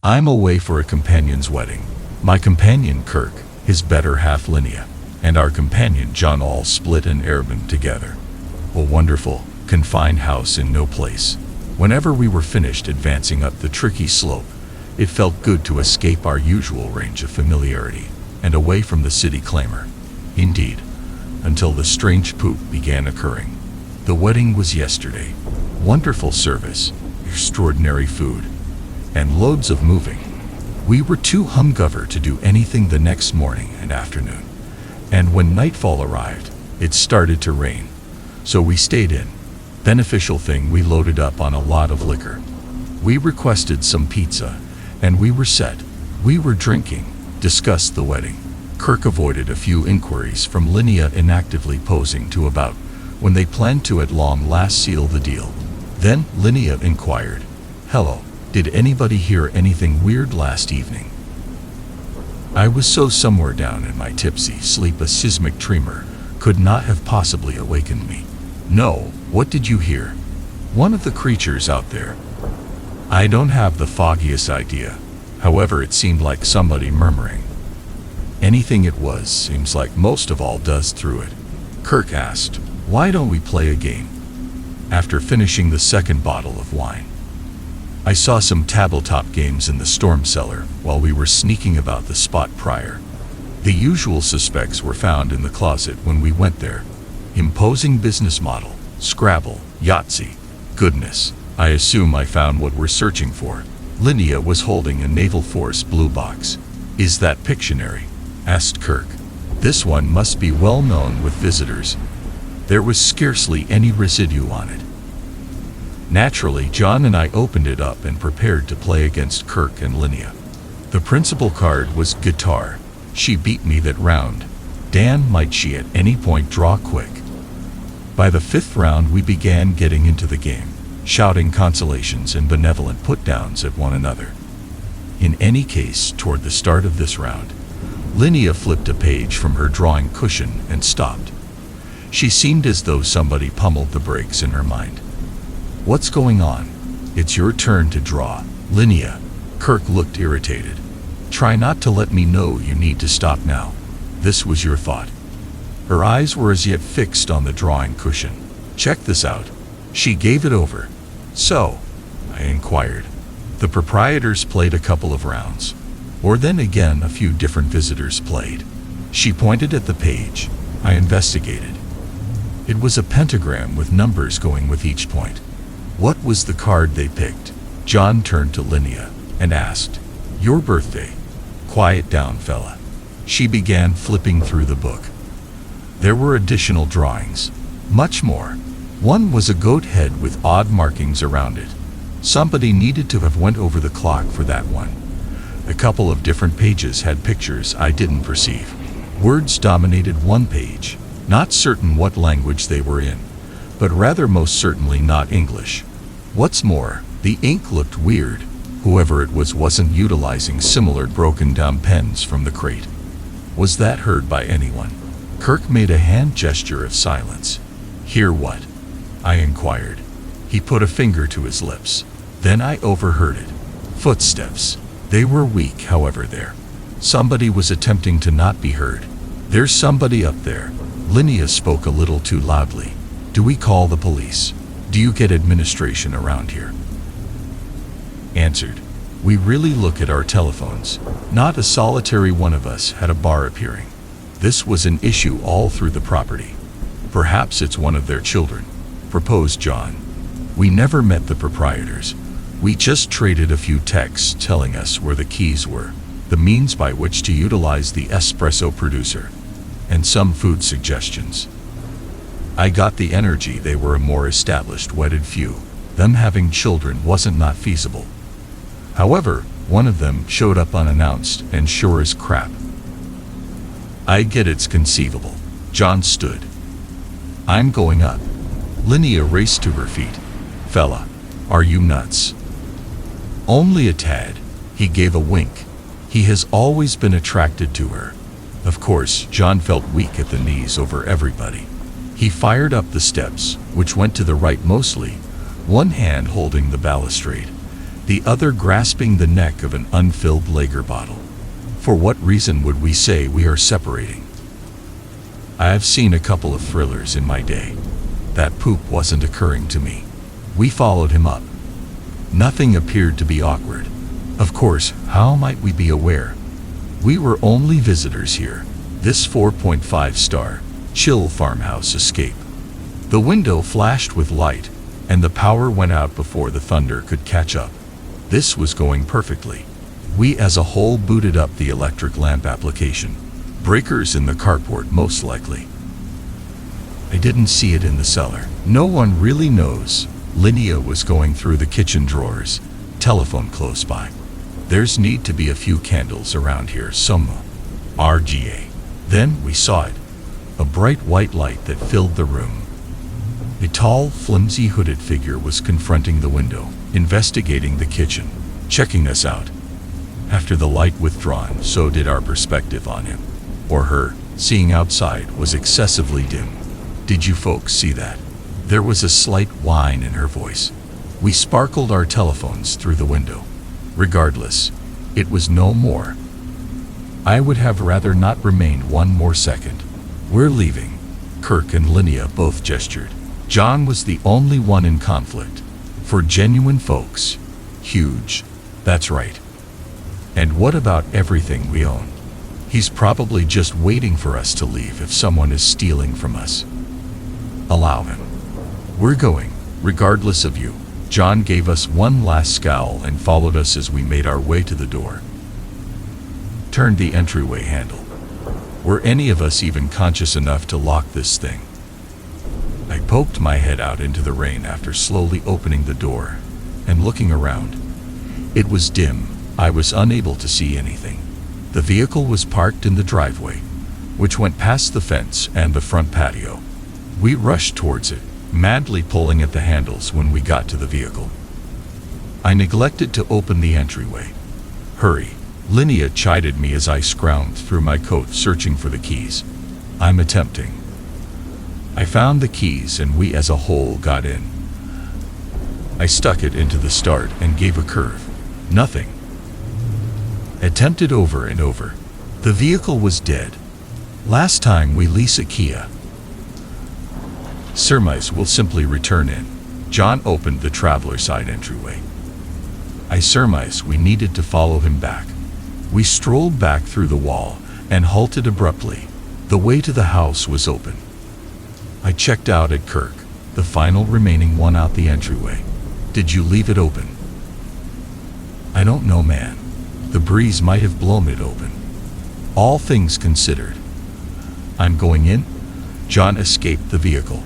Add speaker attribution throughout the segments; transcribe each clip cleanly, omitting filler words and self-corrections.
Speaker 1: I'm away for a companion's wedding. My companion Kirk, his better half Linnea, and our companion John all split an airband together. A wonderful, confined house in no place. Whenever we were finished advancing up the tricky slope, it felt good to escape our usual range of familiarity and away from the city clamor. Indeed, until the strange poop began occurring. The wedding was yesterday. Wonderful service, extraordinary food, and loads of moving. We were too hungover to do anything the next morning and afternoon, and when nightfall arrived, it started to rain, so we stayed in. Beneficial thing, we loaded up on a lot of liquor. We requested some pizza, and we were set. We were drinking, discussed the wedding. Kirk avoided a few inquiries from Linnea inactively posing to about when they planned to at long last seal the deal. Then Linnea inquired, "Hello, did anybody hear anything weird last evening?" I was so somewhere down in my tipsy sleep a seismic tremor could not have possibly awakened me. "No, what did you hear?" "One of the creatures out there." I don't have the foggiest idea. However, it seemed like somebody murmuring. Anything it was seems like most of all does through it. Kirk asked, "Why don't we play a game?" After finishing the second bottle of wine, I saw some tabletop games in the storm cellar while we were sneaking about the spot prior. The usual suspects were found in the closet when we went there. Imposing business model, Scrabble, Yahtzee. Goodness, I assume I found what we're searching for. Linnea was holding a Naval Force blue box. "Is that Pictionary?" asked Kirk. "This one must be well known with visitors." There was scarcely any residue on it. Naturally, John and I opened it up and prepared to play against Kirk and Linnea. The principal card was guitar. She beat me that round. Dan, might she at any point draw quick? By the fifth round we began getting into the game, shouting consolations and benevolent put-downs at one another. In any case, toward the start of this round, Linnea flipped a page from her drawing cushion and stopped. She seemed as though somebody pummeled the brakes in her mind. "What's going on?" "It's your turn to draw, Linnea." Kirk looked irritated. "Try not to let me know you need to stop now. This was your thought." Her eyes were as yet fixed on the drawing cushion. "Check this out." She gave it over. "So?" I inquired. The proprietors played a couple of rounds. Or then again a few different visitors played. She pointed at the page. I investigated. It was a pentagram with numbers going with each point. What was the card they picked? John turned to Linnea and asked, "Your birthday." "Quiet down, fella." She began flipping through the book. There were additional drawings. Much more. One was a goat head with odd markings around it. Somebody needed to have went over the clock for that one. A couple of different pages had pictures I didn't perceive. Words dominated one page. Not certain what language they were in, but rather most certainly not English. What's more, the ink looked weird. Whoever it was wasn't utilizing similar broken down pens from the crate. Was that heard by anyone? Kirk made a hand gesture of silence. "Hear what?" I inquired. He put a finger to his lips. Then I overheard it. Footsteps. They were weak, however, there. Somebody was attempting to not be heard. "There's somebody up there." Linnea spoke a little too loudly. "Do we call the police? Do you get administration around here?" Answered. "We really look at our telephones. Not a solitary one of us had a bar appearing. This was an issue all through the property. Perhaps it's one of their children," proposed John. "We never met the proprietors. We just traded a few texts telling us where the keys were, the means by which to utilize the espresso producer, and some food suggestions. I got the energy they were a more established wedded few. Them having children wasn't not feasible. However, one of them showed up unannounced and sure as crap. I get it's conceivable." John stood. "I'm going up." Linnea raced to her feet. "Fella, are you nuts?" "Only a tad." He gave a wink. He has always been attracted to her. Of course, John felt weak at the knees over everybody. He fired up the steps, which went to the right mostly, one hand holding the balustrade, the other grasping the neck of an unfilled lager bottle. For what reason would we say we are separating? I have seen a couple of thrillers in my day. That poop wasn't occurring to me. We followed him up. Nothing appeared to be awkward. Of course, how might we be aware? We were only visitors here. This 4.5-star, chill farmhouse escape. The window flashed with light, and the power went out before the thunder could catch up. This was going perfectly. We as a whole booted up the electric lamp application. Breakers in the carport most likely. I didn't see it in the cellar. No one really knows. Linnea was going through the kitchen drawers. Telephone close by. There's need to be a few candles around here somewhere. RGA. Then we saw it. A bright white light that filled the room. A tall, flimsy hooded figure was confronting the window, investigating the kitchen, checking us out. After the light withdrawn, so did our perspective on him, or her. Seeing outside was excessively dim. Did you folks see that? There was a slight whine in her voice. We sparkled our telephones through the window. Regardless, it was no more. I would have rather not remained one more second. We're leaving. Kirk and Linnea both gestured. John was the only one in conflict. For genuine folks. Huge. That's right. And what about everything we own? He's probably just waiting for us to leave if someone is stealing from us. Allow him. We're going, regardless of you. John gave us one last scowl and followed us as we made our way to the door. Turned the entryway handle. Were any of us even conscious enough to lock this thing? I poked my head out into the rain after slowly opening the door and looking around. It was dim. I was unable to see anything. The vehicle was parked in the driveway, which went past the fence and the front patio. We rushed towards it, madly pulling at the handles when we got to the vehicle. I neglected to open the entryway. Hurry. Linnea chided me as I scrounged through my coat searching for the keys. I'm attempting. I found the keys and we as a whole got in. I stuck it into the start and gave a curve. Nothing. Attempted over and over. The vehicle was dead. Last time we lease a Kia. Surmise will simply return in. John opened the traveler side entryway. I surmise we needed to follow him back. We strolled back through the wall and halted abruptly. The way to the house was open. I checked out at Kirk, the final remaining one out the entryway. Did you leave it open? I don't know, man. The breeze might have blown it open. All things considered. I'm going in. John escaped the vehicle.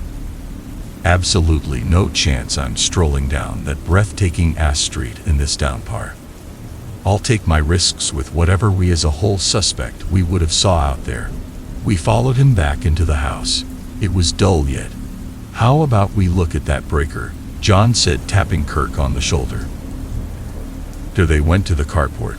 Speaker 1: Absolutely no chance I'm strolling down that breathtaking ass street in this downpour. I'll take my risks with whatever we as a whole suspect we would have saw out there. We followed him back into the house. It was dull yet. How about we look at that breaker? John said, tapping Kirk on the shoulder. They went to the carport.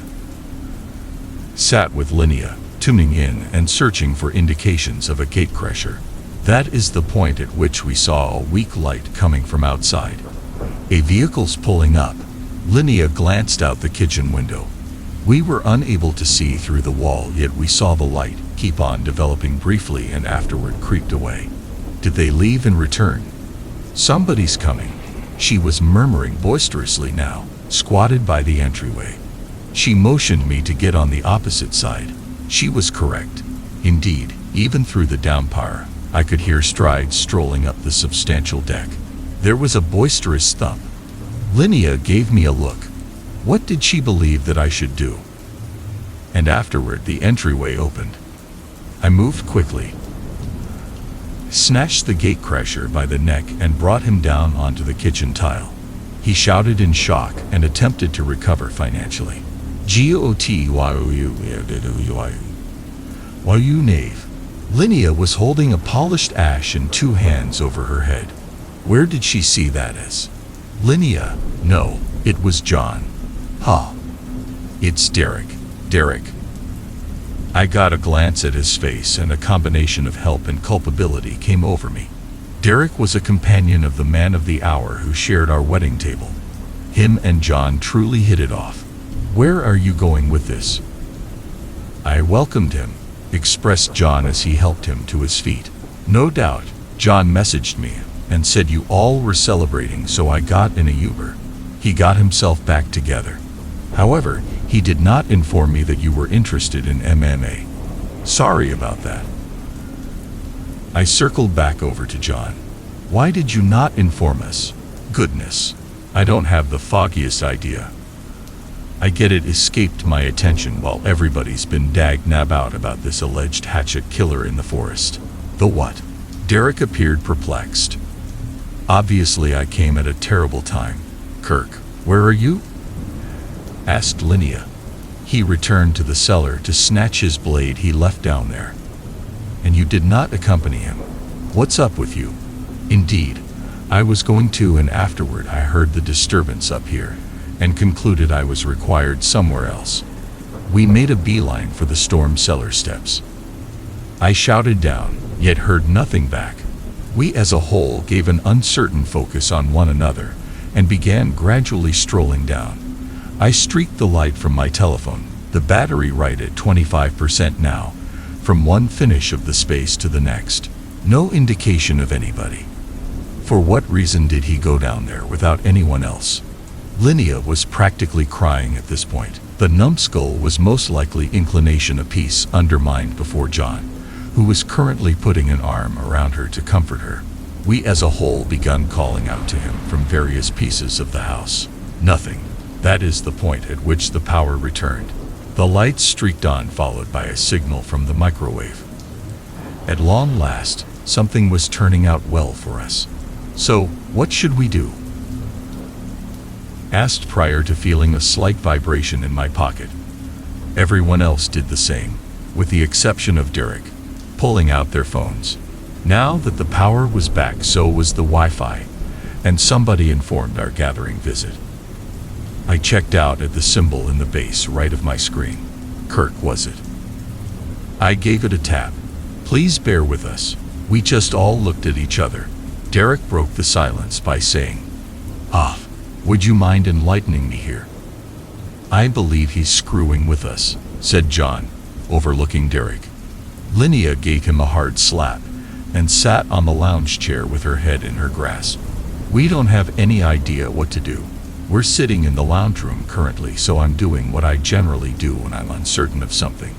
Speaker 1: Sat with Linnea, tuning in and searching for indications of a gatecrasher. That is the point at which we saw a weak light coming from outside. A vehicle's pulling up. Linnea glanced out the kitchen window. We were unable to see through the wall, yet we saw the light keep on developing briefly and afterward creeped away. Did they leave and return? Somebody's coming. She was murmuring boisterously now, squatted by the entryway. She motioned me to get on the opposite side. She was correct. Indeed, even through the downpour, I could hear strides strolling up the substantial deck. There was a boisterous thump. Linnea gave me a look. What did she believe that I should do? And afterward the entryway opened. I moved quickly, snatched the gatecrasher by the neck and brought him down onto the kitchen tile. He shouted in shock and attempted to recover financially. Why you knave? Linnea was holding a polished ash in two hands over her head. Where did she see that as? Linnea? No, it was John. Huh. It's Derek. Derek. I got a glance at his face and a combination of help and culpability came over me. Derek was a companion of the man of the hour who shared our wedding table. Him and John truly hit it off. Where are you going with this? I welcomed him, expressed John as he helped him to his feet. No doubt, John messaged me and said you all were celebrating, so I got in a Uber. He got himself back together. However, he did not inform me that you were interested in MMA. Sorry about that. I circled back over to John. Why did you not inform us? Goodness, I don't have the foggiest idea. I get it escaped my attention while everybody's been dag-nab out about this alleged hatchet killer in the forest. The what? Derek appeared perplexed. Obviously I came at a terrible time. Kirk, where are you? Asked Linnea. He returned to the cellar to snatch his blade he left down there. And you did not accompany him. What's up with you? Indeed, I was going to, and afterward I heard the disturbance up here and concluded I was required somewhere else. We made a beeline for the storm cellar steps. I shouted down, yet heard nothing back. We as a whole gave an uncertain focus on one another and began gradually strolling down. I streaked the light from my telephone, the battery right at 25% now, from one finish of the space to the next. No indication of anybody. For what reason did he go down there without anyone else? Linnea was practically crying at this point. The numbskull was most likely inclination apiece undermined before John, who was currently putting an arm around her to comfort her. We as a whole begun calling out to him from various pieces of the house. Nothing. That is the point at which the power returned. The lights streaked on, followed by a signal from the microwave. At long last, something was turning out well for us. So, what should we do? Asked prior to feeling a slight vibration in my pocket. Everyone else did the same, with the exception of Derek, pulling out their phones. Now that the power was back, so was the Wi-Fi, and somebody informed our gathering visit. I checked out at the symbol in the base right of my screen. Kirk, was it? I gave it a tap. Please bear with us. We just all looked at each other. Derek broke the silence by saying, would you mind enlightening me here? I believe he's screwing with us, said John, overlooking Derek. Linnea gave him a hard slap and sat on the lounge chair with her head in her grasp. We don't have any idea what to do. We're sitting in the lounge room currently, so I'm doing what I generally do when I'm uncertain of something.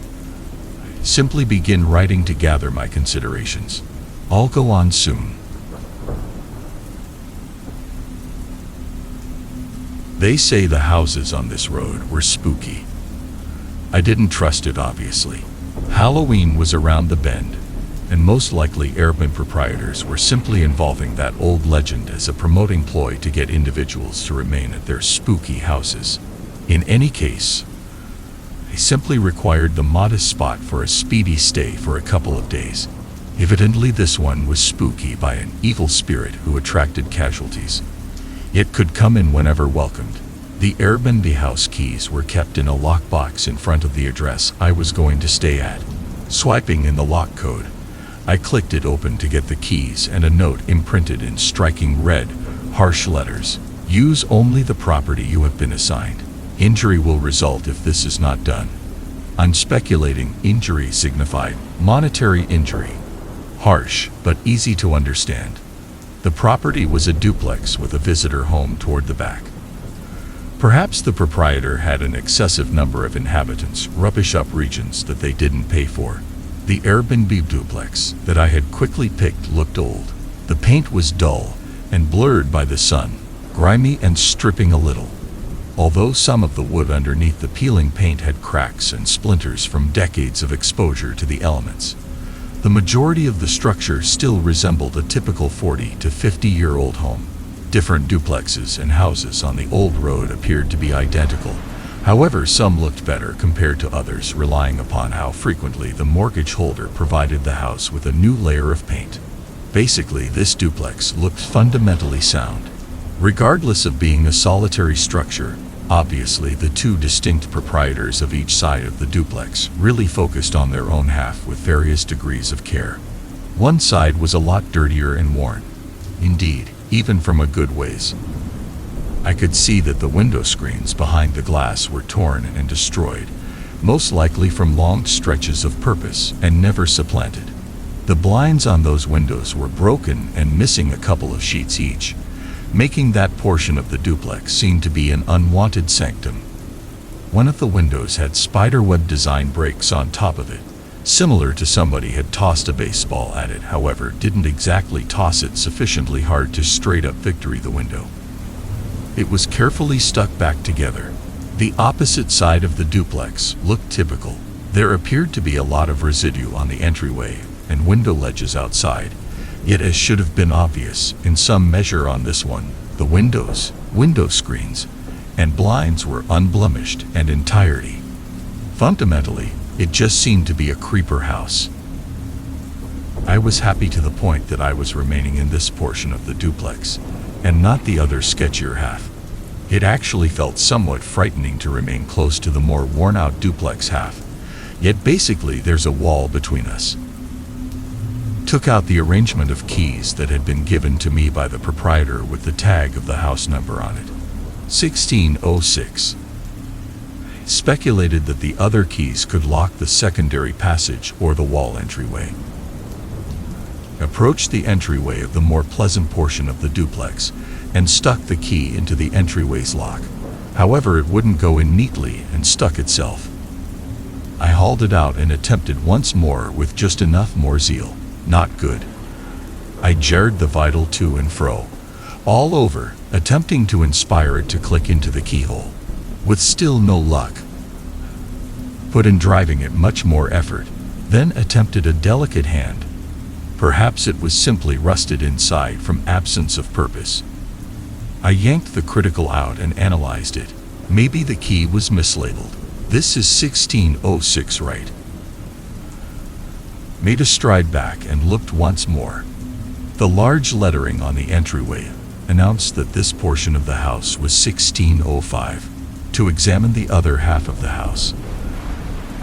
Speaker 1: Simply begin writing to gather my considerations. I'll go on soon. They say the houses on this road were spooky. I didn't trust it, obviously. Halloween was around the bend, and most likely urban proprietors were simply involving that old legend as a promoting ploy to get individuals to remain at their spooky houses. In any case, they simply required the modest spot for a speedy stay for a couple of days. Evidently this one was spooky by an evil spirit who attracted casualties. It could come in whenever welcomed. The Airbnb house keys were kept in a lockbox in front of the address I was going to stay at. Swiping in the lock code, I clicked it open to get the keys and a note imprinted in striking red, harsh letters. Use only the property you have been assigned. Injury will result if this is not done. I'm speculating injury signified monetary injury. Harsh, but easy to understand. The property was a duplex with a visitor home toward the back. Perhaps the proprietor had an excessive number of inhabitants rubbish up regions that they didn't pay for. The Airbnb duplex that I had quickly picked looked old. The paint was dull and blurred by the sun, grimy and stripping a little. Although some of the wood underneath the peeling paint had cracks and splinters from decades of exposure to the elements, the majority of the structure still resembled a typical 40 to 50-year-old home. Different duplexes and houses on the old road appeared to be identical. However, some looked better compared to others, relying upon how frequently the mortgage holder provided the house with a new layer of paint. Basically, this duplex looked fundamentally sound. Regardless of being a solitary structure, obviously the two distinct proprietors of each side of the duplex really focused on their own half with various degrees of care. One side was a lot dirtier and worn. Indeed, even from a good ways. I could see that the window screens behind the glass were torn and destroyed, most likely from long stretches of purpose and never supplanted. The blinds on those windows were broken and missing a couple of sheets each, making that portion of the duplex seem to be an unwanted sanctum. One of the windows had spiderweb design breaks on top of it, similar to somebody had tossed a baseball at it, however didn't exactly toss it sufficiently hard to straight up victory the window. It was carefully stuck back together. The opposite side of the duplex looked typical. There appeared to be a lot of residue on the entryway and window ledges outside, yet as should have been obvious in some measure on this one, the windows, window screens, and blinds were unblemished and entirety. Fundamentally, it just seemed to be a creeper house. I was happy to the point that I was remaining in this portion of the duplex, and not the other sketchier half. It actually felt somewhat frightening to remain close to the more worn-out duplex half, yet basically there's a wall between us. Took out the arrangement of keys that had been given to me by the proprietor with the tag of the house number on it, 1606. Speculated that the other keys could lock the secondary passage or the wall entryway. Approached the entryway of the more pleasant portion of the duplex and stuck the key into the entryway's lock. However, it wouldn't go in neatly and stuck itself. I hauled it out and attempted once more with just enough more zeal. Not good. I jarred the vital to and fro, all over, attempting to inspire it to click into the keyhole. With still no luck. Put in driving it much more effort, then attempted a delicate hand. Perhaps it was simply rusted inside from absence of purpose. I yanked the critical out and analyzed it. Maybe the key was mislabeled. This is 1606, right? Made a stride back and looked once more. The large lettering on the entryway announced that this portion of the house was 1605. To examine the other half of the house,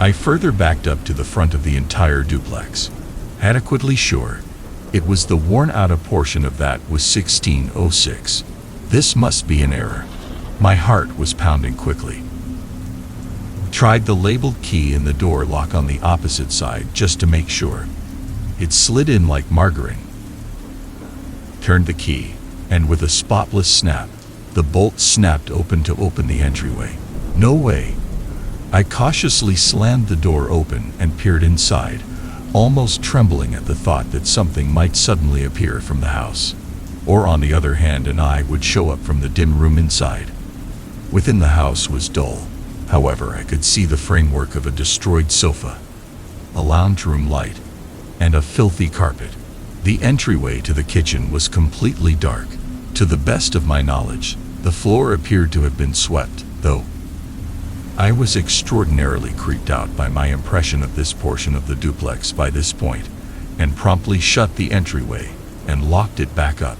Speaker 1: I further backed up to the front of the entire duplex, adequately sure it was the worn-out portion of that was 1606. This must be an error. My heart was pounding quickly. Tried the labeled key in the door lock on the opposite side just to make sure. It slid in like margarine. Turned the key, and with a spotless snap, the bolt snapped open to open the entryway. No way. I cautiously slammed the door open and peered inside, almost trembling at the thought that something might suddenly appear from the house. Or on the other hand, an eye would show up from the dim room inside. Within the house was dull. However, I could see the framework of a destroyed sofa, a lounge room light, and a filthy carpet. The entryway to the kitchen was completely dark. To the best of my knowledge, the floor appeared to have been swept, though. I was extraordinarily creeped out by my impression of this portion of the duplex by this point, and promptly shut the entryway and locked it back up.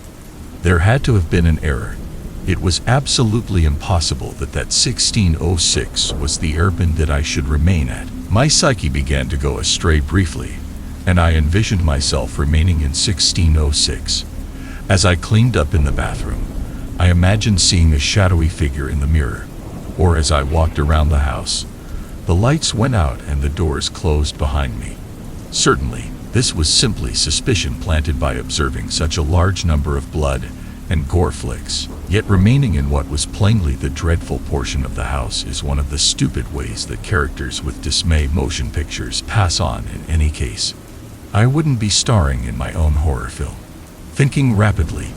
Speaker 1: There had to have been an error. It was absolutely impossible that 1606 was the airbin that I should remain at. My psyche began to go astray briefly, and I envisioned myself remaining in 1606. As I cleaned up in the bathroom, I imagined seeing a shadowy figure in the mirror, or as I walked around the house, the lights went out and the doors closed behind me. Certainly, this was simply suspicion planted by observing such a large number of blood and gore flicks, yet remaining in what was plainly the dreadful portion of the house is one of the stupid ways that characters with dismay motion pictures pass on in any case. I wouldn't be starring in my own horror film. Thinking rapidly,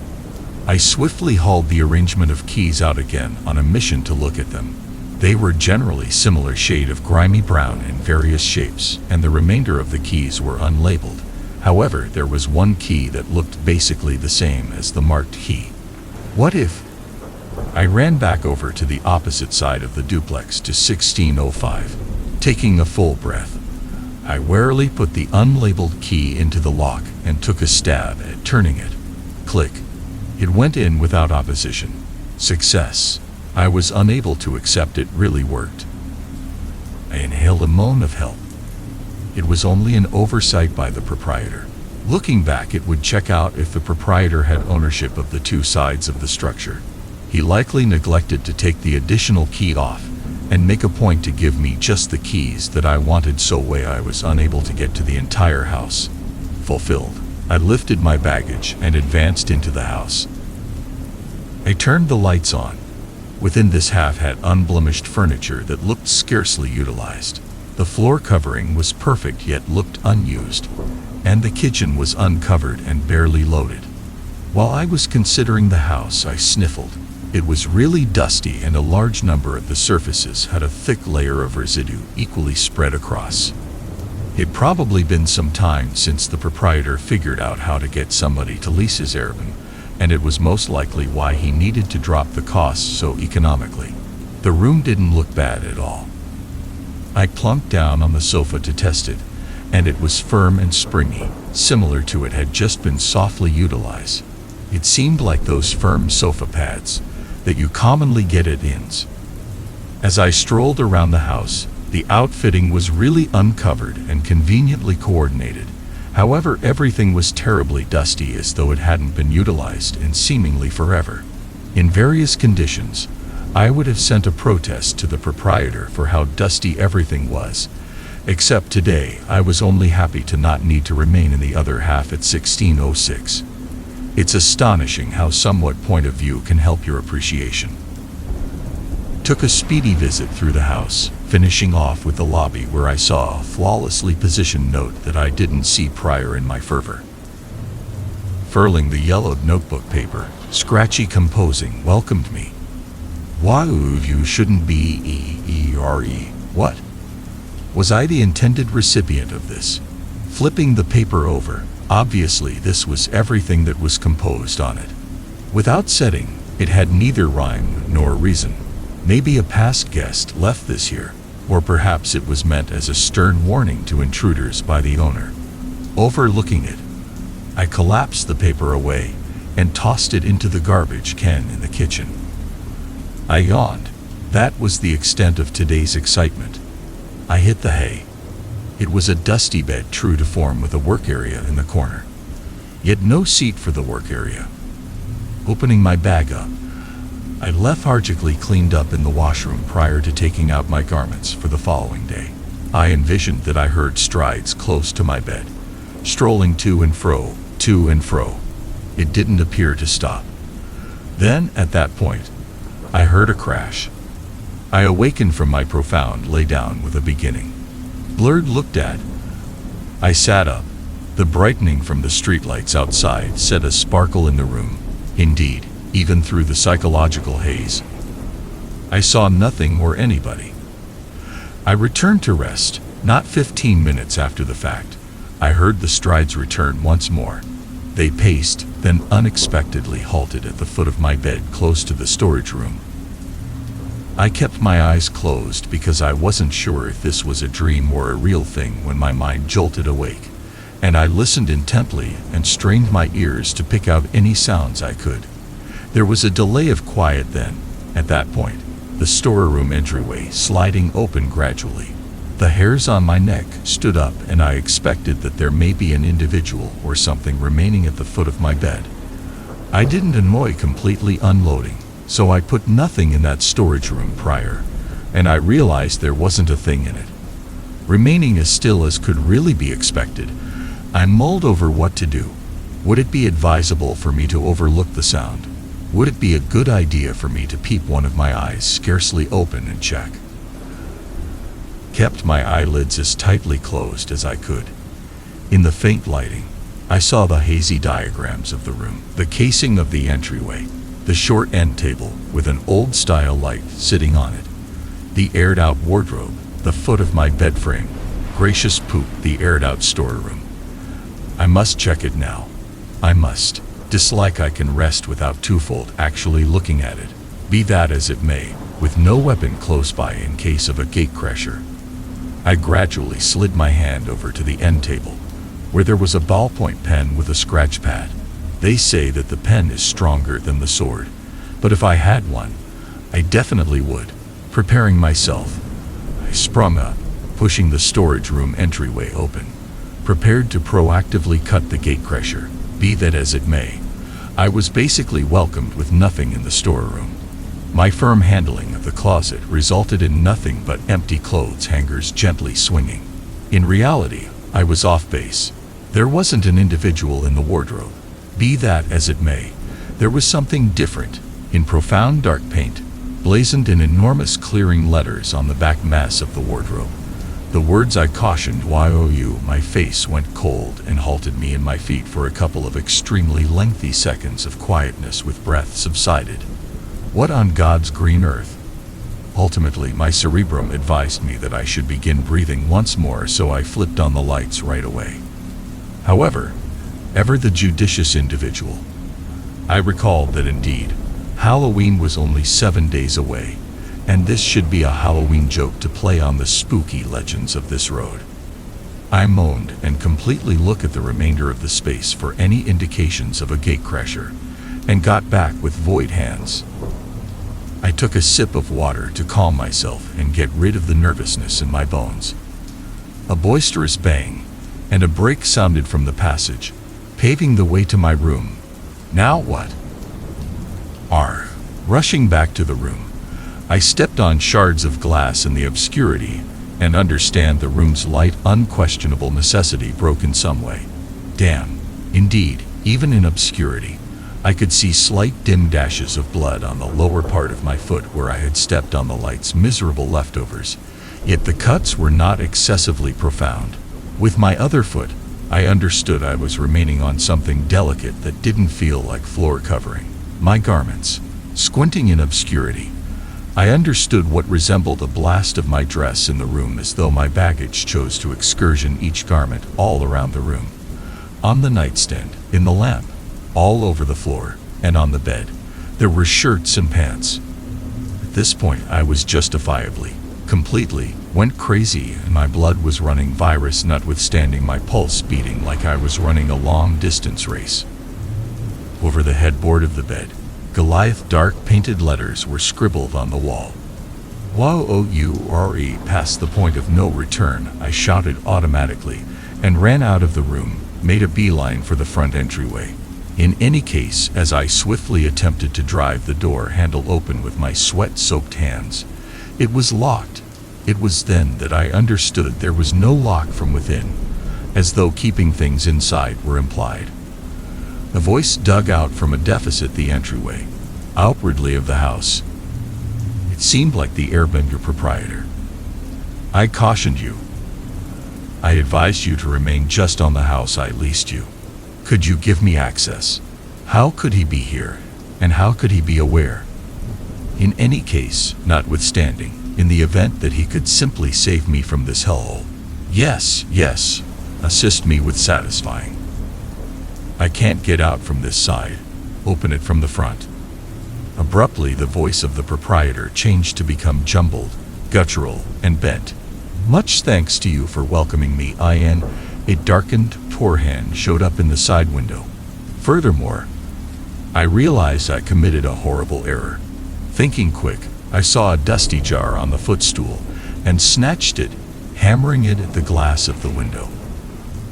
Speaker 1: I swiftly hauled the arrangement of keys out again on a mission to look at them. They were generally similar shade of grimy brown in various shapes, and the remainder of the keys were unlabeled. However, there was one key that looked basically the same as the marked key. What if? I ran back over to the opposite side of the duplex to 1605. Taking a full breath, I warily put the unlabeled key into the lock and took a stab at turning it. Click. It went in without opposition. Success. I was unable to accept it really worked. I inhaled a moan of help. It was only an oversight by the proprietor. Looking back, it would check out if the proprietor had ownership of the two sides of the structure. He likely neglected to take the additional key off and make a point to give me just the keys that I wanted, so way I was unable to get to the entire house. Fulfilled, I lifted my baggage and advanced into the house. I turned the lights on. Within this half had unblemished furniture that looked scarcely utilized. The floor covering was perfect yet looked unused, and the kitchen was uncovered and barely loaded. While I was considering the house, I sniffled. It was really dusty, and a large number of the surfaces had a thick layer of residue equally spread across. It'd probably been some time since the proprietor figured out how to get somebody to lease his Airbnb, and it was most likely why he needed to drop the costs so economically. The room didn't look bad at all. I plunked down on the sofa to test it, and it was firm and springy, similar to it had just been softly utilized. It seemed like those firm sofa pads that you commonly get at inns. As I strolled around the house, the outfitting was really uncovered and conveniently coordinated. However, everything was terribly dusty, as though it hadn't been utilized in seemingly forever. In various conditions, I would have sent a protest to the proprietor for how dusty everything was, except today I was only happy to not need to remain in the other half at 1606. It's astonishing how somewhat point of view can help your appreciation. Took a speedy visit through the house, finishing off with the lobby, where I saw a flawlessly positioned note that I didn't see prior in my fervor. Furling the yellowed notebook paper, scratchy composing welcomed me. Why you shouldn't be eerie. What? Was I the intended recipient of this? Flipping the paper over, obviously this was everything that was composed on it. Without setting, it had neither rhyme nor reason. Maybe a past guest left this here, or perhaps it was meant as a stern warning to intruders by the owner. Overlooking it, I collapsed the paper away and tossed it into the garbage can in the kitchen. I yawned. That was the extent of today's excitement. I hit the hay. It was a dusty bed, true to form, with a work area in the corner, yet no seat for the work area. Opening my bag up, I lethargically cleaned up in the washroom prior to taking out my garments for the following day. I envisioned that I heard strides close to my bed, strolling to and fro, to and fro. It didn't appear to stop. Then, at that point, I heard a crash. I awakened from my profound lay down with a beginning. Blurred looked at. I sat up. The brightening from the streetlights outside set a sparkle in the room. Indeed, even through the psychological haze, I saw nothing or anybody. I returned to rest. Not 15 minutes after the fact, I heard the strides return once more. They paced, then unexpectedly halted at the foot of my bed close to the storage room. I kept my eyes closed because I wasn't sure if this was a dream or a real thing when my mind jolted awake, and I listened intently and strained my ears to pick out any sounds I could. There was a delay of quiet then. At that point, the storeroom entryway sliding open gradually. The hairs on my neck stood up, and I expected that there may be an individual or something remaining at the foot of my bed. I didn't enjoy completely unloading, so I put nothing in that storage room prior, and I realized there wasn't a thing in it. Remaining as still as could really be expected, I mulled over what to do. Would it be advisable for me to overlook the sound? Would it be a good idea for me to peep one of my eyes scarcely open and check? Kept my eyelids as tightly closed as I could. In the faint lighting, I saw the hazy diagrams of the room, the casing of the entryway, the short end table with an old-style light sitting on it, the aired-out wardrobe, the foot of my bed frame, gracious poop, the aired-out storeroom. I must check it now. I must. Dislike I can rest without twofold actually looking at it. Be that as it may, with no weapon close by in case of a gatecrasher. I gradually slid my hand over to the end table, where there was a ballpoint pen with a scratch pad. They say that the pen is stronger than the sword, but if I had one, I definitely would. Preparing myself, I sprung up, pushing the storage room entryway open, prepared to proactively cut the gatecrasher. Be that as it may, I was basically welcomed with nothing in the storeroom. My firm handling of the closet resulted in nothing but empty clothes hangers gently swinging. In reality, I was off base. There wasn't an individual in the wardrobe. Be that as it may, there was something different. In profound dark paint, blazoned in enormous clearing letters on the back mass of the wardrobe, the words I cautioned you. My face went cold and halted me in my feet for a couple of extremely lengthy seconds of quietness with breath subsided. What on God's green earth? Ultimately, my cerebrum advised me that I should begin breathing once more, so I flipped on the lights right away. However, ever the judicious individual, I recalled that indeed, Halloween was only 7 days away, and this should be a Halloween joke to play on the spooky legends of this road. I moaned and completely looked at the remainder of the space for any indications of a gatecrasher, and got back with void hands. I took a sip of water to calm myself and get rid of the nervousness in my bones. A boisterous bang and a brake sounded from the passage, paving the way to my room. Now what? Rushing back to the room, I stepped on shards of glass in the obscurity and understand the room's light unquestionable necessity broke in some way. Damn, indeed, even in obscurity, I could see slight dim dashes of blood on the lower part of my foot where I had stepped on the light's miserable leftovers, yet the cuts were not excessively profound. With my other foot, I understood I was remaining on something delicate that didn't feel like floor covering. My garments. Squinting in obscurity, I understood what resembled a blast of my dress in the room, as though my baggage chose to excursion each garment all around the room. On the nightstand, in the lamp, all over the floor, and on the bed, there were shirts and pants. At this point, I was justifiably, completely, went crazy, and my blood was running virus, notwithstanding my pulse beating like I was running a long-distance race. Over the headboard of the bed, Goliath dark painted letters were scribbled on the wall. "Youre past the point of no return," I shouted automatically, and ran out of the room, made a beeline for the front entryway. In any case, as I swiftly attempted to drive the door handle open with my sweat-soaked hands, it was locked. It was then that I understood there was no lock from within, as though keeping things inside were implied. A voice dug out from a deficit the entryway, outwardly of the house. It seemed like the Airbender proprietor. "I cautioned you. I advised you to remain just on the house I leased you. Could you give me access? How could he be here, and how could he be aware? In any case, notwithstanding, in the event that he could simply save me from this hellhole. Yes, assist me with satisfying. I can't get out from this side. Open it from the front." Abruptly, the voice of the proprietor changed to become jumbled, guttural, and bent. "Much thanks to you for welcoming me, In." A darkened, poor hand showed up in the side window. Furthermore, I realized I committed a horrible error. Thinking quick, I saw a dusty jar on the footstool and snatched it, hammering it at the glass of the window.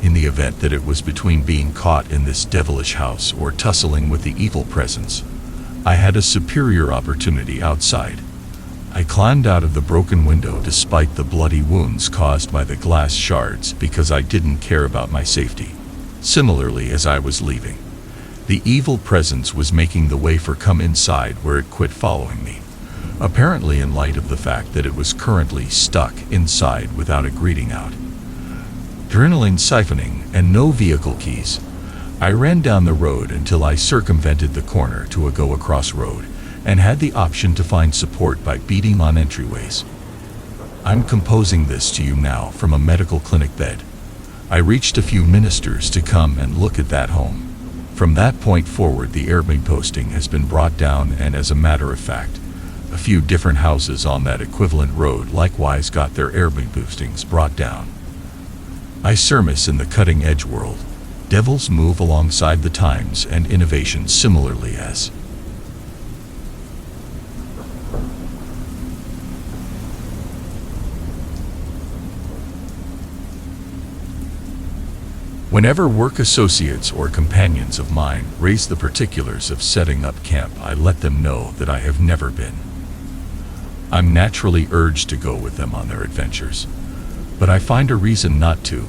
Speaker 1: In the event that it was between being caught in this devilish house or tussling with the evil presence, I had a superior opportunity outside. I climbed out of the broken window despite the bloody wounds caused by the glass shards, because I didn't care about my safety. Similarly, as I was leaving, the evil presence was making the way for come inside, where it quit following me, apparently in light of the fact that it was currently stuck inside without a greeting out. Adrenaline siphoning and no vehicle keys, I ran down the road until I circumvented the corner to a go-across road and had the option to find support by beating on entryways. I'm composing this to you now from a medical clinic bed. I reached a few ministers to come and look at that home. From that point forward, the airbag posting has been brought down, and as a matter of fact, a few different houses on that equivalent road likewise got their airbag postings brought down. I surmise in the cutting-edge world, devils move alongside the times and innovation similarly as. Whenever work associates or companions of mine raise the particulars of setting up camp, I let them know that I have never been. I'm naturally urged to go with them on their adventures, but I find a reason not to.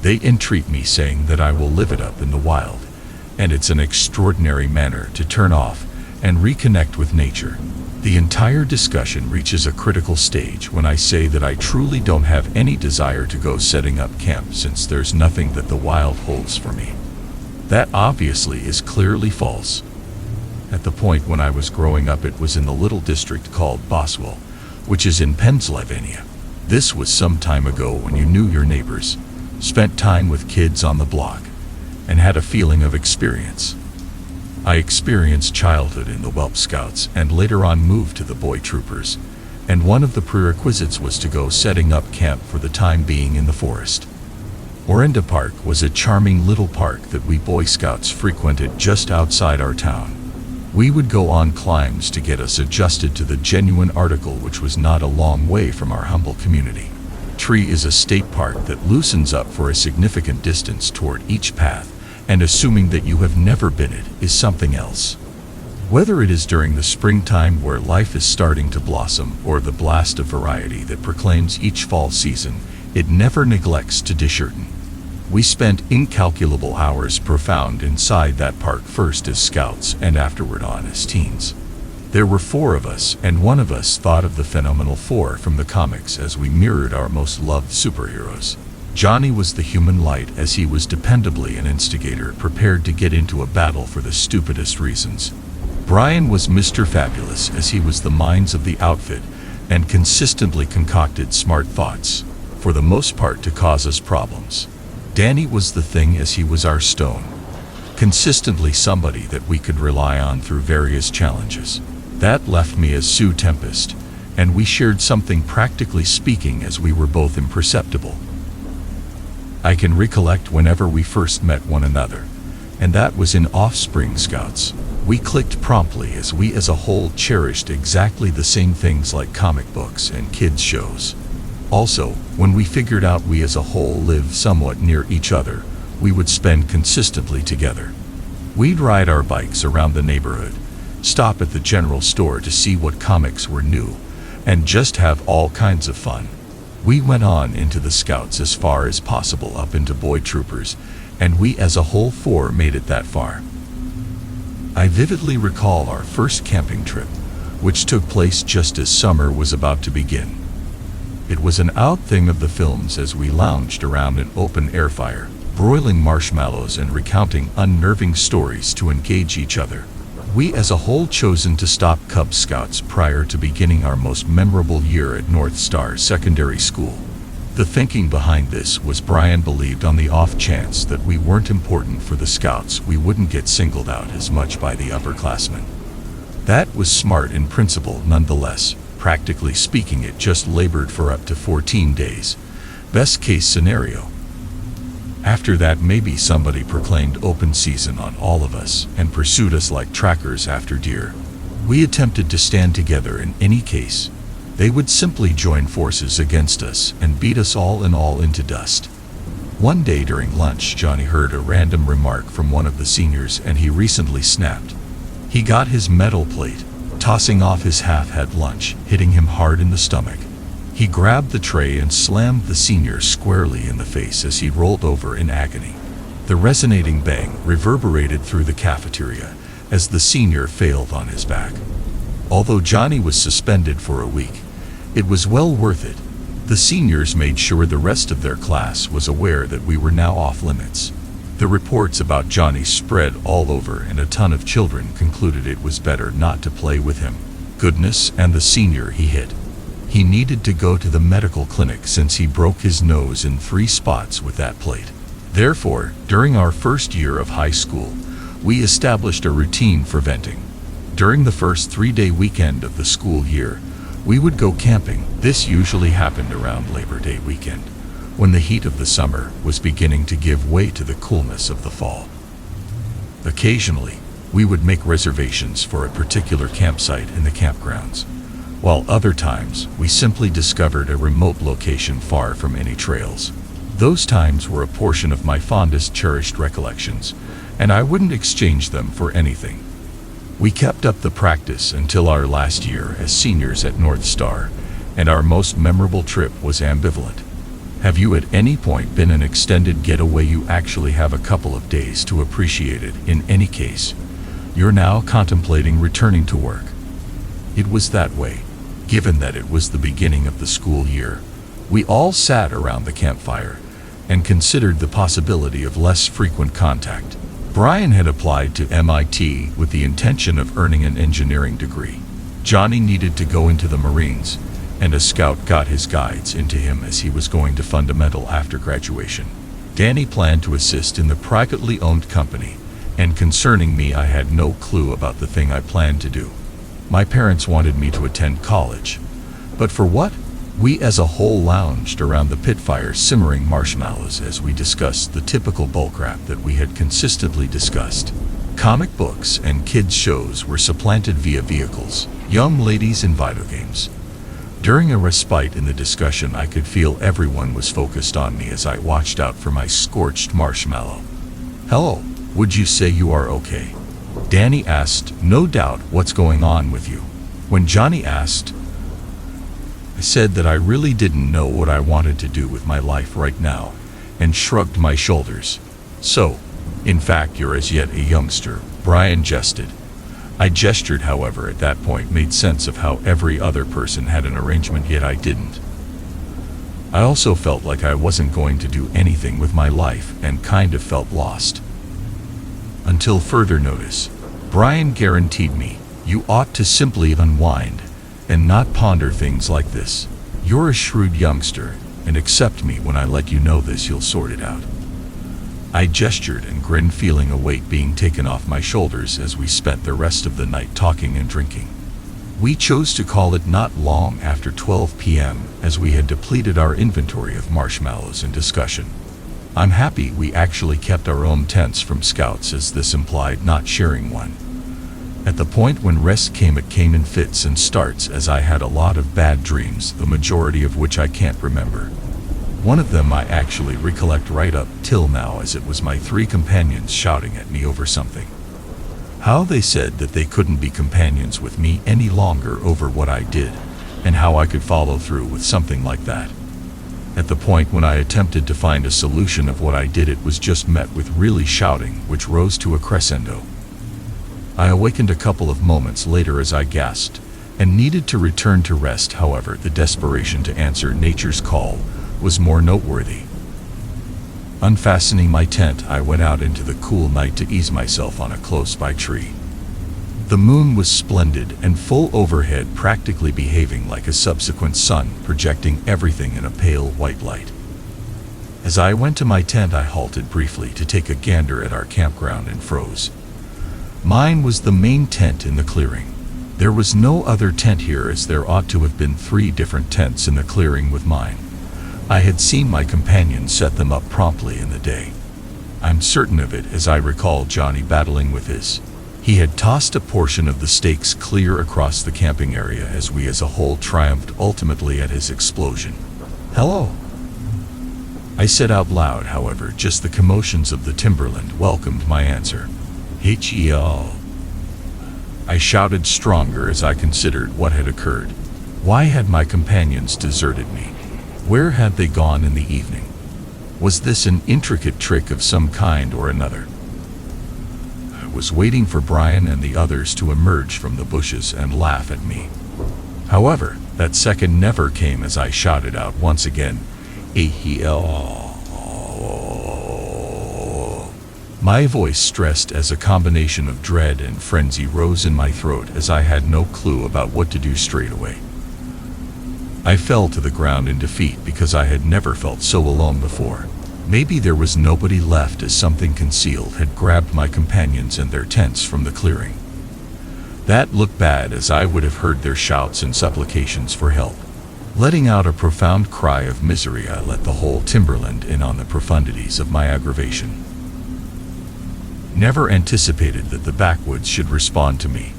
Speaker 1: They entreat me, saying that I will live it up in the wild, and it's an extraordinary manner to turn off and reconnect with nature. The entire discussion reaches a critical stage when I say that I truly don't have any desire to go setting up camp, since there's nothing that the wild holds for me. That obviously is clearly false. At the point when I was growing up, it was in the little district called Boswell, which is in Pennsylvania. This was some time ago, when you knew your neighbors, spent time with kids on the block, and had a feeling of experience. I experienced childhood in the Whelp Scouts and later on moved to the Boy Troopers, and one of the prerequisites was to go setting up camp for the time being in the forest. Orinda Park was a charming little park that we Boy Scouts frequented just outside our town. We would go on climbs to get us adjusted to the genuine article, which was not a long way from our humble community. Tree is a state park that loosens up for a significant distance toward each path, and assuming that you have never been it is something else. Whether it is during the springtime where life is starting to blossom, or the blast of variety that proclaims each fall season, it never neglects to dishearten. We spent incalculable hours profound inside that park, first as scouts and afterward on as teens. There were 4 of us, and one of us thought of the phenomenal 4 from the comics as we mirrored our most loved superheroes. Johnny was the human light, as he was dependably an instigator prepared to get into a battle for the stupidest reasons. Brian was Mr. Fabulous, as he was the minds of the outfit and consistently concocted smart thoughts, for the most part to cause us problems. Danny was the thing, as he was our stone, consistently somebody that we could rely on through various challenges. That left me as Sue Tempest, and we shared something, practically speaking, as we were both imperceptible. I can recollect whenever we first met one another, and that was in Offspring Scouts. We clicked promptly, as we as a whole cherished exactly the same things, like comic books and kids shows. Also, when we figured out we as a whole lived somewhat near each other, we would spend consistently together. We'd ride our bikes around the neighborhood, stop at the general store to see what comics were new, and just have all kinds of fun. We went on into the Scouts as far as possible up into Boy Troopers, and we as a whole 4 made it that far. I vividly recall our first camping trip, which took place just as summer was about to begin. It was an out thing of the films, as we lounged around an open air fire, broiling marshmallows and recounting unnerving stories to engage each other. We as a whole chosen to stop Cub Scouts prior to beginning our most memorable year at North Star Secondary School. The thinking behind this was Brian believed on the off chance that we weren't important for the Scouts, we wouldn't get singled out as much by the upperclassmen. That was smart in principle nonetheless. Practically speaking, it just labored for up to 14 days. Best case scenario. After that, maybe somebody proclaimed open season on all of us and pursued us like trackers after deer. We attempted to stand together in any case. They would simply join forces against us and beat us all into dust. One day during lunch, Johnny heard a random remark from one of the seniors, and he recently snapped. He got his metal plate, tossing off his half-had lunch, hitting him hard in the stomach. He grabbed the tray and slammed the senior squarely in the face as he rolled over in agony. The resonating bang reverberated through the cafeteria as the senior failed on his back. Although Johnny was suspended for a week, it was well worth it. The seniors made sure the rest of their class was aware that we were now off limits. The reports about Johnny spread all over, and a ton of children concluded it was better not to play with him. Goodness, and the senior he hit. He needed to go to the medical clinic since he broke his nose in 3 spots with that plate. Therefore, during our first year of high school, we established a routine for venting. During the first 3-day weekend of the school year, we would go camping. This usually happened around Labor Day weekend, when the heat of the summer was beginning to give way to the coolness of the fall. Occasionally, we would make reservations for a particular campsite in the campgrounds, while other times we simply discovered a remote location far from any trails. Those times were a portion of my fondest cherished recollections, and I wouldn't exchange them for anything. We kept up the practice until our last year as seniors at North Star, and our most memorable trip was ambivalent. Have you at any point been an extended getaway you actually have a couple of days to appreciate it? In any case, you're now contemplating returning to work. It was that way. Given that it was the beginning of the school year, we all sat around the campfire and considered the possibility of less frequent contact. Brian had applied to MIT with the intention of earning an engineering degree. Johnny needed to go into the Marines, and a scout got his guides into him as he was going to fundamental after graduation. Danny planned to assist in the privately owned company, and concerning me, I had no clue about the thing I planned to do. My parents wanted me to attend college, but for what? We as a whole lounged around the pit fire simmering marshmallows as we discussed the typical bullcrap that we had consistently discussed. Comic books and kids' shows were supplanted via vehicles, young ladies and video games. During a respite in the discussion, I could feel everyone was focused on me as I watched out for my scorched marshmallow. "Hello, would you say you are okay?" Danny asked, no doubt, "What's going on with you?" When Johnny asked, I said that I really didn't know what I wanted to do with my life right now, and shrugged my shoulders. "So, in fact, you're as yet a youngster," Brian jested. I gestured, however, at that point made sense of how every other person had an arrangement, yet I didn't. I also felt like I wasn't going to do anything with my life and kind of felt lost. Until further notice, Brian guaranteed me, "You ought to simply unwind and not ponder things like this. You're a shrewd youngster, and accept me when I let you know this, you'll sort it out." I gestured and grinned, feeling a weight being taken off my shoulders as we spent the rest of the night talking and drinking. We chose to call it not long after 12 p.m. as we had depleted our inventory of marshmallows in discussion. I'm happy we actually kept our own tents from scouts, as this implied not sharing one. At the point when rest came, it came in fits and starts, as I had a lot of bad dreams, the majority of which I can't remember. One of them I actually recollect right up till now, as it was my 3 companions shouting at me over something. How they said that they couldn't be companions with me any longer over what I did, and how I could follow through with something like that. At the point when I attempted to find a solution of what I did, it was just met with really shouting, which rose to a crescendo. I awakened a couple of moments later as I gasped, and needed to return to rest. However, the desperation to answer nature's call was more noteworthy. Unfastening my tent, I went out into the cool night to ease myself on a close-by tree. The moon was splendid and full overhead, practically behaving like a subsequent sun, projecting everything in a pale white light. As I went to my tent, I halted briefly to take a gander at our campground and froze. Mine was the main tent in the clearing. There was no other tent here, as there ought to have been 3 different tents in the clearing with mine. I had seen my companion set them up promptly in the day. I'm certain of it, as I recall Johnny battling with his. He had tossed a portion of the stakes clear across the camping area as we as a whole triumphed ultimately at his explosion. "Hello," I said out loud. However, just the commotions of the timberland welcomed my answer. "H-E-L." I shouted stronger as I considered what had occurred. Why had my companions deserted me? Where had they gone in the evening? Was this an intricate trick of some kind or another? I was waiting for Brian and the others to emerge from the bushes and laugh at me. However, that second never came as I shouted out once again, "H-E-L." My voice, stressed as a combination of dread and frenzy, rose in my throat as I had no clue about what to do straight away. I fell to the ground in defeat because I had never felt so alone before. Maybe there was nobody left, as something concealed had grabbed my companions and their tents from the clearing. That looked bad, as I would have heard their shouts and supplications for help. Letting out a profound cry of misery, I let the whole timberland in on the profundities of my aggravation. Never anticipated that the backwoods should respond to me.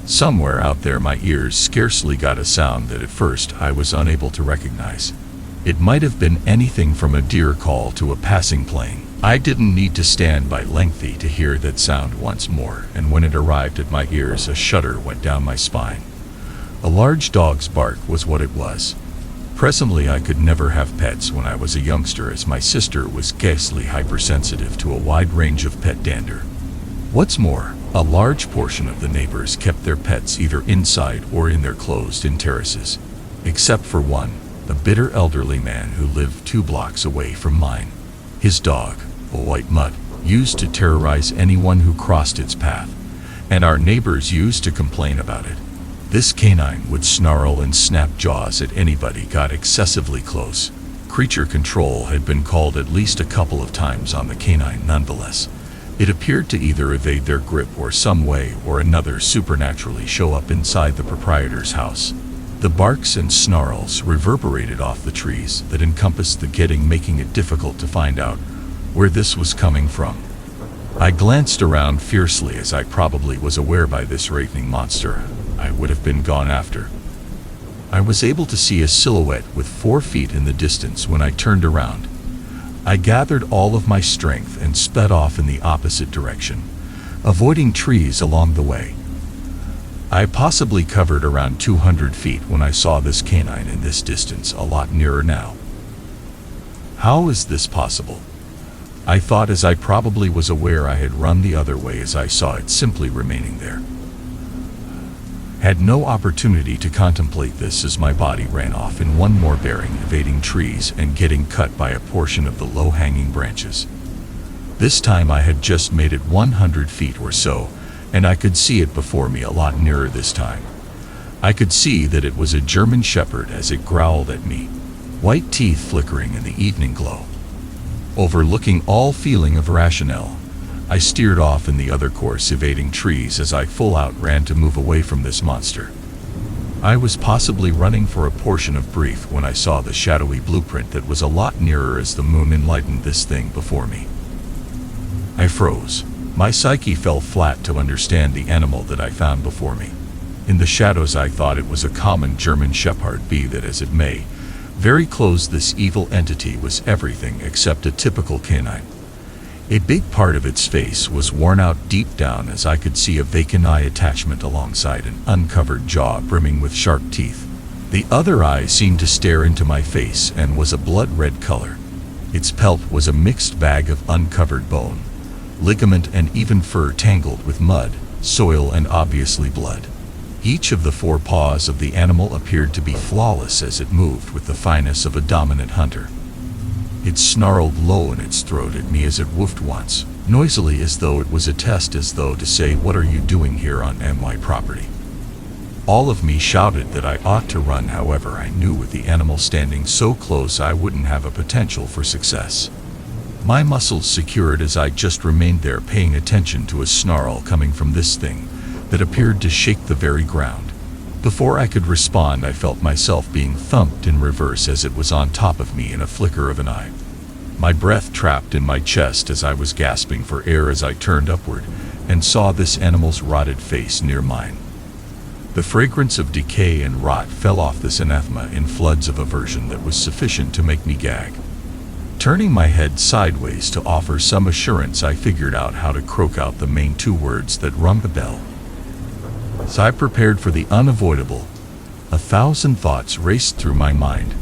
Speaker 1: Somewhere out there my ears scarcely got a sound that at first I was unable to recognize. It might have been anything from a deer call to a passing plane. I didn't need to stand by lengthy to hear that sound once more, and when it arrived at my ears, a shudder went down my spine. A large dog's bark was what it was. Presently, I could never have pets when I was a youngster, as my sister was ghastly hypersensitive to a wide range of pet dander. What's more, a large portion of the neighbors kept their pets either inside or in their closed-in terraces, except for one, a bitter elderly man who lived 2 blocks away from mine. His dog, a white mutt, used to terrorize anyone who crossed its path, and our neighbors used to complain about it. This canine would snarl and snap jaws at anybody got excessively close. Creature control had been called at least a couple of times on the canine nonetheless. It appeared to either evade their grip or some way or another supernaturally show up inside the proprietor's house. The barks and snarls reverberated off the trees that encompassed the getting, making it difficult to find out where this was coming from. I glanced around fiercely, as I probably was aware by this ravening monster I would have been gone after. I was able to see a silhouette with 4 feet in the distance when I turned around. I gathered all of my strength and sped off in the opposite direction, avoiding trees along the way. I possibly covered around 200 feet when I saw this canine in this distance, a lot nearer now. How is this possible? I thought, as I probably was aware I had run the other way as I saw it simply remaining there. Had no opportunity to contemplate this as my body ran off in one more bearing, evading trees and getting cut by a portion of the low-hanging branches. This time I had just made it 100 feet or so, and I could see it before me a lot nearer this time. I could see that it was a German shepherd as it growled at me, white teeth flickering in the evening glow. Overlooking all feeling of rationale, I steered off in the other course, evading trees as I full out ran to move away from this monster. I was possibly running for a portion of brief when I saw the shadowy blueprint that was a lot nearer as the moon enlightened this thing before me. I froze. My psyche fell flat to understand the animal that I found before me. In the shadows I thought it was a common German shepherd, be that as it may. Very close, this evil entity was everything except a typical canine. A big part of its face was worn out deep down, as I could see a vacant eye attachment alongside an uncovered jaw brimming with sharp teeth. The other eye seemed to stare into my face and was a blood-red color. Its pelt was a mixed bag of uncovered bone, ligament and even fur tangled with mud, soil and obviously blood. Each of the 4 paws of the animal appeared to be flawless as it moved with the finesse of a dominant hunter. It snarled low in its throat at me as it woofed once, noisily, as though it was a test, as though to say, "What are you doing here on my property?" All of me shouted that I ought to run, however I knew with the animal standing so close I wouldn't have a potential for success. My muscles secured as I just remained there, paying attention to a snarl coming from this thing that appeared to shake the very ground. Before I could respond, I felt myself being thumped in reverse as it was on top of me in a flicker of an eye. My breath trapped in my chest as I was gasping for air as I turned upward and saw this animal's rotted face near mine. The fragrance of decay and rot fell off this anathema in floods of aversion that was sufficient to make me gag. Turning my head sideways to offer some assurance, I figured out how to croak out the main 2 words that rung the bell. As I prepared for the unavoidable, 1,000 thoughts raced through my mind.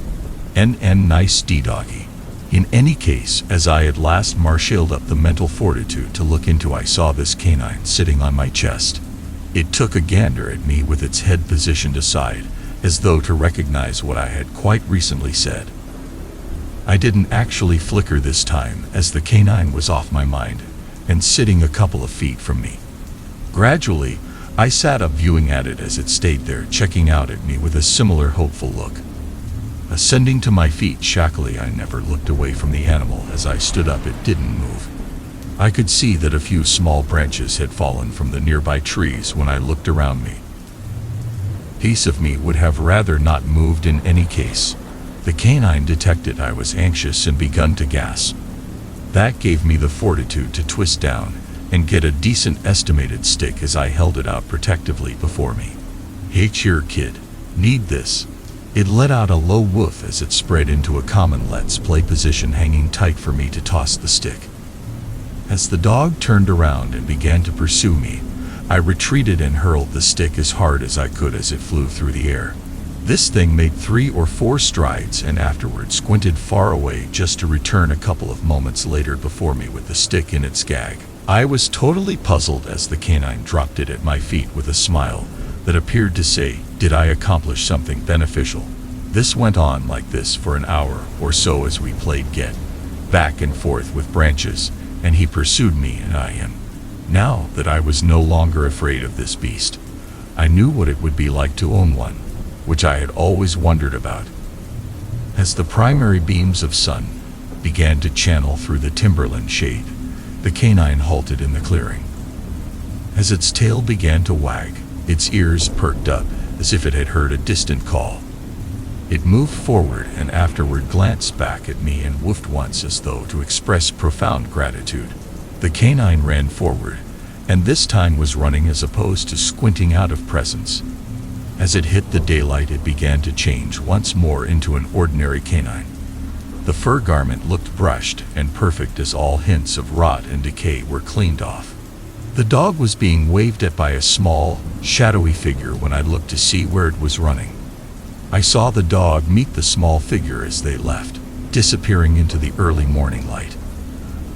Speaker 1: Nice D-doggy. In any case, as I at last marshaled up the mental fortitude to look into, I saw this canine sitting on my chest. It took a gander at me with its head positioned aside, as though to recognize what I had quite recently said. I didn't actually flicker this time, as the canine was off my mind and sitting a couple of feet from me. Gradually, I sat up, viewing at it as it stayed there, checking out at me with a similar hopeful look. Ascending to my feet shakily, I never looked away from the animal. As I stood up, it didn't move. I could see that a few small branches had fallen from the nearby trees when I looked around me. Piece of me would have rather not moved in any case. The canine detected I was anxious and begun to gasp. That gave me the fortitude to twist down and get a decent estimated stick as I held it out protectively before me. "Hey, cheer, kid. Need this?" It let out a low woof as it spread into a common let's play position, hanging tight for me to toss the stick. As the dog turned around and began to pursue me, I retreated and hurled the stick as hard as I could as it flew through the air. This thing made 3 or 4 strides and afterward squinted far away, just to return a couple of moments later before me with the stick in its gag. I was totally puzzled as the canine dropped it at my feet with a smile that appeared to say, "Did I accomplish something beneficial?" This went on like this for an hour or so as we played get back and forth with branches, and he pursued me and I him. Now that I was no longer afraid of this beast, I knew what it would be like to own one, which I had always wondered about. As the primary beams of sun began to channel through the timberland shade, the canine halted in the clearing. As its tail began to wag, its ears perked up as if it had heard a distant call. It moved forward and afterward glanced back at me and woofed once as though to express profound gratitude. The canine ran forward, and this time was running as opposed to squinting out of presence. As it hit the daylight, it began to change once more into an ordinary canine. The fur garment looked brushed and perfect as all hints of rot and decay were cleaned off. The dog was being waved at by a small, shadowy figure when I looked to see where it was running. I saw the dog meet the small figure as they left, disappearing into the early morning light.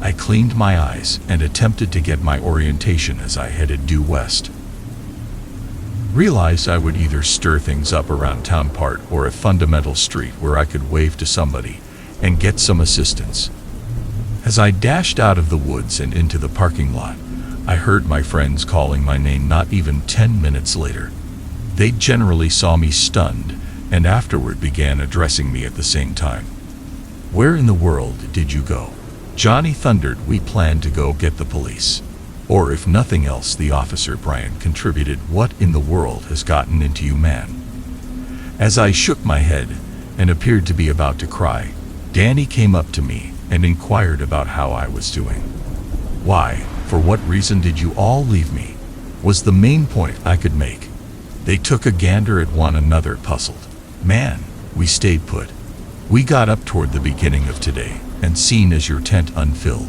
Speaker 1: I cleaned my eyes and attempted to get my orientation as I headed due west. Realized I would either stir things up around town part or a fundamental street where I could wave to somebody and get some assistance. As I dashed out of the woods and into the parking lot, I heard my friends calling my name not even 10 minutes later. They generally saw me stunned and afterward began addressing me at the same time. "Where in the world did you go?" Johnny thundered. "We planned to go get the police." Or if nothing else, the officer Brian contributed, "What in the world has gotten into you, man?" As I shook my head and appeared to be about to cry, Danny came up to me and inquired about how I was doing. "Why, for what reason did you all leave me?" was the main point I could make. They took a gander at one another, puzzled. "Man, we stayed put. We got up toward the beginning of today and seen as your tent unfilled.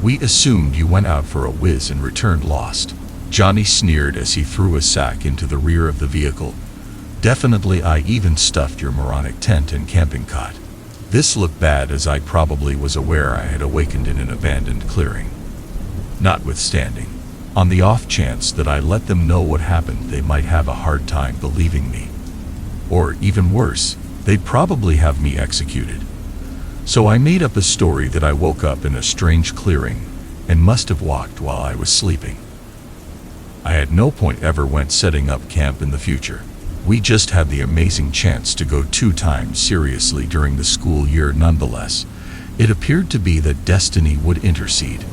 Speaker 1: We assumed you went out for a whiz and returned lost." Johnny sneered as he threw a sack into the rear of the vehicle. "Definitely, I even stuffed your moronic tent and camping cot." This looked bad as I probably was aware I had awakened in an abandoned clearing. Notwithstanding, on the off chance that I let them know what happened, they might have a hard time believing me. Or even worse, they'd probably have me executed. So I made up a story that I woke up in a strange clearing and must have walked while I was sleeping. I had no point ever went setting up camp in the future. We just had the amazing chance to go 2 times seriously during the school year. Nonetheless, it appeared to be that destiny would intercede.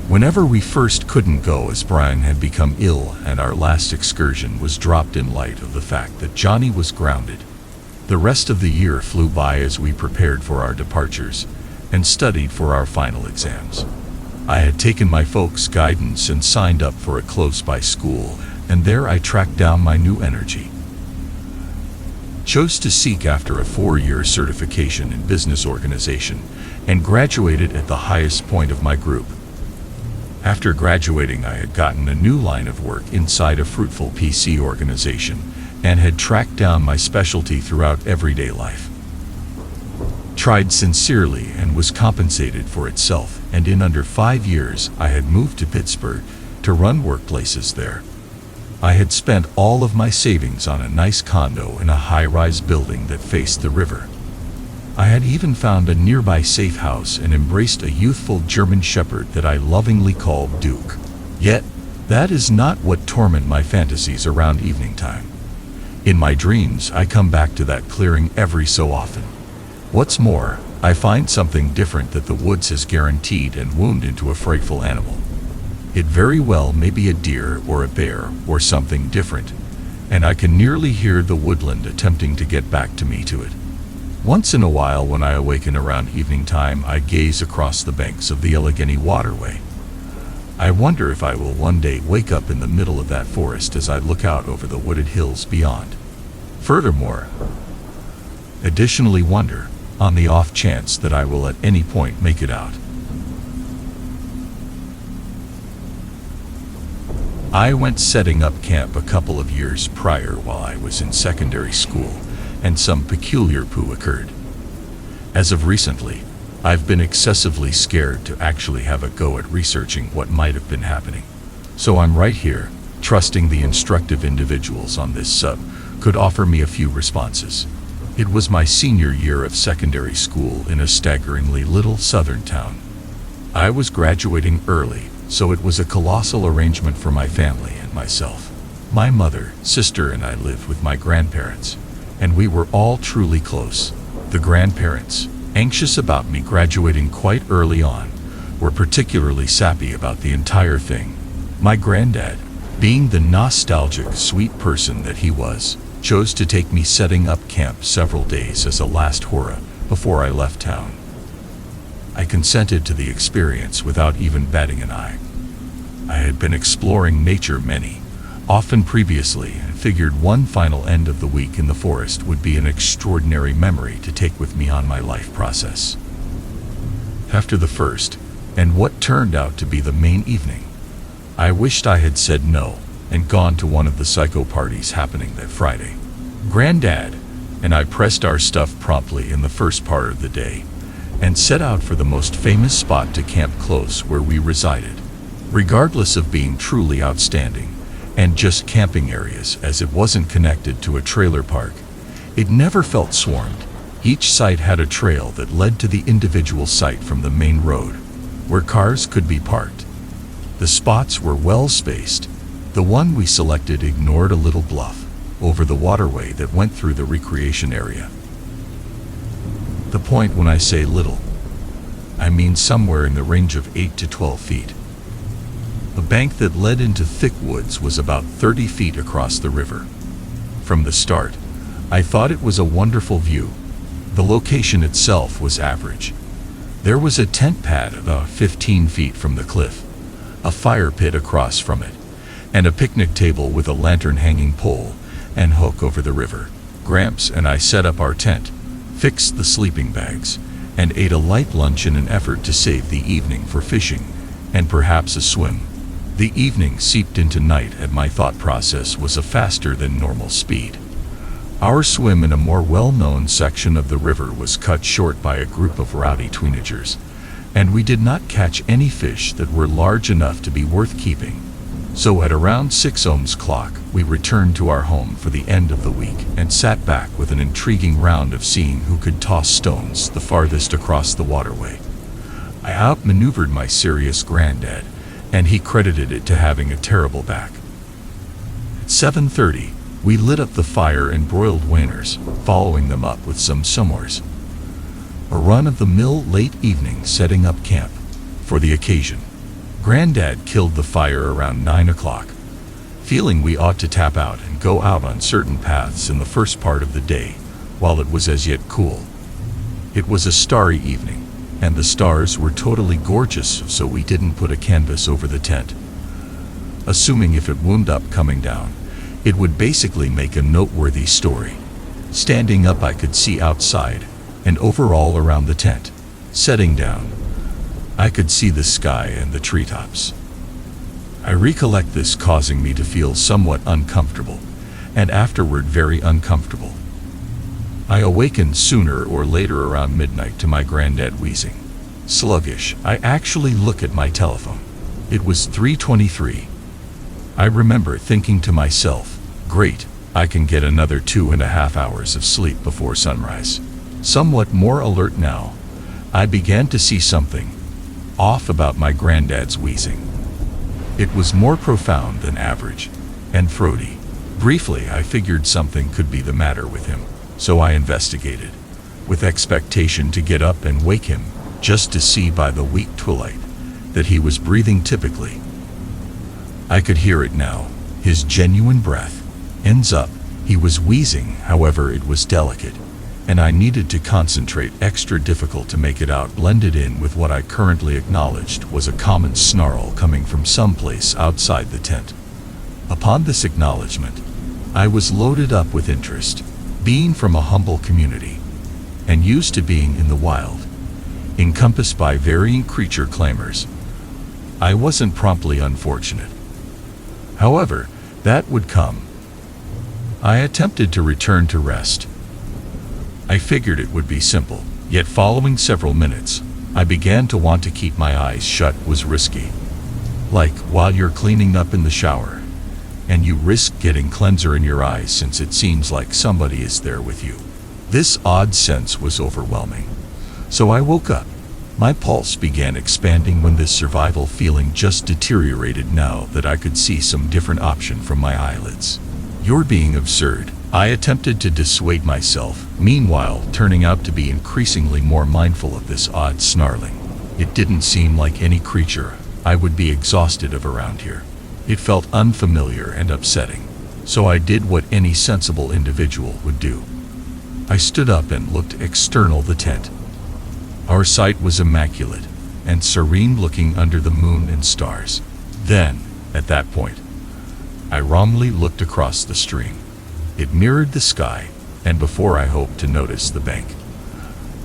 Speaker 1: Whenever we first couldn't go as Brian had become ill and our last excursion was dropped in light of the fact that Johnny was grounded. The rest of the year flew by as we prepared for our departures and studied for our final exams. I had taken my folks' guidance and signed up for a close-by school, and there I tracked down my new energy. Chose to seek after a 4-year certification in business organization and graduated at the highest point of my group. After graduating, I had gotten a new line of work inside a fruitful PC organization and had tracked down my specialty throughout everyday life. Tried sincerely and was compensated for itself, and in under 5 years I had moved to Pittsburgh to run workplaces there. I had spent all of my savings on a nice condo in a high-rise building that faced the river. I had even found a nearby safe house and embraced a youthful German Shepherd that I lovingly called Duke. Yet, that is not what torment my fantasies around evening time. In my dreams, I come back to that clearing every so often. What's more, I find something different that the woods has guaranteed and wound into a frightful animal. It very well may be a deer or a bear or something different, and I can nearly hear the woodland attempting to get back to me to it. Once in a while, when I awaken around evening time, I gaze across the banks of the Allegheny waterway. I wonder if I will one day wake up in the middle of that forest as I look out over the wooded hills beyond. Furthermore, Additionally, wonder, on the off chance that I will at any point make it out. I went setting up camp a couple of years prior while I was in secondary school, and some peculiar poo occurred. As of recently, I've been excessively scared to actually have a go at researching what might have been happening. So I'm right here, trusting the instructive individuals on this sub could offer me a few responses. It was my senior year of secondary school in a staggeringly little southern town. I was graduating early, so it was a colossal arrangement for my family and myself. My mother, sister, and I lived with my grandparents, and we were all truly close. The grandparents, anxious about me graduating quite early on, were particularly sappy about the entire thing. My granddad, being the nostalgic, sweet person that he was, chose to take me setting up camp several days as a last hurrah before I left town. I consented to the experience without even batting an eye. I had been exploring nature often previously, and figured one final end of the week in the forest would be an extraordinary memory to take with me on my life process. After the first, and what turned out to be the main evening, I wished I had said no and gone to one of the psycho parties happening that Friday. Granddad and I pressed our stuff promptly in the first part of the day and set out for the most famous spot to camp close where we resided. Regardless of being truly outstanding and just camping areas, as it wasn't connected to a trailer park, it never felt swarmed. Each site had a trail that led to the individual site from the main road, where cars could be parked. The spots were well spaced. The one we selected ignored a little bluff over the waterway that went through the recreation area. The point when I say little, I mean somewhere in the range of 8 to 12 feet. The bank that led into thick woods was about 30 feet across the river. From the start, I thought it was a wonderful view. The location itself was average. There was a tent pad about 15 feet from the cliff, a fire pit across from it, and a picnic table with a lantern hanging pole and hook over the river. Gramps and I set up our tent, fixed the sleeping bags, and ate a light lunch in an effort to save the evening for fishing and perhaps a swim. The evening seeped into night, and my thought process was a faster than normal speed. Our swim in a more well-known section of the river was cut short by a group of rowdy teenagers, and we did not catch any fish that were large enough to be worth keeping. So at around 6 o'clock, we returned to our home for the end of the week and sat back with an intriguing round of seeing who could toss stones the farthest across the waterway. I outmaneuvered my serious granddad, and he credited it to having a terrible back. At 7:30, we lit up the fire and broiled wieners, following them up with some s'mores. A run-of-the-mill late evening setting up camp for the occasion. Granddad killed the fire around 9 o'clock, feeling we ought to tap out and go out on certain paths in the first part of the day while it was as yet cool. It was a starry evening, and the stars were totally gorgeous, so we didn't put a canvas over the tent, assuming if it wound up coming down, it would basically make a noteworthy story. Standing up, I could see outside and overall around the tent. Setting down, I could see the sky and the treetops. I recollect this causing me to feel somewhat uncomfortable, and afterward very uncomfortable. I awakened sooner or later around midnight to my granddad wheezing. Sluggish, I actually look at my telephone. It was 3:23. I remember thinking to myself, great, I can get another 2.5 hours of sleep before sunrise. Somewhat more alert now, I began to see something off about my granddad's wheezing. It was more profound than average, and throaty. Briefly, I figured something could be the matter with him, so I investigated, with expectation to get up and wake him, just to see by the weak twilight that he was breathing typically. I could hear it now, his genuine breath. Ends up, he was wheezing, however it was delicate, and I needed to concentrate, extra difficult to make it out, blended in with what I currently acknowledged was a common snarl coming from someplace outside the tent. Upon this acknowledgement, I was loaded up with interest. Being from a humble community, and used to being in the wild, encompassed by varying creature clamors. I wasn't promptly unfortunate. However, that would come. I attempted to return to rest. I figured it would be simple, yet following several minutes, I began to want to keep my eyes shut was risky. Like while you're cleaning up in the shower, and you risk getting cleanser in your eyes since it seems like somebody is there with you. This odd sense was overwhelming. So I woke up. My pulse began expanding when this survival feeling just deteriorated now that I could see some different option from my eyelids. You're being absurd. I attempted to dissuade myself, meanwhile turning out to be increasingly more mindful of this odd snarling. It didn't seem like any creature I would be exhausted of around here. It felt unfamiliar and upsetting, so I did what any sensible individual would do. I stood up and looked external the tent. Our sight was immaculate and serene looking under the moon and stars. Then, at that point, I wrongly looked across the stream. It mirrored the sky, and before I hoped to notice the bank,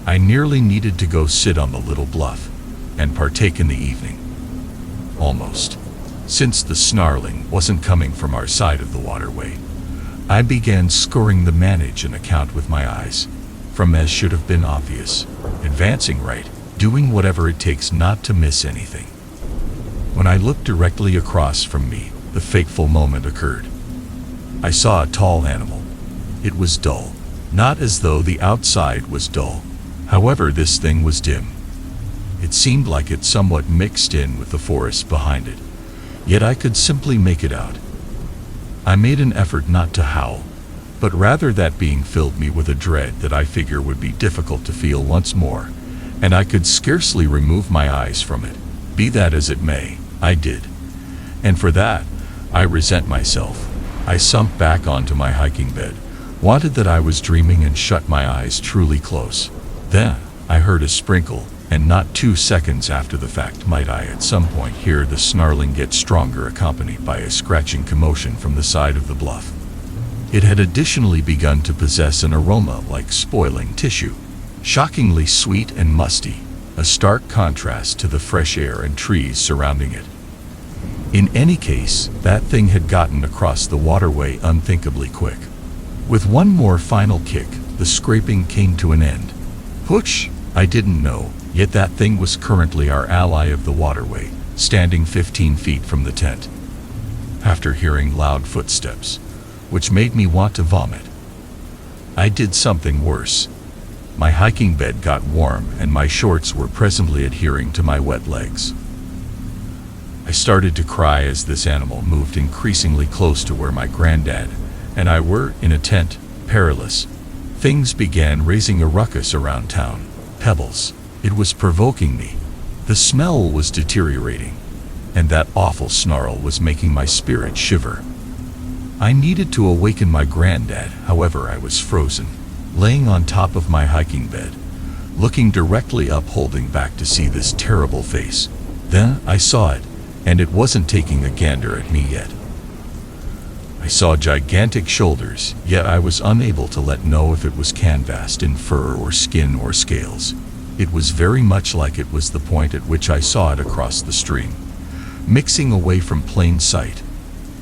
Speaker 1: I nearly needed to go sit on the little bluff and partake in the evening. Almost. Since the snarling wasn't coming from our side of the waterway, I began scoring the manage and account with my eyes, from as should have been obvious, advancing right, doing whatever it takes not to miss anything. When I looked directly across from me, the fateful moment occurred. I saw a tall animal. It was dull, not as though the outside was dull. However, this thing was dim. It seemed like it somewhat mixed in with the forest behind it, yet I could simply make it out. I made an effort not to howl, but rather that being filled me with a dread that I figure would be difficult to feel once more, and I could scarcely remove my eyes from it. Be that as it may, I did. And for that, I resent myself. I sunk back onto my hiking bed, wanted that I was dreaming and shut my eyes truly close. Then, I heard a sprinkle, and not 2 seconds after the fact might I at some point hear the snarling get stronger, accompanied by a scratching commotion from the side of the bluff. It had additionally begun to possess an aroma like spoiling tissue, shockingly sweet and musty, a stark contrast to the fresh air and trees surrounding it. In any case, that thing had gotten across the waterway unthinkably quick. With one more final kick, the scraping came to an end. Hooch! I didn't know, yet that thing was currently our ally of the waterway, standing 15 feet from the tent. After hearing loud footsteps, which made me want to vomit, I did something worse. My hiking bed got warm and my shorts were presently adhering to my wet legs. I started to cry as this animal moved increasingly close to where my granddad and I were in a tent, perilous. Things began raising a ruckus around town. Pebbles. It was provoking me. The smell was deteriorating, and that awful snarl was making my spirit shiver. I needed to awaken my granddad, however I was frozen, laying on top of my hiking bed, looking directly up, holding back to see this terrible face. Then I saw it, and it wasn't taking a gander at me yet. I saw gigantic shoulders, yet I was unable to know if it was canvassed in fur or skin or scales. It was very much like it was the point at which I saw it across the stream, mixing away from plain sight.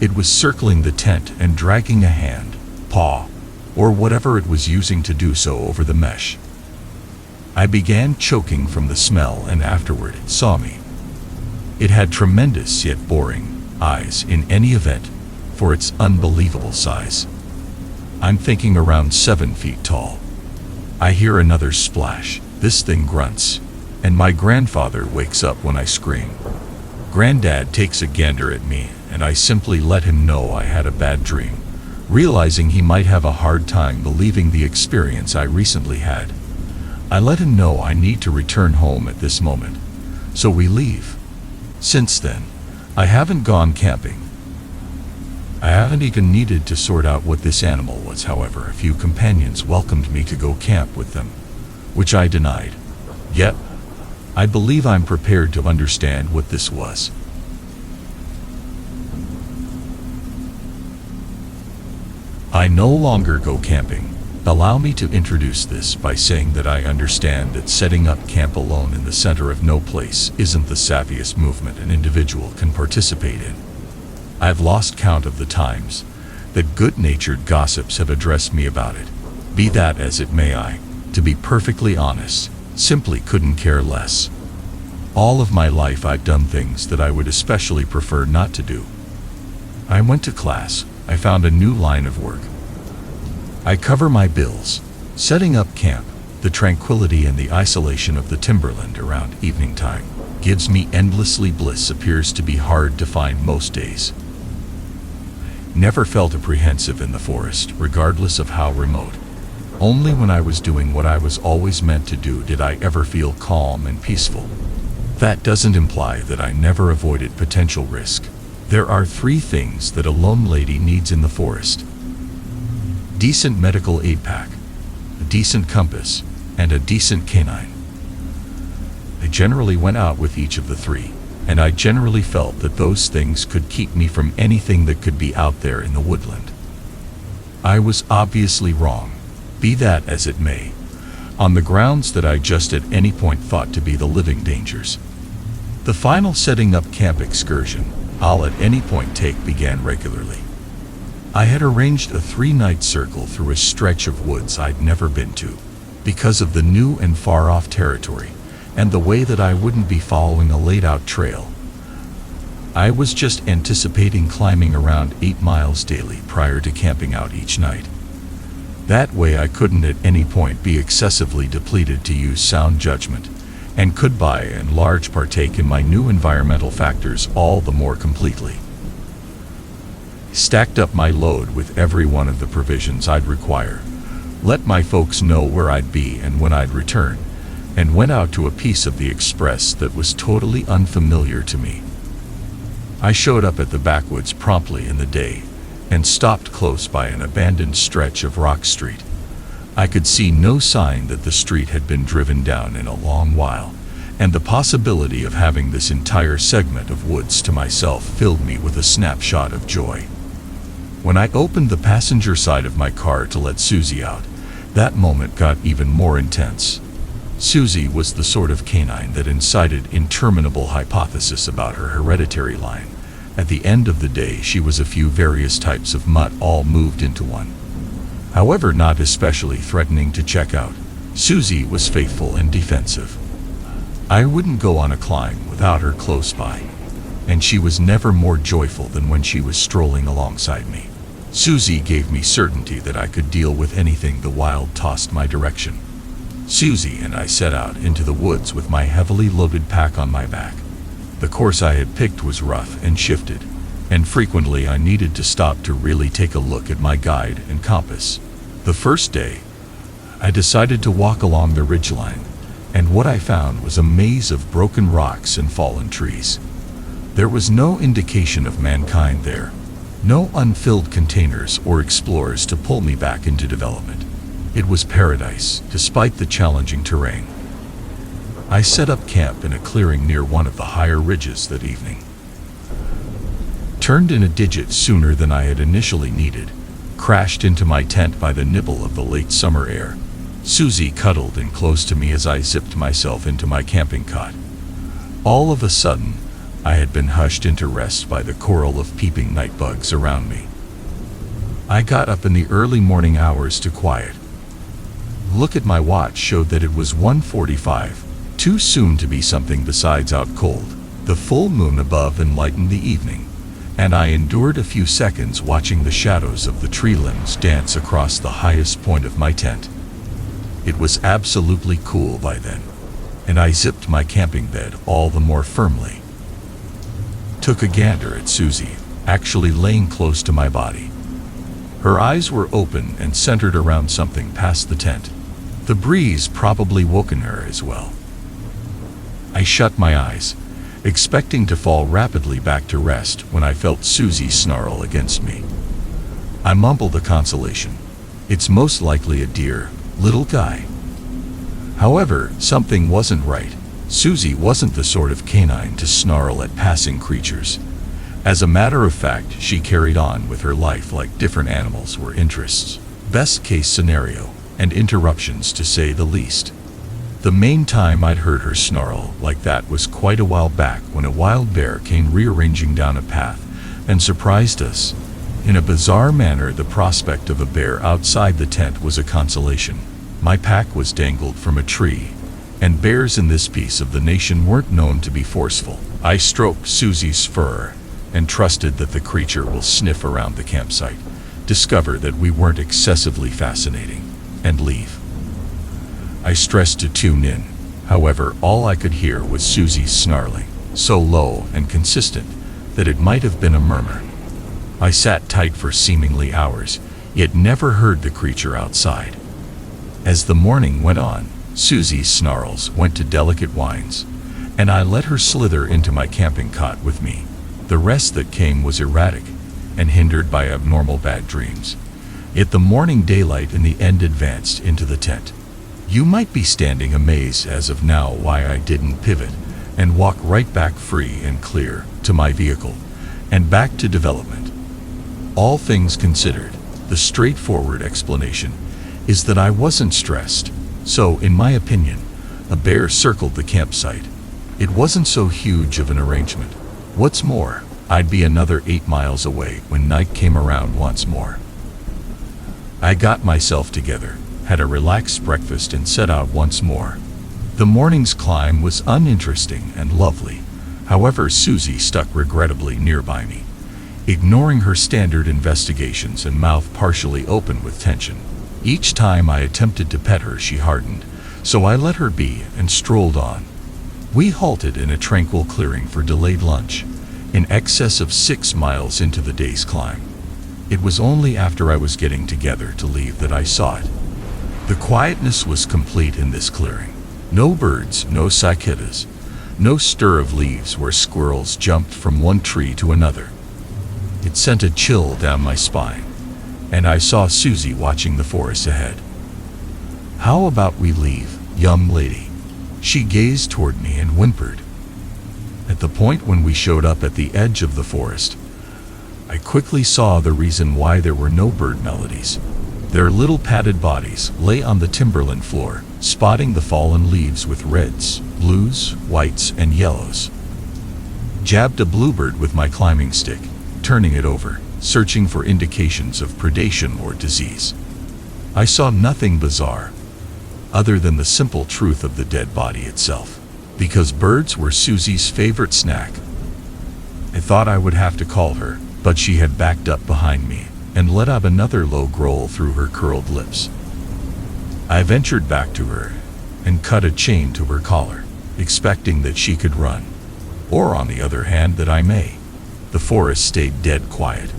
Speaker 1: It was circling the tent and dragging a hand, paw, or whatever it was using to do so over the mesh. I began choking from the smell, and afterward it saw me. It had tremendous yet boring eyes in any event, for its unbelievable size. I'm thinking around 7 feet tall. I hear another splash. This thing grunts, and my grandfather wakes up when I scream. Granddad takes a gander at me, and I simply let him know I had a bad dream, realizing he might have a hard time believing the experience I recently had. I let him know I need to return home at this moment, so we leave. Since then, I haven't gone camping. I haven't even needed to sort out what this animal was. However, a few companions welcomed me to go camp with them, which I denied. Yet, I believe I'm prepared to understand what this was. I no longer go camping. Allow me to introduce this by saying that I understand that setting up camp alone in the center of no place isn't the savviest movement an individual can participate in. I've lost count of the times that good-natured gossips have addressed me about it. Be that as it may, I, to be perfectly honest, simply couldn't care less. All of my life I've done things that I would especially prefer not to do. I went to class, I found a new line of work. I cover my bills. Setting up camp, the tranquility and the isolation of the timberland around evening time, gives me endlessly bliss appears to be hard to find most days. Never felt apprehensive in the forest, regardless of how remote. Only when I was doing what I was always meant to do did I ever feel calm and peaceful. That doesn't imply that I never avoided potential risk. There are 3 things that a lone lady needs in the forest: decent medical aid pack, a decent compass, and a decent canine. I generally went out with each of the 3, and I generally felt that those things could keep me from anything that could be out there in the woodland. I was obviously wrong, be that as it may, on the grounds that I just at any point thought to be the living dangers. The final setting up camp excursion I'll at any point take began regularly. I had arranged a 3-night circle through a stretch of woods I'd never been to, because of the new and far-off territory, and the way that I wouldn't be following a laid-out trail. I was just anticipating climbing around 8 miles daily prior to camping out each night. That way I couldn't at any point be excessively depleted to use sound judgment, and could by and large partake in my new environmental factors all the more completely. Stacked up my load with every one of the provisions I'd require, let my folks know where I'd be and when I'd return, and went out to a piece of the express that was totally unfamiliar to me. I showed up at the backwoods promptly in the day, and stopped close by an abandoned stretch of rock street. I could see no sign that the street had been driven down in a long while, and the possibility of having this entire segment of woods to myself filled me with a snapshot of joy. When I opened the passenger side of my car to let Susie out, that moment got even more intense. Susie was the sort of canine that incited interminable hypotheses about her hereditary line. At the end of the day, she was a few various types of mutt all moved into one. However, not especially threatening to check out. Susie was faithful and defensive. I wouldn't go on a climb without her close by, and she was never more joyful than when she was strolling alongside me. Susie gave me certainty that I could deal with anything the wild tossed my direction. Susie and I set out into the woods with my heavily loaded pack on my back. The course I had picked was rough and shifted, and frequently I needed to stop to really take a look at my guide and compass. The first day, I decided to walk along the ridgeline, and what I found was a maze of broken rocks and fallen trees. There was no indication of mankind there, no unfilled containers or explorers to pull me back into development. It was paradise, despite the challenging terrain. I set up camp in a clearing near one of the higher ridges that evening. Turned in a digit sooner than I had initially needed, crashed into my tent by the nibble of the late summer air. Susie cuddled in close to me as I zipped myself into my camping cot. All of a sudden, I had been hushed into rest by the chorale of peeping night bugs around me. I got up in the early morning hours to quiet. Look at my watch showed that it was 1:45, too soon to be something besides out cold. The full moon above enlightened the evening, and I endured a few seconds watching the shadows of the tree limbs dance across the highest point of my tent. It was absolutely cool by then, and I zipped my camping bed all the more firmly. Took a gander at Susie, actually laying close to my body. Her eyes were open and centered around something past the tent. The breeze probably woken her as well. I shut my eyes, expecting to fall rapidly back to rest when I felt Susie snarl against me. I mumbled a consolation. It's most likely a deer, little guy. However, something wasn't right. Susie wasn't the sort of canine to snarl at passing creatures. As a matter of fact, she carried on with her life like different animals were interests. Best case scenario, and interruptions to say the least. The main time I'd heard her snarl like that was quite a while back when a wild bear came rearranging down a path and surprised us. In a bizarre manner, the prospect of a bear outside the tent was a consolation. My pack was dangled from a tree, and bears in this piece of the nation weren't known to be forceful. I stroked Susie's fur and trusted that the creature will sniff around the campsite, discover that we weren't excessively fascinating, and leave. I stressed to tune in. However, all I could hear was Susie's snarling, so low and consistent that it might have been a murmur. I sat tight for seemingly hours, yet never heard the creature outside. As the morning went on, Susie's snarls went to delicate whines, and I let her slither into my camping cot with me. The rest that came was erratic and hindered by abnormal bad dreams. Yet the morning daylight in the end advanced into the tent. You might be standing amazed as of now why I didn't pivot and walk right back free and clear to my vehicle and back to development. All things considered, the straightforward explanation is that I wasn't stressed. So, in my opinion, a bear circled the campsite. It wasn't so huge of an arrangement. What's more, I'd be another 8 miles away when night came around once more. I got myself together, had a relaxed breakfast, and set out once more. The morning's climb was uninteresting and lovely. However, Susie stuck regrettably nearby me, ignoring her standard investigations and mouth partially open with tension. Each time I attempted to pet her, she hardened, so I let her be and strolled on. We halted in a tranquil clearing for delayed lunch, in excess of 6 miles into the day's climb. It was only after I was getting together to leave that I saw it. The quietness was complete in this clearing. No birds, no cicadas, no stir of leaves where squirrels jumped from one tree to another. It sent a chill down my spine, and I saw Susie watching the forest ahead. "How about we leave, young lady?" She gazed toward me and whimpered. At the point when we showed up at the edge of the forest, I quickly saw the reason why there were no bird melodies. Their little padded bodies lay on the timberland floor, spotting the fallen leaves with reds, blues, whites, and yellows. Jabbed a bluebird with my climbing stick, turning it over, searching for indications of predation or disease. I saw nothing bizarre, other than the simple truth of the dead body itself. Because birds were Susie's favorite snack, I thought I would have to call her, but she had backed up behind me and let out another low growl through her curled lips. I ventured back to her and cut a chain to her collar, expecting that she could run, or on the other hand that I may. The forest stayed dead quiet.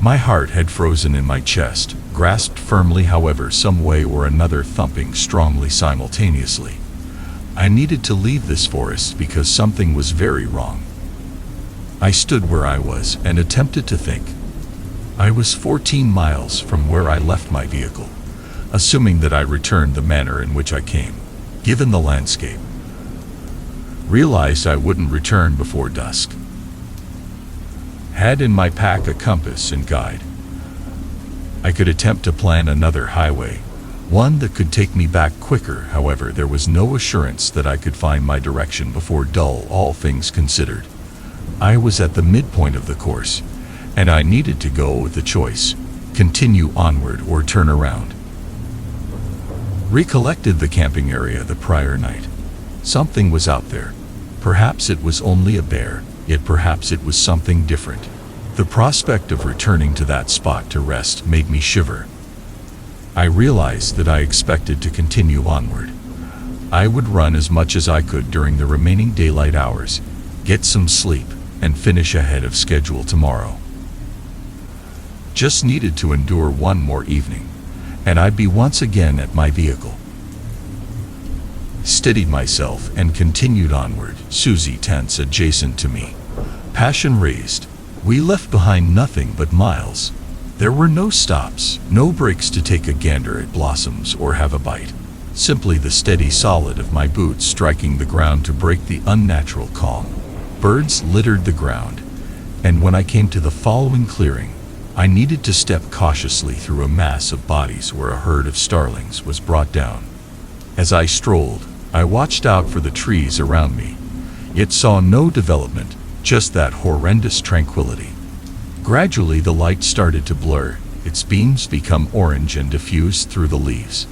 Speaker 1: My heart had frozen in my chest, grasped firmly, however, some way or another thumping strongly simultaneously. I needed to leave this forest because something was very wrong. I stood where I was and attempted to think. I was 14 miles from where I left my vehicle, assuming that I returned the manner in which I came, given the landscape. Realized I wouldn't return before dusk. Had in my pack a compass and guide. I could attempt to plan another highway, one that could take me back quicker. However, there was no assurance that I could find my direction before dull. All things considered, I was at the midpoint of the course, and I needed to go with the choice: continue onward or turn around. Recollected the camping area the prior night. Something was out there. Perhaps it was only a bear, yet perhaps it was something different. The prospect of returning to that spot to rest made me shiver. I realized that I expected to continue onward. I would run as much as I could during the remaining daylight hours, get some sleep, and finish ahead of schedule tomorrow. Just needed to endure one more evening, and I'd be once again at my vehicle. Steadied myself and continued onward, Susie tense adjacent to me, passion raised. We left behind nothing but miles. There were no stops, no breaks to take a gander at blossoms or have a bite. Simply the steady solid of my boots striking the ground to break the unnatural calm. Birds littered the ground, and when I came to the following clearing, I needed to step cautiously through a mass of bodies where a herd of starlings was brought down. As I strolled, I watched out for the trees around me, yet saw no development, just that horrendous tranquility. Gradually the light started to blur, its beams become orange and diffused through the leaves.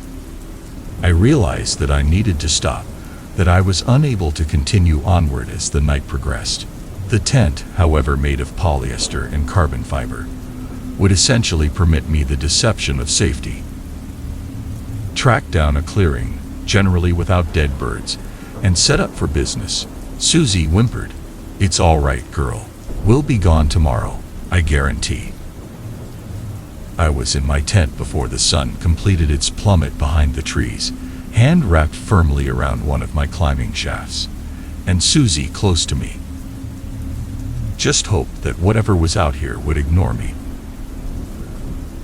Speaker 1: I realized that I needed to stop, that I was unable to continue onward as the night progressed. The tent, however made of polyester and carbon fiber, would essentially permit me the deception of safety. Track down a clearing, generally without dead birds, and set up for business. Susie whimpered, "It's all right, girl. We'll be gone tomorrow, I guarantee." I was in my tent before the sun completed its plummet behind the trees, hand wrapped firmly around one of my climbing shafts, and Susie close to me. Just hoped that whatever was out here would ignore me.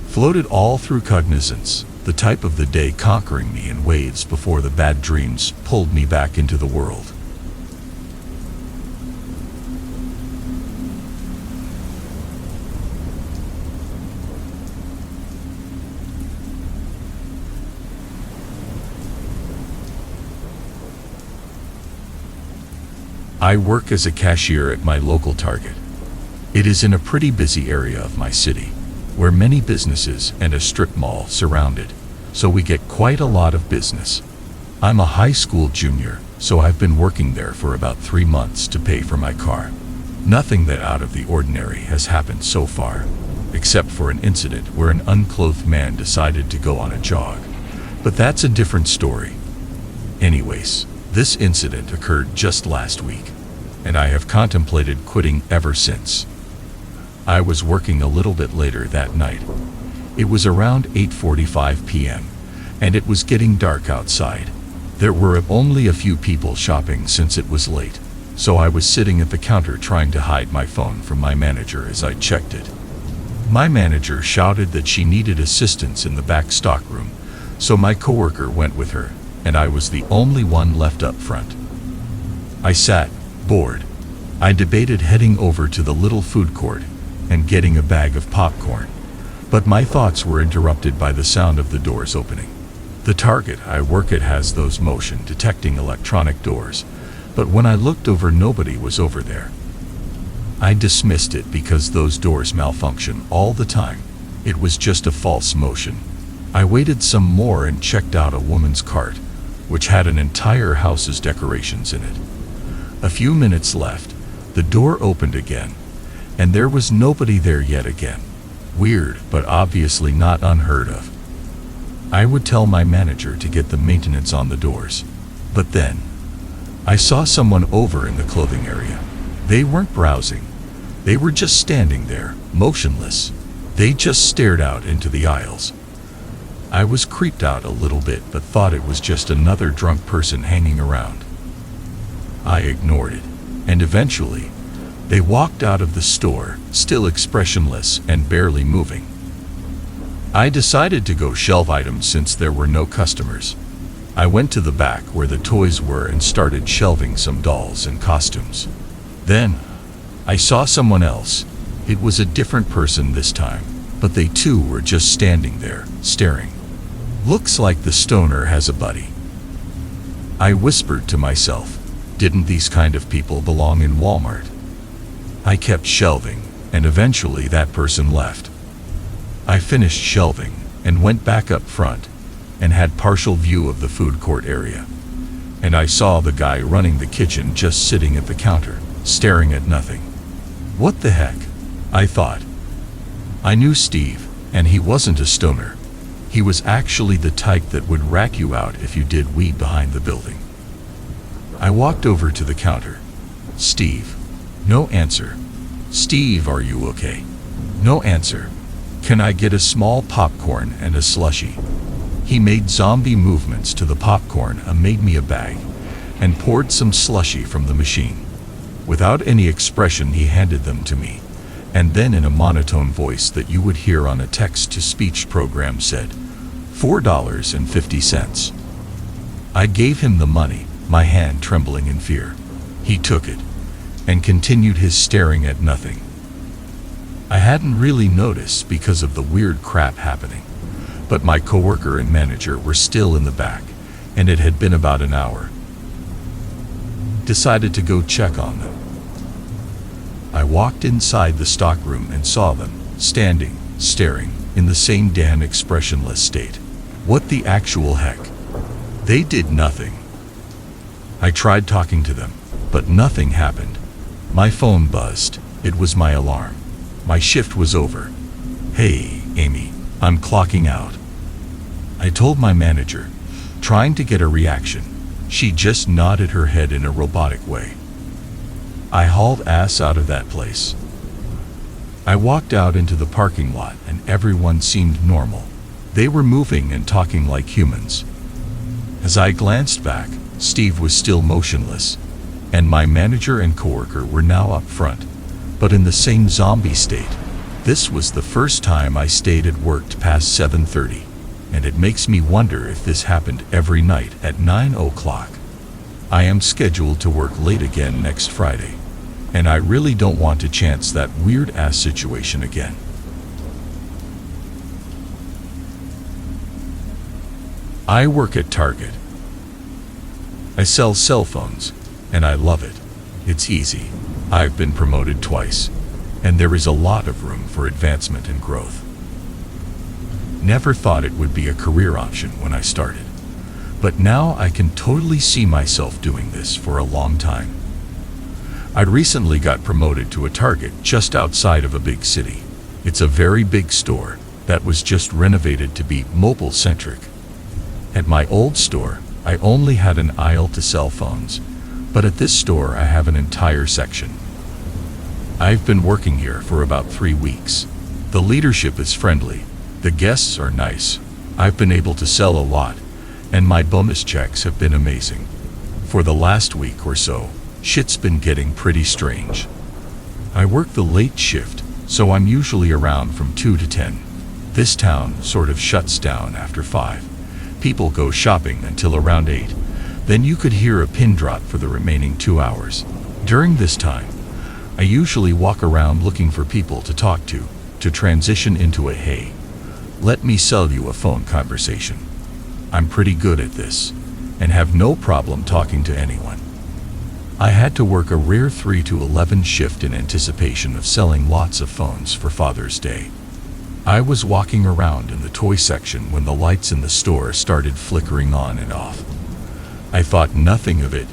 Speaker 1: Floated all through cognizance, the type of the day conquering me in waves before the bad dreams pulled me back into the world. I work as a cashier at my local Target. It is in a pretty busy area of my city, where many businesses and a strip mall surround it, so we get quite a lot of business. I'm a high school junior, so I've been working there for about 3 months to pay for my car. Nothing that out of the ordinary has happened so far, except for an incident where an unclothed man decided to go on a jog. But that's a different story. Anyways, this incident occurred just last week, and I have contemplated quitting ever since. I was working a little bit later that night. It was around 8:45 p.m., and it was getting dark outside. There were only a few people shopping since it was late, so I was sitting at the counter trying to hide my phone from my manager as I checked it. My manager shouted that she needed assistance in the back stockroom, so my coworker went with her, and I was the only one left up front. I sat, bored. I debated heading over to the little food court and getting a bag of popcorn, but my thoughts were interrupted by the sound of the doors opening. The Target I work at has those motion detecting electronic doors, but when I looked over, nobody was over there. I dismissed it because those doors malfunction all the time. It was just a false motion. I waited some more and checked out a woman's cart, which had an entire house's decorations in it. A few minutes left, the door opened again, and there was nobody there yet again. Weird, but obviously not unheard of. I would tell my manager to get the maintenance on the doors, but then I saw someone over in the clothing area. They weren't browsing. They were just standing there, motionless. They just stared out into the aisles. I was creeped out a little bit, but thought it was just another drunk person hanging around. I ignored it, and eventually, they walked out of the store, still expressionless and barely moving. I decided to go shelve items since there were no customers. I went to the back where the toys were and started shelving some dolls and costumes. Then, I saw someone else. It was a different person this time, but they too were just standing there, staring. Looks like the stoner has a buddy. I whispered to myself, didn't these kind of people belong in Walmart? I kept shelving, and eventually that person left. I finished shelving and went back up front and had partial view of the food court area. And I saw the guy running the kitchen just sitting at the counter, staring at nothing. What the heck? I thought. I knew Steve, and he wasn't a stoner. He was actually the type that would rat you out if you did weed behind the building. I walked over to the counter. Steve. No answer. Steve, are you okay? No answer. Can I get a small popcorn and a slushie? He made zombie movements to the popcorn and made me a bag, and poured some slushie from the machine. Without any expression, he handed them to me, and then in a monotone voice that you would hear on a text-to-speech program said, $4.50. I gave him the money, my hand trembling in fear. He took it, and continued his staring at nothing. I hadn't really noticed because of the weird crap happening, but my coworker and manager were still in the back, and it had been about an hour. Decided to go check on them. I walked inside the stockroom and saw them, standing, staring, in the same damn expressionless state. What the actual heck? They did nothing. I tried talking to them, but nothing happened. My phone buzzed. It was my alarm. My shift was over. "Hey, Amy, I'm clocking out." I told my manager, trying to get a reaction. She just nodded her head in a robotic way. I hauled ass out of that place. I walked out into the parking lot and everyone seemed normal. They were moving and talking like humans. As I glanced back, Steve was still motionless, and my manager and coworker were now up front, but in the same zombie state. This was the first time I stayed at work past 7:30, and it makes me wonder if this happened every night at 9 o'clock. I am scheduled to work late again next Friday, and I really don't want to chance that weird-ass situation again. I work at Target. I sell cell phones, and I love it. It's easy. I've been promoted twice, and there is a lot of room for advancement and growth. Never thought it would be a career option when I started, but now I can totally see myself doing this for a long time. I recently got promoted to a Target just outside of a big city. It's a very big store that was just renovated to be mobile-centric. At my old store, I only had an aisle to sell phones, but at this store I have an entire section. I've been working here for about 3 weeks. The leadership is friendly. The guests are nice. I've been able to sell a lot, and my bonus checks have been amazing. For the last week or so, shit's been getting pretty strange. I work the late shift, so I'm usually around from 2 to 10. This town sort of shuts down after 5. People go shopping until around 8. Then you could hear a pin drop for the remaining 2 hours. During this time, I usually walk around looking for people to talk to transition into a "hey, let me sell you a" phone conversation. I'm pretty good at this, and have no problem talking to anyone. I had to work a rare 3 to 11 shift in anticipation of selling lots of phones for Father's Day. I was walking around in the toy section when the lights in the store started flickering on and off. I thought nothing of it.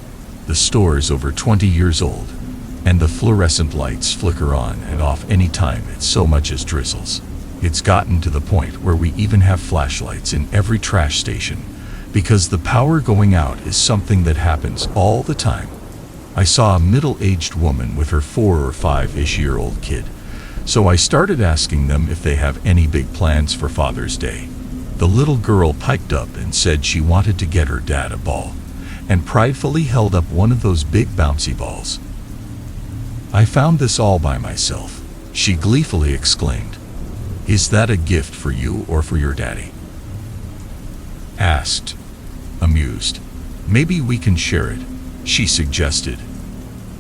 Speaker 1: The store is over 20 years old, and the fluorescent lights flicker on and off any time it so much as drizzles. It's gotten to the point where we even have flashlights in every trash station, because the power going out is something that happens all the time. I saw a middle-aged woman with her 4 or 5-ish-year-old kid, so I started asking them if they have any big plans for Father's Day. The little girl piped up and said she wanted to get her dad a ball, and pridefully held up one of those big bouncy balls. "I found this all by myself," she gleefully exclaimed. "Is that a gift for you or for your daddy?" Asked, amused. "Maybe we can share it," she suggested,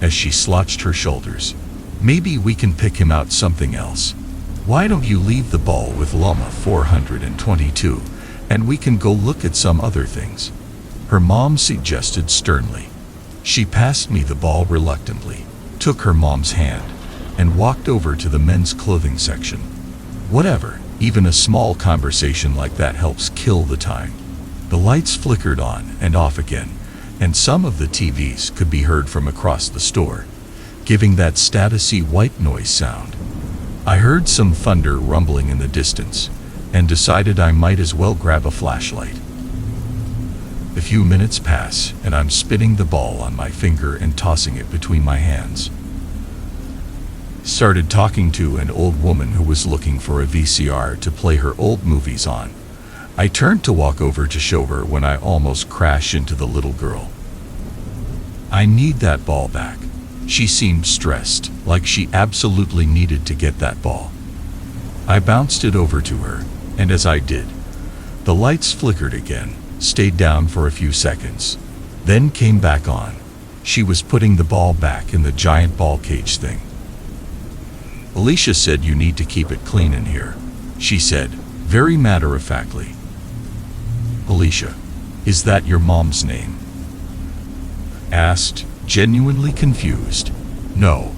Speaker 1: as she slouched her shoulders. "Maybe we can pick him out something else. Why don't you leave the ball with Llama 422, and we can go look at some other things," her mom suggested sternly. She passed me the ball reluctantly, took her mom's hand, and walked over to the men's clothing section. Whatever, even a small conversation like that helps kill the time. The lights flickered on and off again, and some of the TVs could be heard from across the store, giving that statusy white noise sound. I heard some thunder rumbling in the distance, and decided I might as well grab a flashlight. A few minutes pass, and I'm spinning the ball on my finger and tossing it between my hands. Started talking to an old woman who was looking for a VCR to play her old movies on. I turned to walk over to show her when I almost crashed into the little girl. "I need that ball back." She seemed stressed, like she absolutely needed to get that ball. I bounced it over to her, and as I did, the lights flickered again, stayed down for a few seconds, then came back on. She was putting the ball back in the giant ball cage thing. Alicia said you need to keep it clean in here, she said, very matter-of-factly. Alicia, is that your mom's name? Asked, genuinely confused. No,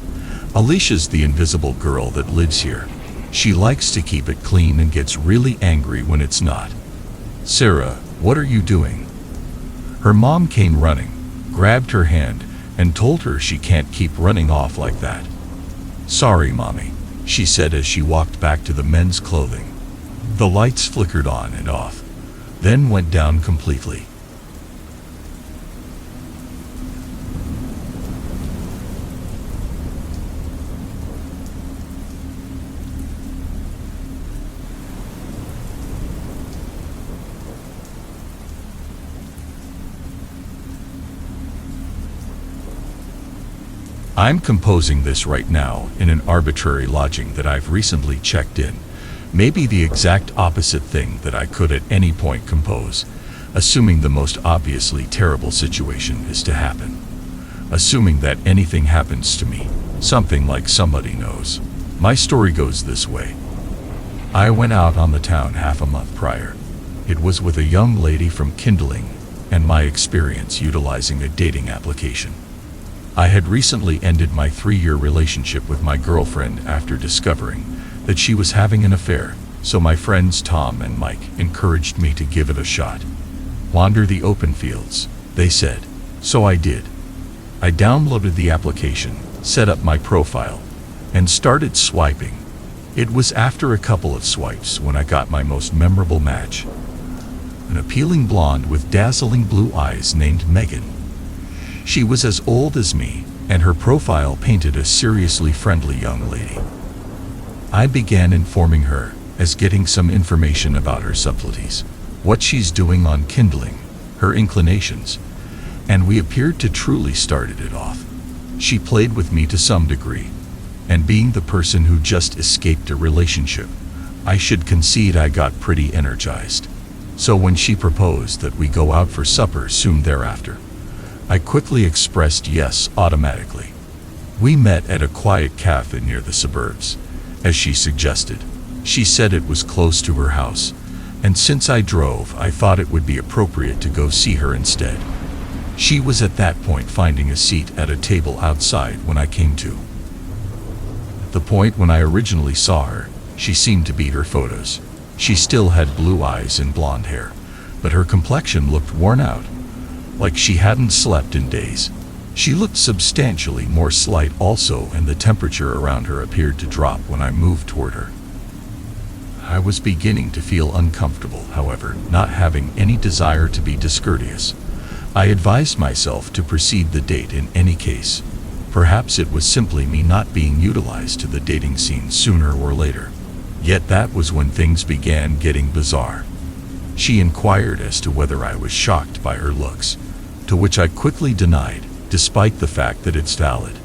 Speaker 1: Alicia's the invisible girl that lives here. She likes to keep it clean and gets really angry when it's not. Sarah, what are you doing? Her mom came running, grabbed her hand, and told her she can't keep running off like that. Sorry, Mommy, she said as she walked back to the men's clothing. The lights flickered on and off, then went down completely. I'm composing this right now in an arbitrary lodging that I've recently checked in. Maybe the exact opposite thing that I could at any point compose, assuming the most obviously terrible situation is to happen. Assuming that anything happens to me, something like somebody knows. My story goes this way. I went out on the town half a month prior. It was with a young lady from Kindling and my experience utilizing a dating application. I had recently ended my 3-year relationship with my girlfriend after discovering that she was having an affair, so my friends Tom and Mike encouraged me to give it a shot. Wander the open fields, they said. So I did. I downloaded the application, set up my profile, and started swiping. It was after a couple of swipes when I got my most memorable match. An appealing blonde with dazzling blue eyes named Megan. She was as old as me, and her profile painted a seriously friendly young lady. I began informing her, as getting some information about her subtleties, what she's doing on Kindling, her inclinations, and we appeared to truly started it off. She played with me to some degree, and being the person who just escaped a relationship, I should concede I got pretty energized. So when she proposed that we go out for supper soon thereafter, I quickly expressed yes automatically. We met at a quiet cafe near the suburbs, as she suggested. She said it was close to her house, and since I drove, I thought it would be appropriate to go see her instead. She was at that point finding a seat at a table outside when I came to. At the point when I originally saw her, she seemed to beat her photos. She still had blue eyes and blonde hair, but her complexion looked worn out, like she hadn't slept in days. She looked substantially more slight also, and the temperature around her appeared to drop when I moved toward her. I was beginning to feel uncomfortable, however, not having any desire to be discourteous. I advised myself to proceed the date in any case. Perhaps it was simply me not being utilized to the dating scene sooner or later. Yet that was when things began getting bizarre. She inquired as to whether I was shocked by her looks, to which I quickly denied, despite the fact that it's valid.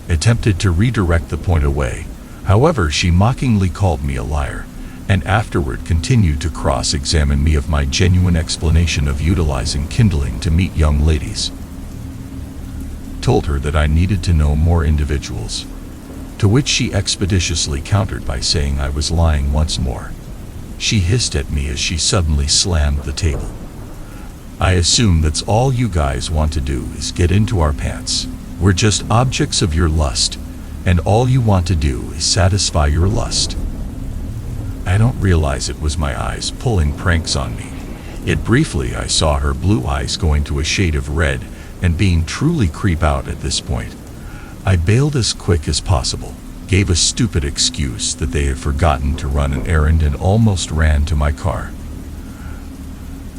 Speaker 1: Attempted to redirect the point away, however she mockingly called me a liar, and afterward continued to cross-examine me of my genuine explanation of utilizing Kindling to meet young ladies. Told her that I needed to know more individuals, to which she expeditiously countered by saying I was lying once more. She hissed at me as she suddenly slammed the table. I assume that's all you guys want to do is get into our pants. We're just objects of your lust, and all you want to do is satisfy your lust. I don't realize it was my eyes pulling pranks on me. Yet briefly I saw her blue eyes going to a shade of red and being truly creep out at this point. I bailed as quick as possible, gave a stupid excuse that they had forgotten to run an errand, and almost ran to my car.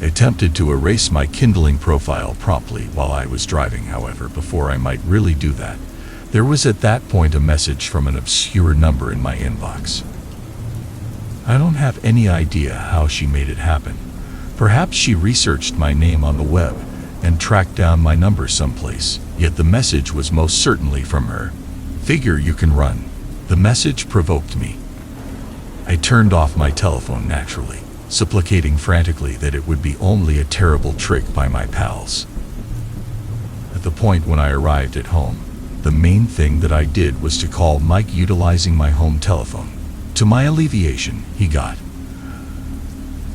Speaker 1: Attempted to erase my Kindling profile promptly while I was driving, however, before I might really do that, there was at that point a message from an obscure number in my inbox. I don't have any idea how she made it happen. Perhaps she researched my name on the web and tracked down my number someplace, yet the message was most certainly from her. Figure you can run. The message provoked me. I turned off my telephone naturally, supplicating frantically that it would be only a terrible trick by my pals. At the point when I arrived at home, the main thing that I did was to call Mike utilizing my home telephone. To my alleviation, he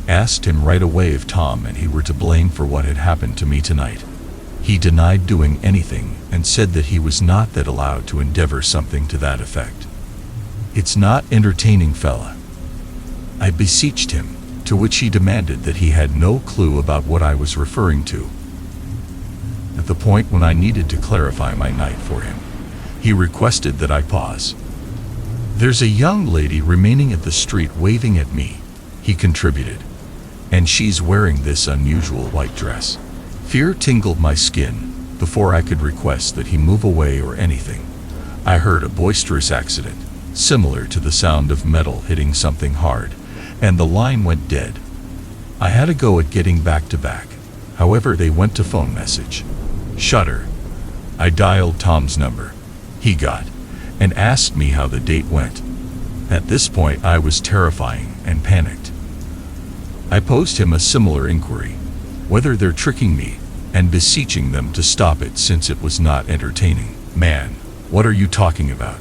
Speaker 1: asked him right away if Tom and he were to blame for what had happened to me tonight. He denied doing anything and said that he was not that allowed to endeavor something to that effect. "It's not entertaining, fella," I beseeched him, to which he demanded that he had no clue about what I was referring to. At the point when I needed to clarify my night for him, he requested that I pause. "There's a young lady remaining at the street waving at me," he contributed, "and she's wearing this unusual white dress." Fear tingled my skin before I could request that he move away or anything. I heard a boisterous accident, similar to the sound of metal hitting something hard, and the line went dead. I had a go at getting back to back. However, they went to phone message. Shudder. I dialed Tom's number. He got and asked me how the date went. At this point, I was terrifying and panicked. I posed him a similar inquiry, whether they're tricking me, and beseeching them to stop it since it was not entertaining. "Man, what are you talking about?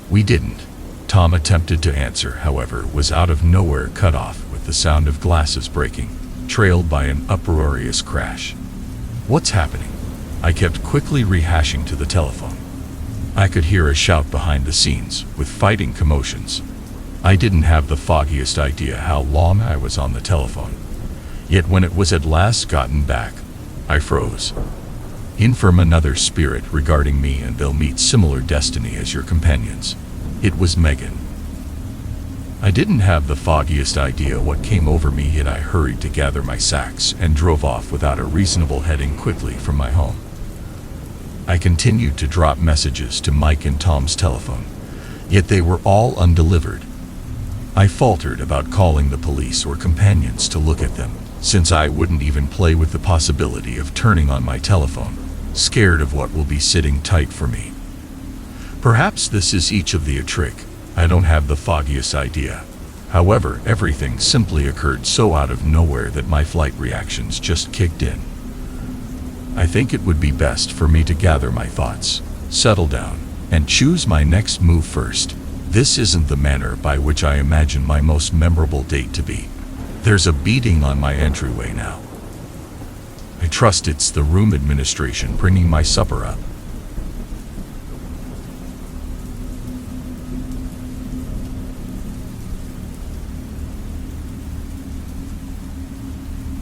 Speaker 1: We didn't." Tom attempted to answer, however, was out of nowhere cut off with the sound of glasses breaking, trailed by an uproarious crash. "What's happening?" I kept quickly rehashing to the telephone. I could hear a shout behind the scenes, with fighting commotions. I didn't have the foggiest idea how long I was on the telephone. Yet when it was at last gotten back, I froze. "In from another spirit regarding me, and they'll meet similar destiny as your companions." It was Megan. I didn't have the foggiest idea what came over me, yet I hurried to gather my sacks and drove off without a reasonable heading quickly from my home. I continued to drop messages to Mike and Tom's telephone, yet they were all undelivered. I faltered about calling the police or companions to look at them, since I wouldn't even play with the possibility of turning on my telephone, scared of what will be sitting tight for me. Perhaps this is each of the a trick. I don't have the foggiest idea. However, everything simply occurred so out of nowhere that my flight reactions just kicked in. I think it would be best for me to gather my thoughts, settle down, and choose my next move first. This isn't the manner by which I imagine my most memorable date to be. There's a beating on my entryway now. I trust it's the room administration bringing my supper up.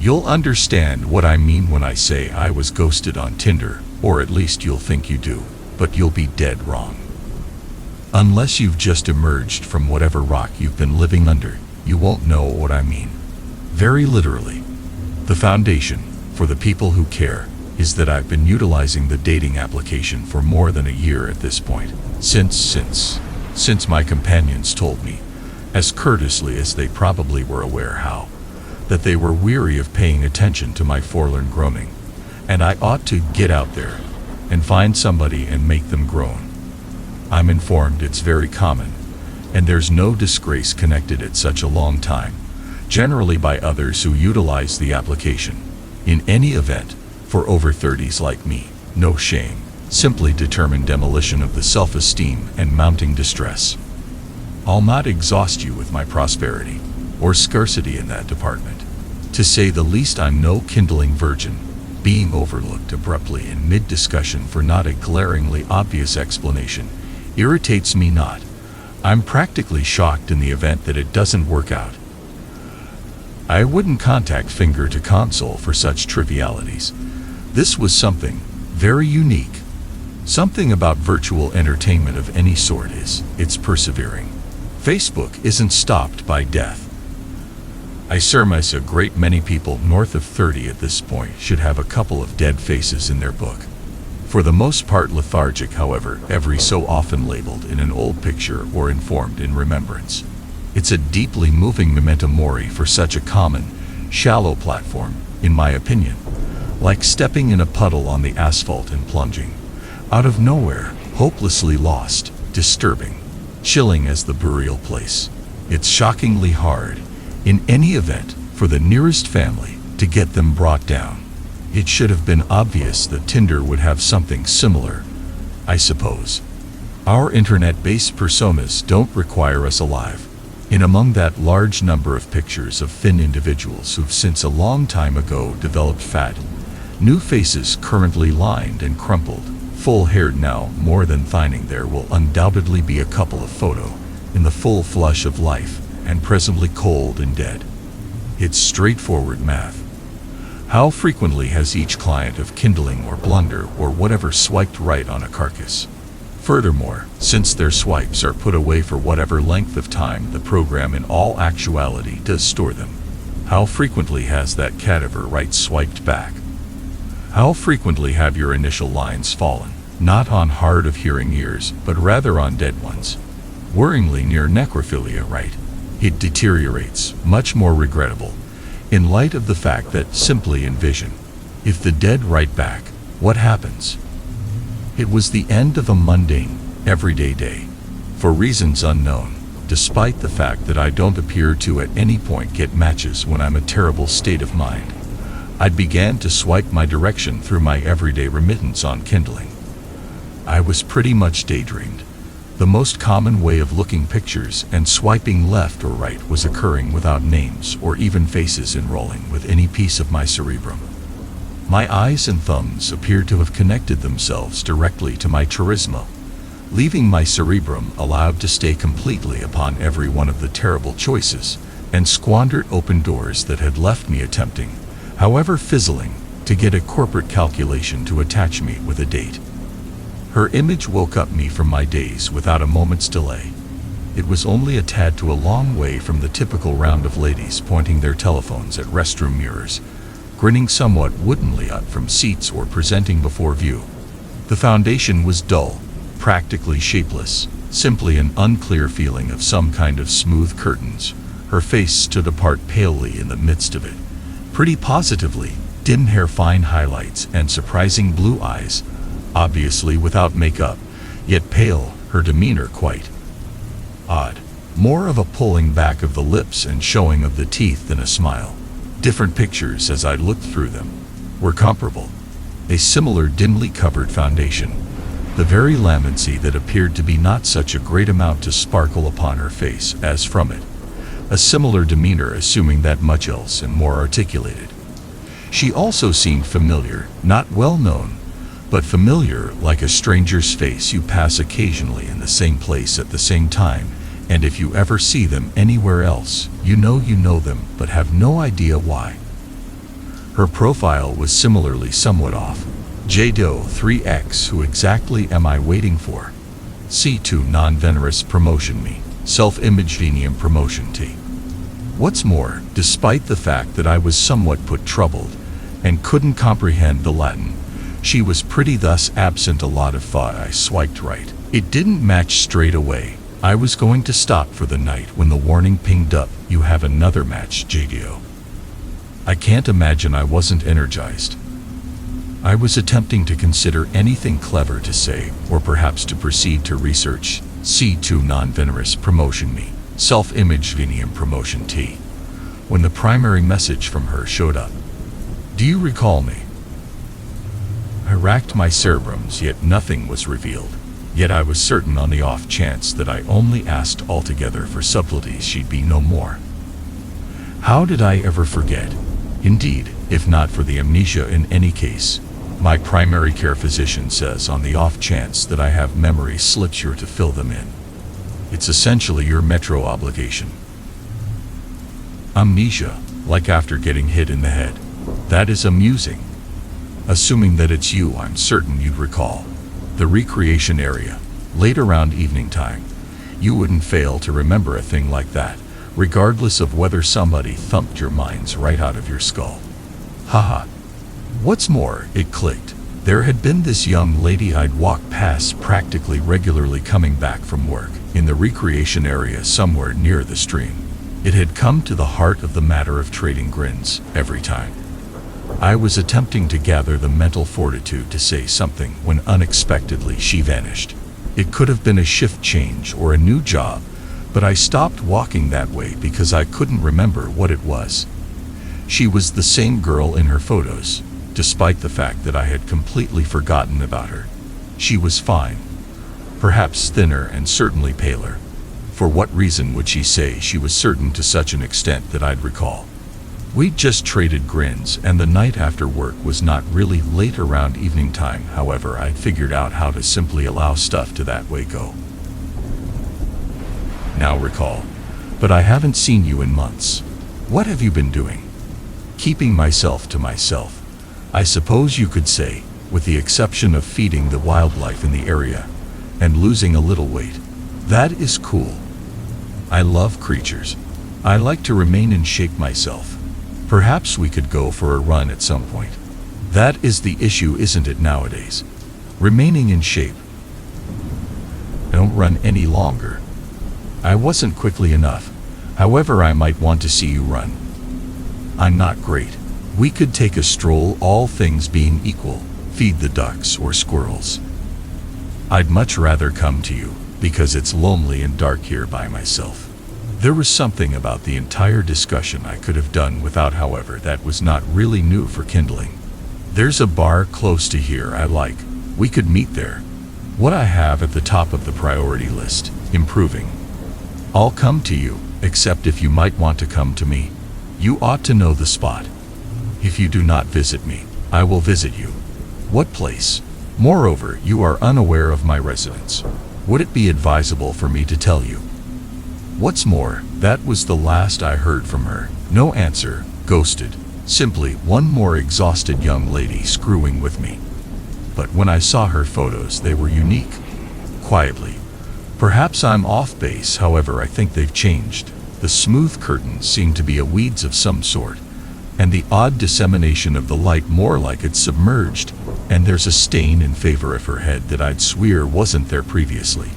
Speaker 1: You'll understand what I mean when I say I was ghosted on Tinder, or at least you'll think you do, but you'll be dead wrong. Unless you've just emerged from whatever rock you've been living under, you won't know what I mean. Very literally. The foundation, for the people who care, is that I've been utilizing the dating application for more than a year at this point, since my companions told me, as courteously as they probably were aware how, that they were weary of paying attention to my forlorn groaning, and I ought to get out there and find somebody and make them groan. I'm informed it's very common, and there's no disgrace connected at such a long time, generally by others who utilize the application. In any event, for over 30s like me, no shame, simply determined demolition of the self-esteem and mounting distress. I'll not exhaust you with my prosperity or scarcity in that department. To say the least, I'm no kindling virgin, being overlooked abruptly in mid-discussion for not a glaringly obvious explanation irritates me not. I'm practically shocked in the event that it doesn't work out. I wouldn't contact finger to console for such trivialities. This was something very unique. Something about virtual entertainment of any sort it's persevering. Facebook isn't stopped by death. I surmise a great many people north of 30 at this point should have a couple of dead faces in their book. For the most part lethargic, however, every so often labeled in an old picture or informed in remembrance. It's a deeply moving memento mori for such a common, shallow platform, in my opinion, like stepping in a puddle on the asphalt and plunging out of nowhere, hopelessly lost, disturbing, chilling as the burial place. It's shockingly hard, in any event, for the nearest family to get them brought down. It should have been obvious that Tinder would have something similar, I suppose. Our internet-based personas don't require us alive. In among that large number of pictures of thin individuals who've since a long time ago developed fat, new faces currently lined and crumpled, full-haired now, more than thinning, there will undoubtedly be a couple of photo in the full flush of life and presently cold and dead. It's straightforward math. How frequently has each client of kindling or blunder or whatever swiped right on a carcass? Furthermore, since their swipes are put away for whatever length of time the program in all actuality does store them, how frequently has that cadaver right swiped back? How frequently have your initial lines fallen, not on hard of hearing ears, but rather on dead ones? Worryingly near necrophilia, right? It deteriorates, much more regrettable, in light of the fact that, simply envision, if the dead write back, what happens? It was the end of a mundane, everyday day. For reasons unknown, despite the fact that I don't appear to at any point get matches when I'm a terrible state of mind, I began to swipe my direction through my everyday remittance on kindling. I was pretty much daydreamed. The most common way of looking pictures and swiping left or right was occurring without names or even faces enrolling with any piece of my cerebrum. My eyes and thumbs appeared to have connected themselves directly to my charisma, leaving my cerebrum allowed to stay completely upon every one of the terrible choices and squandered open doors that had left me attempting, however fizzling, to get a corporate calculation to attach me with a date. Her image woke up me from my daze without a moment's delay. It was only a tad to a long way from the typical round of ladies pointing their telephones at restroom mirrors, grinning somewhat woodenly out from seats or presenting before view. The foundation was dull, practically shapeless, simply an unclear feeling of some kind of smooth curtains. Her face stood apart palely in the midst of it, pretty positively, dim hair, fine highlights, and surprising blue eyes, obviously without makeup, yet pale, her demeanor quite odd. More of a pulling back of the lips and showing of the teeth than a smile. Different pictures, as I looked through them, were comparable. A similar dimly covered foundation, the very lamincy that appeared to be not such a great amount to sparkle upon her face as from it. A similar demeanor, assuming that much else, and more articulated. She also seemed familiar, not well known, but familiar, like a stranger's face you pass occasionally in the same place at the same time, and if you ever see them anywhere else, you know them, but have no idea why. Her profile was similarly somewhat off. JDO 3X, who exactly am I waiting for? C2 non-venomous promotion me, self-image venium promotion T. What's more, despite the fact that I was somewhat put troubled, and couldn't comprehend the Latin, she was pretty, thus absent a lot of thought. I swiped right. It didn't match straight away. I was going to stop for the night when the warning pinged up, "You have another match, JDO." I can't imagine I wasn't energized. I was attempting to consider anything clever to say, or perhaps to proceed to research. C2 non-venomous promotion me, self-image venium promotion T, when the primary message from her showed up. Do you recall me? I racked my cerebrums, yet nothing was revealed. Yet I was certain, on the off chance that I only asked altogether for subtleties, she'd be no more. How did I ever forget? Indeed, if not for the amnesia in any case, my primary care physician says on the off chance that I have memory slips, you're to fill them in. It's essentially your metro obligation. Amnesia, like after getting hit in the head. That is amusing. Assuming that it's you, I'm certain you'd recall. The recreation area, late around evening time. You wouldn't fail to remember a thing like that, regardless of whether somebody thumped your minds right out of your skull. Haha. What's more, it clicked. There had been this young lady I'd walked past practically regularly coming back from work, in the recreation area somewhere near the stream. It had come to the heart of the matter of trading grins, every time. I was attempting to gather the mental fortitude to say something when unexpectedly she vanished. It could have been a shift change or a new job, but I stopped walking that way because I couldn't remember what it was. She was the same girl in her photos, despite the fact that I had completely forgotten about her. She was fine, perhaps thinner and certainly paler. For what reason would she say she was certain to such an extent that I'd recall? We'd just traded grins, and the night after work was not really late around evening time. However, I'd figured out how to simply allow stuff to that way go. Now recall. But I haven't seen you in months. What have you been doing? Keeping myself to myself, I suppose you could say, with the exception of feeding the wildlife in the area, and losing a little weight. That is cool. I love creatures. I like to remain in shape myself. Perhaps we could go for a run at some point. That is the issue, isn't it, nowadays? Remaining in shape. I don't run any longer. I wasn't quickly enough. However, I might want to see you run. I'm not great. We could take a stroll, all things being equal, feed the ducks or squirrels. I'd much rather come to you, because it's lonely and dark here by myself. There was something about the entire discussion I could have done without, however, that was not really new for kindling. There's a bar close to here I like. We could meet there. What I have at the top of the priority list, improving. I'll come to you, except if you might want to come to me. You ought to know the spot. If you do not visit me, I will visit you. What place? Moreover, you are unaware of my residence. Would it be advisable for me to tell you? What's more, that was the last I heard from her. No answer, ghosted. Simply one more exhausted young lady screwing with me. But when I saw her photos, they were unique. Quietly. Perhaps I'm off base, however, I think they've changed. The smooth curtains seem to be a weeds of some sort, and the odd dissemination of the light more like it's submerged, and there's a stain in favor of her head that I'd swear wasn't there previously.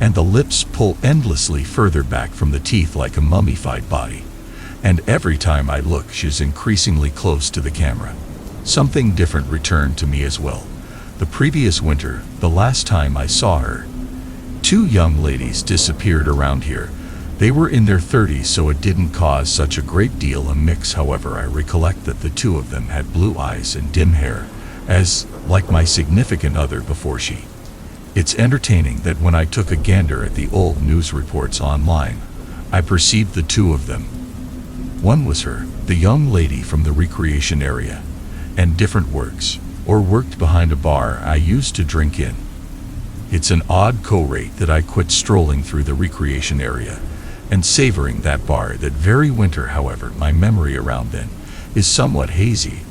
Speaker 1: And the lips pull endlessly further back from the teeth like a mummified body. And every time I look, she's increasingly close to the camera. Something different returned to me as well. The previous winter, the last time I saw her, 2 young ladies disappeared around here. They were in their 30s, so it didn't cause such a great deal of mix. However, I recollect that the 2 of them had blue eyes and dim hair, as like my significant other before she. It's entertaining that when I took a gander at the old news reports online, I perceived the 2 of them. One was her, the young lady from the recreation area, and different works, or worked behind a bar I used to drink in. It's an odd co-rate that I quit strolling through the recreation area and savoring that bar that very winter. However, my memory around then is somewhat hazy.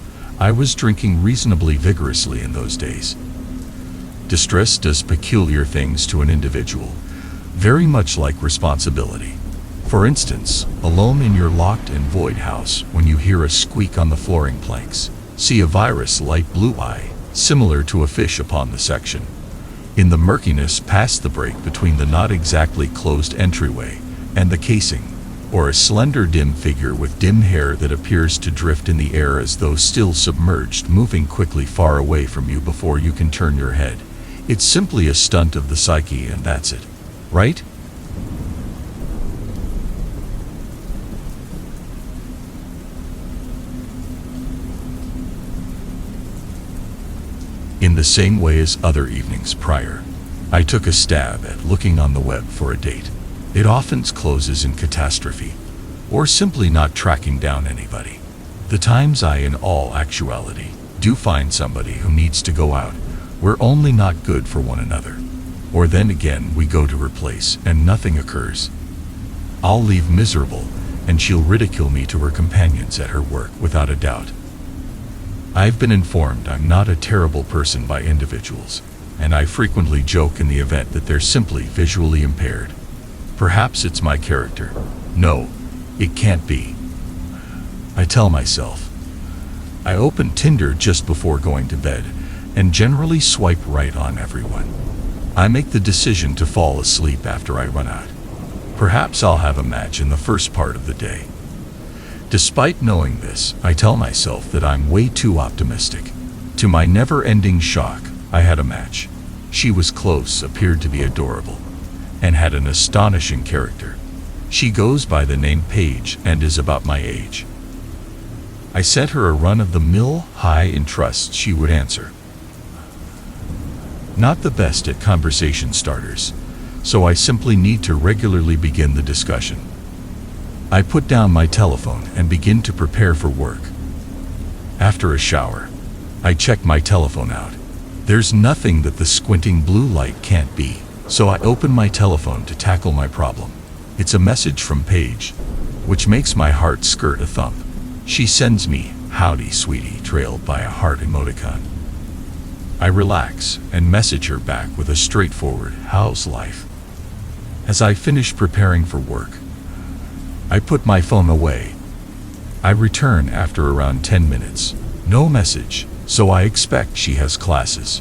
Speaker 1: I was drinking reasonably vigorously in those days. Distress does peculiar things to an individual, very much like responsibility. For instance, alone in your locked and void house, when you hear a squeak on the flooring planks, see a virus light blue eye, similar to a fish upon the section. In the murkiness past the break between the not exactly closed entryway and the casing, or a slender dim figure with dim hair that appears to drift in the air as though still submerged, moving quickly far away from you before you can turn your head. It's simply a stunt of the psyche, and that's it. Right? In the same way as other evenings prior, I took a stab at looking on the web for a date. It often closes in catastrophe, or simply not tracking down anybody. The times I, in all actuality, do find somebody who needs to go out, we're only not good for one another. Or then again, we go to her place and nothing occurs. I'll leave miserable, and she'll ridicule me to her companions at her work without a doubt. I've been informed I'm not a terrible person by individuals, and I frequently joke in the event that they're simply visually impaired. Perhaps it's my character. No, it can't be. I tell myself. I open Tinder just before going to bed, and generally swipe right on everyone. I make the decision to fall asleep after I run out. Perhaps I'll have a match in the first part of the day. Despite knowing this, I tell myself that I'm way too optimistic. To my never-ending shock, I had a match. She was close, appeared to be adorable, and had an astonishing character. She goes by the name Paige and is about my age. I sent her a run-of-the-mill hi in trust she would answer. not the best at conversation starters, so I simply need to regularly begin the discussion. I put down my telephone and begin to prepare for work. After a shower, I check my telephone out. There's nothing that the squinting blue light can't be, so I open my telephone to tackle my problem. It's a message from Paige, which makes my heart skirt a thump. She sends me, "Howdy, sweetie," trailed by a heart emoticon. I relax and message her back with a straightforward, "How's life?" As I finish preparing for work, I put my phone away. I return after around 10 minutes. No message, so I expect she has classes.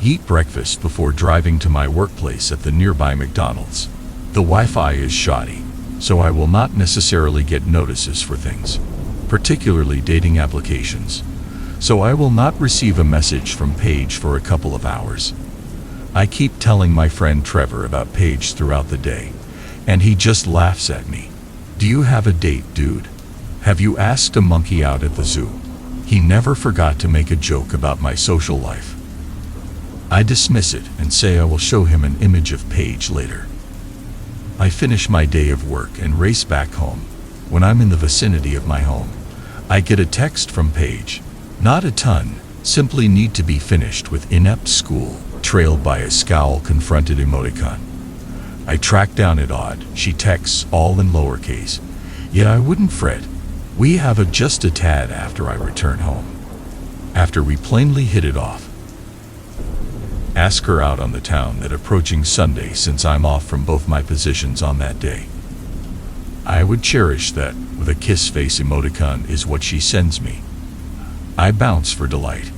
Speaker 1: Eat breakfast before driving to my workplace at the nearby McDonald's. The Wi-Fi is shoddy, so I will not necessarily get notices for things, particularly dating applications, so I will not receive a message from Paige for a couple of hours. I keep telling my friend Trevor about Paige throughout the day, and he just laughs at me. "Do you have a date, dude? Have you asked a monkey out at the zoo?" He never forgot to make a joke about my social life. I dismiss it and say I will show him an image of Paige later. I finish my day of work and race back home. When I'm in the vicinity of my home, I get a text from Paige. Not a ton, simply need to be finished with inept school, trailed by a scowl confronted emoticon. I track down it odd, she texts all in lowercase. Yet I wouldn't fret. We have a just a tad after I return home. After we plainly hit it off. Ask her out on the town that approaching Sunday since I'm off from both my positions on that day. I would cherish that, with a kiss face emoticon is what she sends me. I bounce for delight.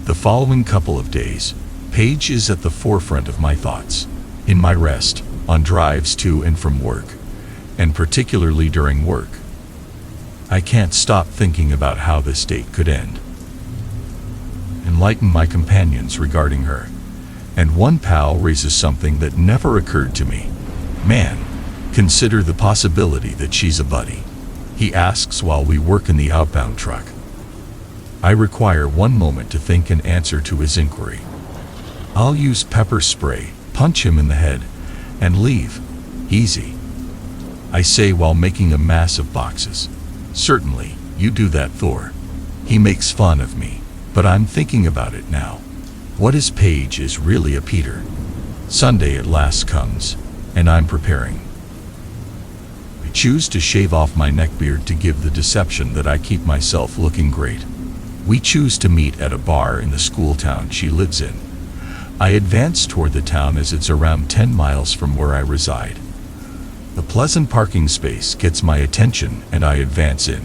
Speaker 1: The following couple of days, Paige is at the forefront of my thoughts. In my rest, on drives to and from work, and particularly during work. I can't stop thinking about how this date could end. Enlighten my companions regarding her, and one pal raises something that never occurred to me. "Man, consider the possibility that she's a buddy," he asks while we work in the outbound truck. I require one moment to think and answer to his inquiry. "I'll use pepper spray, punch him in the head, and leave. Easy," I say while making a mass of boxes. "Certainly, you do that, Thor." He makes fun of me, but I'm thinking about it now. What is Paige is really a Peter. Sunday at last comes, and I'm preparing. I choose to shave off my neckbeard to give the deception that I keep myself looking great. We choose to meet at a bar in the school town she lives in. I advance toward the town as it's around 10 miles from where I reside. The pleasant parking space gets my attention and I advance in.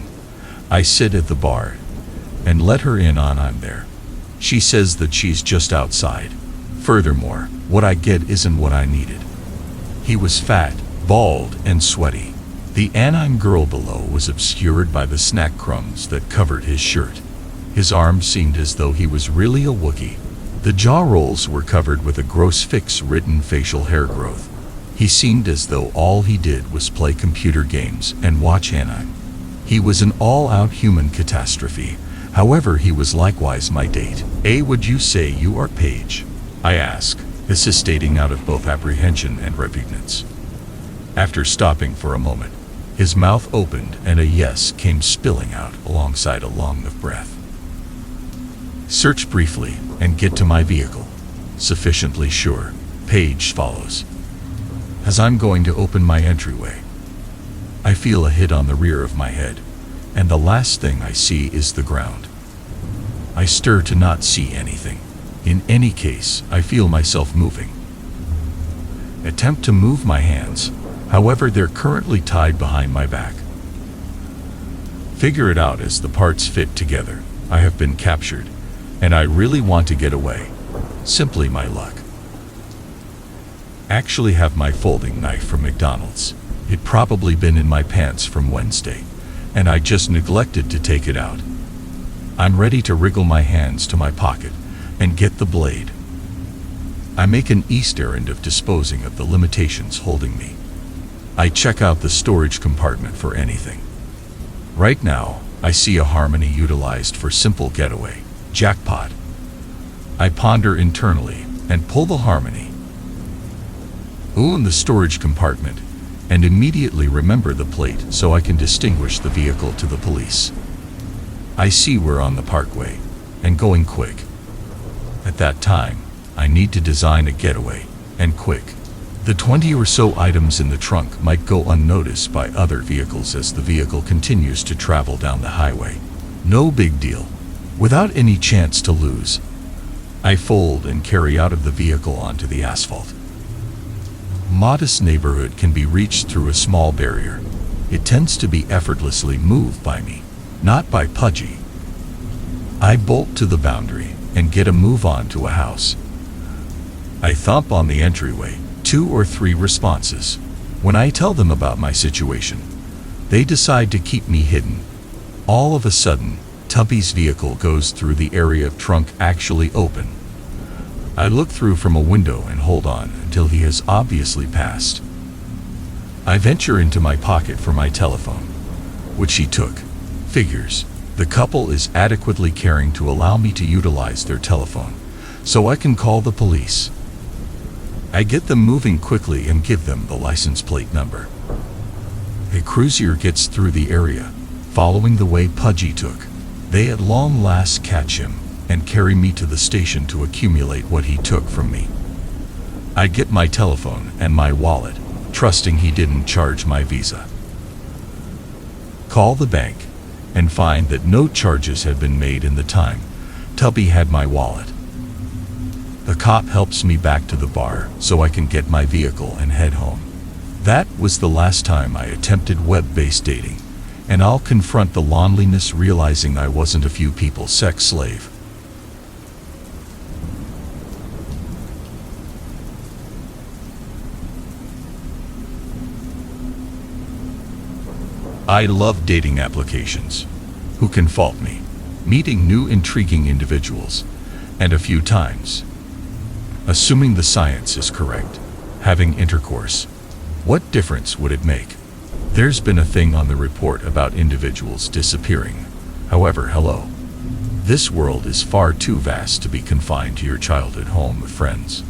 Speaker 1: I sit at the bar and let her in on I'm there. She says that she's just outside. Furthermore, what I get isn't what I needed. He was fat, bald, and sweaty. The anime girl below was obscured by the snack crumbs that covered his shirt. His arms seemed as though he was really a Wookiee. The jaw rolls were covered with a gross fix-written facial hair growth. He seemed as though all he did was play computer games and watch anime. He was an all-out human catastrophe. However, he was likewise my date. Would you say you are Paige?" I ask, hesitating out of both apprehension and repugnance. After stopping for a moment, his mouth opened and a yes came spilling out alongside a long of breath. Search briefly and get to my vehicle. Sufficiently sure, Paige follows. As I'm going to open my entryway, I feel a hit on the rear of my head, and the last thing I see is the ground. I stir to not see anything. In any case, I feel myself moving. Attempt to move my hands, however they're currently tied behind my back. Figure it out as the parts fit together. I have been captured, and I really want to get away. Simply my luck. Actually have my folding knife from McDonald's. It'd probably been in my pants from Wednesday, and I just neglected to take it out. I'm ready to wriggle my hands to my pocket and get the blade. I make an east errand of disposing of the limitations holding me. I check out the storage compartment for anything. Right now, I see a harmony utilized for simple getaway. Jackpot. I ponder internally and pull the harmony. In the storage compartment, and immediately remember the plate so I can distinguish the vehicle to the police. I see we're on the parkway, and going quick. At that time, I need to design a getaway, and quick. The 20 or so items in the trunk might go unnoticed by other vehicles as the vehicle continues to travel down the highway. No big deal. Without any chance to lose, I fold and carry out of the vehicle onto the asphalt. Modest neighborhood can be reached through a small barrier. It tends to be effortlessly moved by me, not by Pudgy. I bolt to the boundary and get a move on to a house. I thump on the entryway, 2 or 3 responses. When I tell them about my situation, they decide to keep me hidden. All of a sudden, Tubby's vehicle goes through the area of trunk actually open. I look through from a window and hold on until he has obviously passed. I venture into my pocket for my telephone, which he took. Figures, the couple is adequately caring to allow me to utilize their telephone, so I can call the police. I get them moving quickly and give them the license plate number. A cruiser gets through the area, following the way Pudgy took. They at long last catch him and carry me to the station to accumulate what he took from me. I get my telephone and my wallet, trusting he didn't charge my Visa. Call the bank and find that no charges had been made in the time Tubby had my wallet. The cop helps me back to the bar so I can get my vehicle and head home. That was the last time I attempted web-based dating, and I'll confront the loneliness realizing I wasn't a few people's sex slave. I love dating applications. Who can fault me? Meeting new intriguing individuals, and a few times, assuming the science is correct, having intercourse. What difference would it make? There's been a thing on the report about individuals disappearing. However, hello. This world is far too vast to be confined to your childhood home with friends.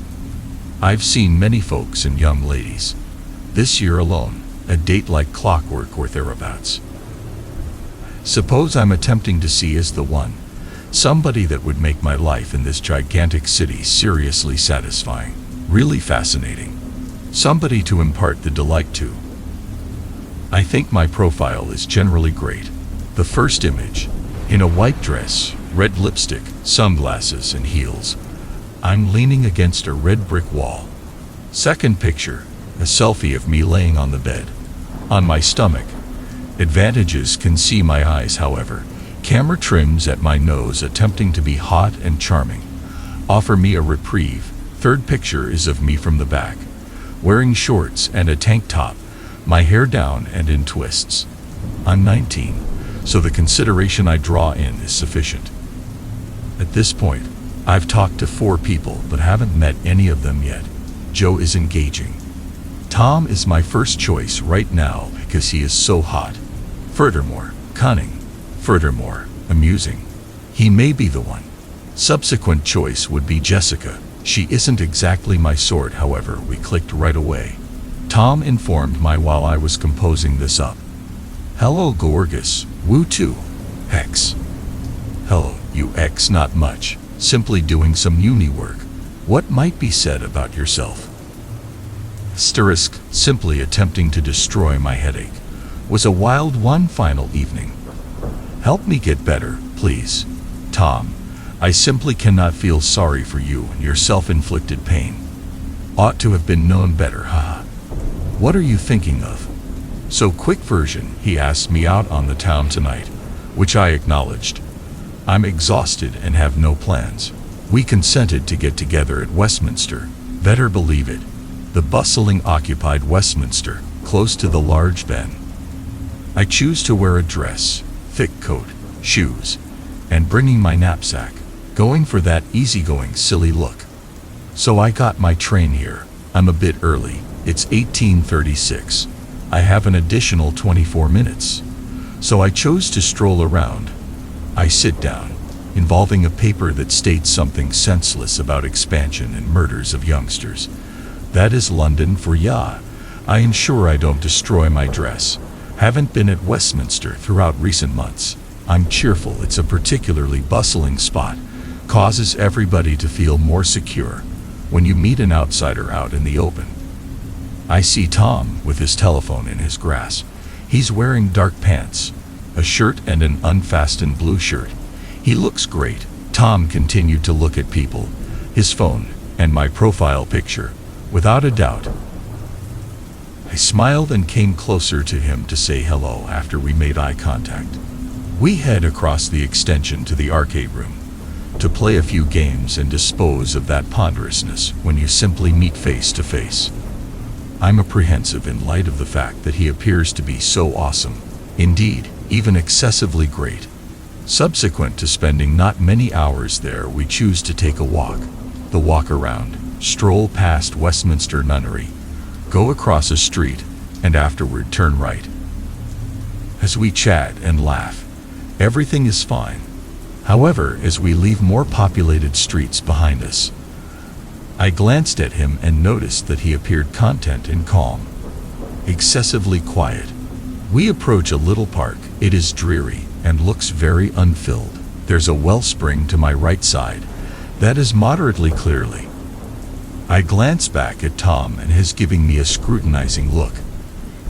Speaker 1: I've seen many folks and young ladies. This year alone, a date like clockwork or thereabouts. Suppose I'm attempting to see as the one, somebody that would make my life in this gigantic city seriously satisfying, really fascinating, somebody to impart the delight to. I think my profile is generally great. The first image, in a white dress, red lipstick, sunglasses, and heels. I'm leaning against a red brick wall. Second picture, a selfie of me laying on the bed, on my stomach. Advantages can see my eyes, however. Camera trims at my nose attempting to be hot and charming. Offer me a reprieve. Third picture is of me from the back, wearing shorts and a tank top, my hair down and in twists. I'm 19, so the consideration I draw in is sufficient. At this point, I've talked to 4 people but haven't met any of them yet. Joe is engaging. Tom is my first choice right now because he is so hot. Furthermore, cunning. Furthermore, amusing. He may be the one. Subsequent choice would be Jessica. She isn't exactly my sort, however, we clicked right away. Tom informed me while I was composing this up. Hello, Gorgas. Woo too. Hex. Hello, you ex. Not much. Simply doing some uni work. What might be said about yourself? Asterisk, simply attempting to destroy my headache. Was a wild one. Final evening. Help me get better, please. Tom, I simply cannot feel sorry for you and your self-inflicted pain. Ought to have been known better, haha. What are you thinking of? So quick version, he asked me out on the town tonight, which I acknowledged. I'm exhausted and have no plans. We consented to get together at Westminster. Better believe it. The bustling occupied Westminster, close to the large Ben. I choose to wear a dress, thick coat, shoes, and bringing my knapsack, going for that easygoing silly look. So I got my train here. I'm a bit early. It's 1836. I have an additional 24 minutes. So I chose to stroll around. I sit down involving a paper that states something senseless about expansion and murders of youngsters. That is London for ya. I ensure I don't destroy my dress. Haven't been at Westminster throughout recent months. I'm cheerful. It's a particularly bustling spot. Causes everybody to feel more secure when you meet an outsider out in the open. I see Tom with his telephone in his grasp. He's wearing dark pants, a shirt and an unfastened blue shirt. He looks great. Tom continued to look at people, his phone, and my profile picture, without a doubt. I smiled and came closer to him to say hello after we made eye contact. We head across the extension to the arcade room to play a few games and dispose of that ponderousness when you simply meet face to face. I'm apprehensive in light of the fact that he appears to be so awesome, indeed, even excessively great. Subsequent to spending not many hours there, we choose to take a walk. The walk around, stroll past Westminster Nunnery, go across a street, and afterward turn right. As we chat and laugh, everything is fine. However, as we leave more populated streets behind us, I glanced at him and noticed that he appeared content and calm, excessively quiet. We approach a little park. It is dreary and looks very unfilled. There's a wellspring to my right side that is moderately clearly. I glance back at Tom and he's giving me a scrutinizing look,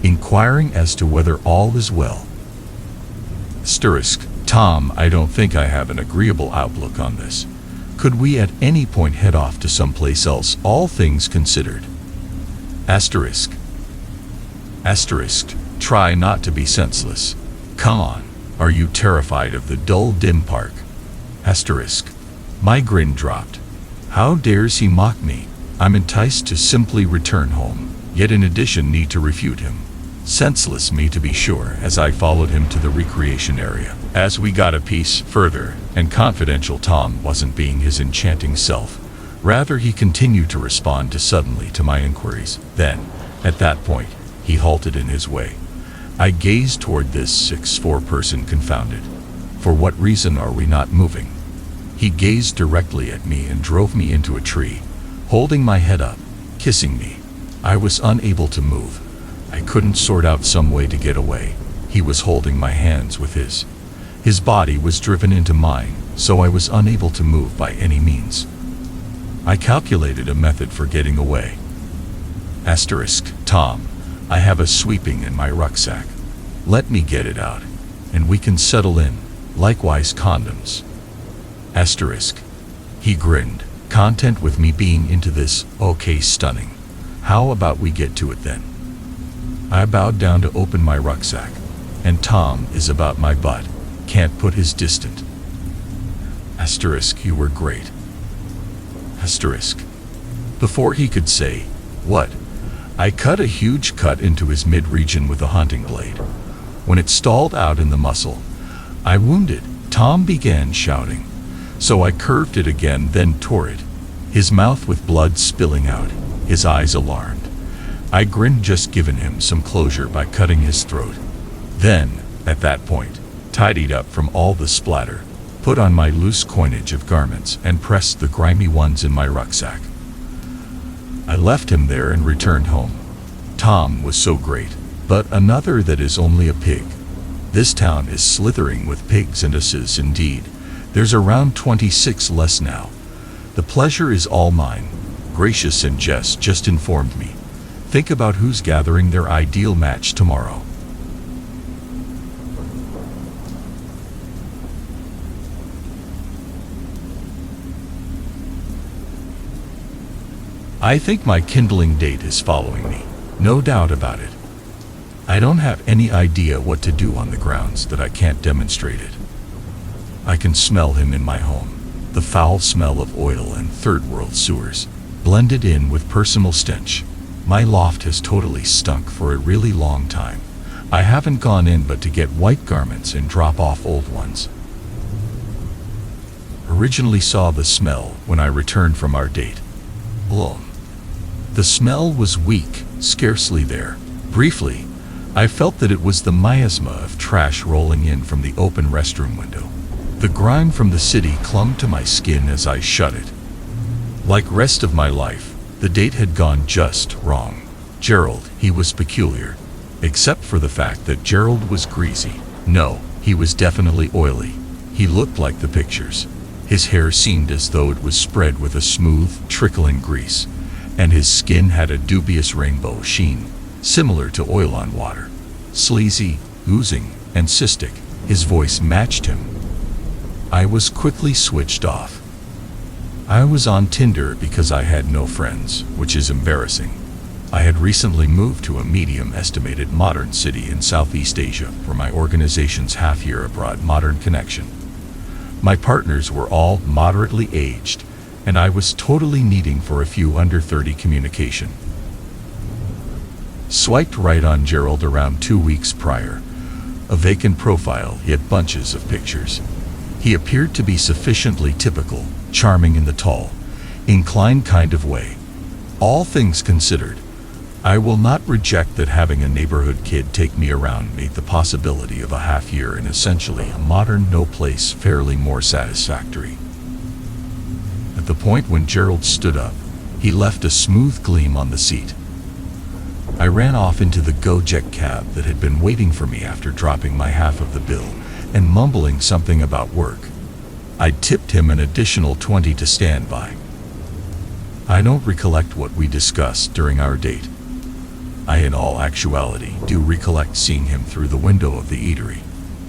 Speaker 1: inquiring as to whether all is well. Tom, I don't think I have an agreeable outlook on this. Could we at any point head off to someplace else, all things considered? Try not to be senseless. Come on, are you terrified of the dull, dim park? My grin dropped. How dares he mock me? I'm enticed to simply return home, yet in addition need to refute him. Senseless me to be sure, as I followed him to the recreation area. As we got a piece further, and confidential Tom wasn't being his enchanting self. Rather, he continued to respond suddenly to my inquiries. Then, at that point, he halted in his way. I gazed toward this 6'4" person, confounded. For what reason are we not moving? He gazed directly at me and drove me into a tree, holding my head up, kissing me. I was unable to move. I couldn't sort out some way to get away. He was holding my hands with his. His body was driven into mine, so I was unable to move by any means. I calculated a method for getting away. Tom, I have a sweeping in my rucksack. Let me get it out, and we can settle in. Likewise condoms. He grinned, content with me being into this. Okay, stunning. How about we get to it then? I bowed down to open my rucksack, and Tom is about my butt. Can't put his distant. You were great. Before he could say, what? I cut a huge cut into his mid-region with a hunting blade. When it stalled out in the muscle, I wounded. Tom began shouting, so I curved it again, then tore it, his mouth with blood spilling out, his eyes alarmed. I grinned, just given him some closure by cutting his throat. Then, at that point, tidied up from all the splatter, put on my loose coinage of garments and pressed the grimy ones in my rucksack. I left him there and returned home. Tom was so great, but another that is only a pig. This town is slithering with pigs and asses indeed. There's around 26 less now. The pleasure is all mine. Gracious and Jess just informed me. Think about who's gathering their ideal match tomorrow. I think my kindling date is following me. No doubt about it. I don't have any idea what to do on the grounds that I can't demonstrate it. I can smell him in my home. The foul smell of oil and third-world sewers, blended in with personal stench. My loft has totally stunk for a really long time. I haven't gone in but to get white garments and drop off old ones. Originally saw the smell when I returned from our date. The smell was weak, scarcely there. Briefly, I felt that it was the miasma of trash rolling in from the open restroom window. The grime from the city clung to my skin as I shut it. Like rest of my life, the date had gone just wrong. Gerald, he was peculiar. Except for the fact that Gerald was greasy. No, he was definitely oily. He looked like the pictures. His hair seemed as though it was spread with a smooth, trickling grease, and his skin had a dubious rainbow sheen, similar to oil on water. Sleazy, oozing, and cystic, his voice matched him. I was quickly switched off. I was on Tinder because I had no friends, which is embarrassing. I had recently moved to a medium-estimated modern city in Southeast Asia for my organization's half-year abroad modern connection. My partners were all moderately aged, and I was totally needing for a few under 30 communication. Swiped right on Gerald around 2 weeks prior. A vacant profile, yet bunches of pictures. He appeared to be sufficiently typical, charming in the tall, inclined kind of way. All things considered, I will not reject that having a neighborhood kid take me around made the possibility of a half year in essentially a modern no place fairly more satisfactory. At the point when Gerald stood up, he left a smooth gleam on the seat. I ran off into the Gojek cab that had been waiting for me after dropping my half of the bill and mumbling something about work. I'd tipped him an additional 20 to stand by. I don't recollect what we discussed during our date. I in all actuality do recollect seeing him through the window of the eatery.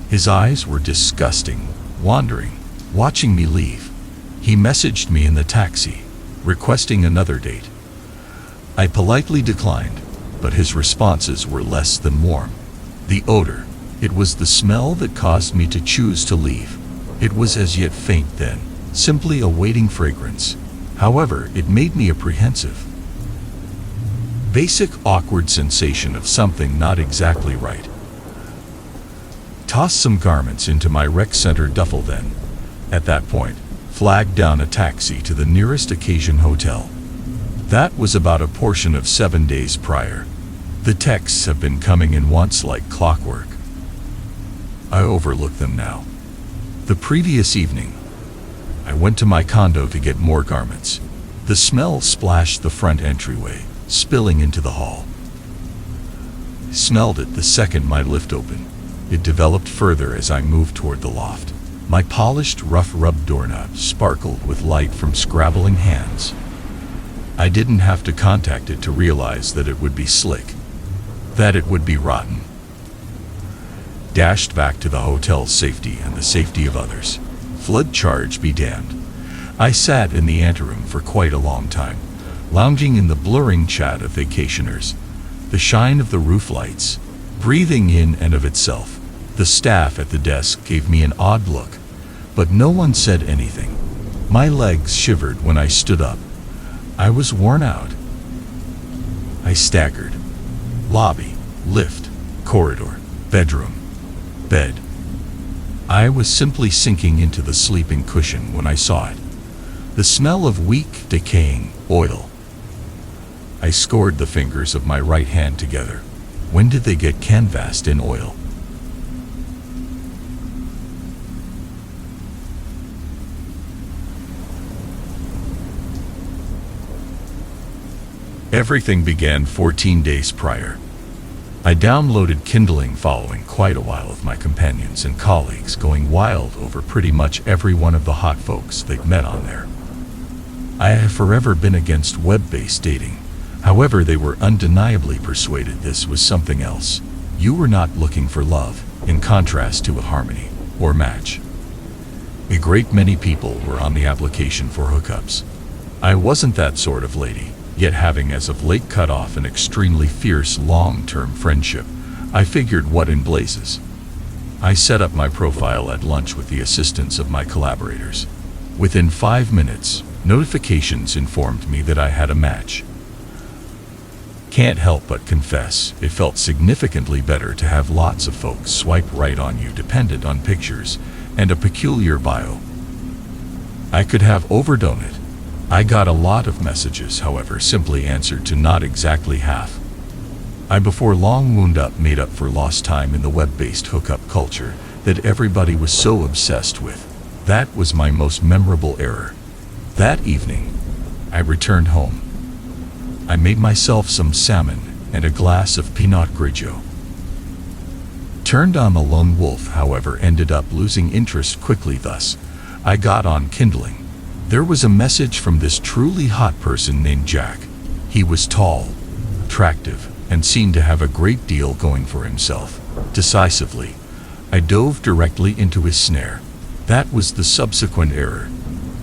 Speaker 1: His eyes were disgusting, wandering, watching me leave. He messaged me in the taxi, requesting another date. I politely declined, but his responses were less than warm. The odor. It was the smell that caused me to choose to leave. It was as yet faint then, simply a waiting fragrance. However, it made me apprehensive. Basic awkward sensation of something not exactly right. Tossed some garments into my rec center duffel then. At that point, flagged down a taxi to the nearest occasion hotel. That was about a portion of 7 days prior. The texts have been coming in once like clockwork. I overlook them now. The previous evening, I went to my condo to get more garments. The smell splashed the front entryway, spilling into the hall. I smelled it the second my lift opened. It developed further as I moved toward the loft. My polished, rough-rubbed doorknob sparkled with light from scrabbling hands. I didn't have to contact it to realize that it would be slick, that it would be rotten. Dashed back to the hotel's safety and the safety of others. Flood charge be damned. I sat in the anteroom for quite a long time, lounging in the blurring chat of vacationers, the shine of the roof lights, breathing in and of itself. The staff at the desk gave me an odd look, but no one said anything. My legs shivered when I stood up. I was worn out. I staggered. Lobby, lift, corridor, bedroom, bed. I was simply sinking into the sleeping cushion when I saw it. The smell of weak, decaying oil. I scored the fingers of my right hand together. When did they get canvassed in oil? Everything began 14 days prior. I downloaded Kindling following quite a while of my companions and colleagues going wild over pretty much every one of the hot folks they'd met on there. I have forever been against web-based dating. However, they were undeniably persuaded this was something else. You were not looking for love, in contrast to a harmony, or match. A great many people were on the application for hookups. I wasn't that sort of lady. Yet having as of late cut off an extremely fierce long-term friendship, I figured what in blazes. I set up my profile at lunch with the assistance of my collaborators. Within 5 minutes, notifications informed me that I had a match. Can't help but confess, it felt significantly better to have lots of folks swipe right on you dependent on pictures and a peculiar bio. I could have overdone it. I got a lot of messages, however, simply answered to not exactly half. I before long wound up made up for lost time in the web-based hookup culture that everybody was so obsessed with. That was my most memorable error. That evening, I returned home. I made myself some salmon and a glass of Pinot Grigio. Turned on the lone wolf, however, ended up losing interest quickly. Thus, I got on kindling. There was a message from this truly hot person named Jack. He was tall, attractive, and seemed to have a great deal going for himself. Decisively, I dove directly into his snare. That was the subsequent error.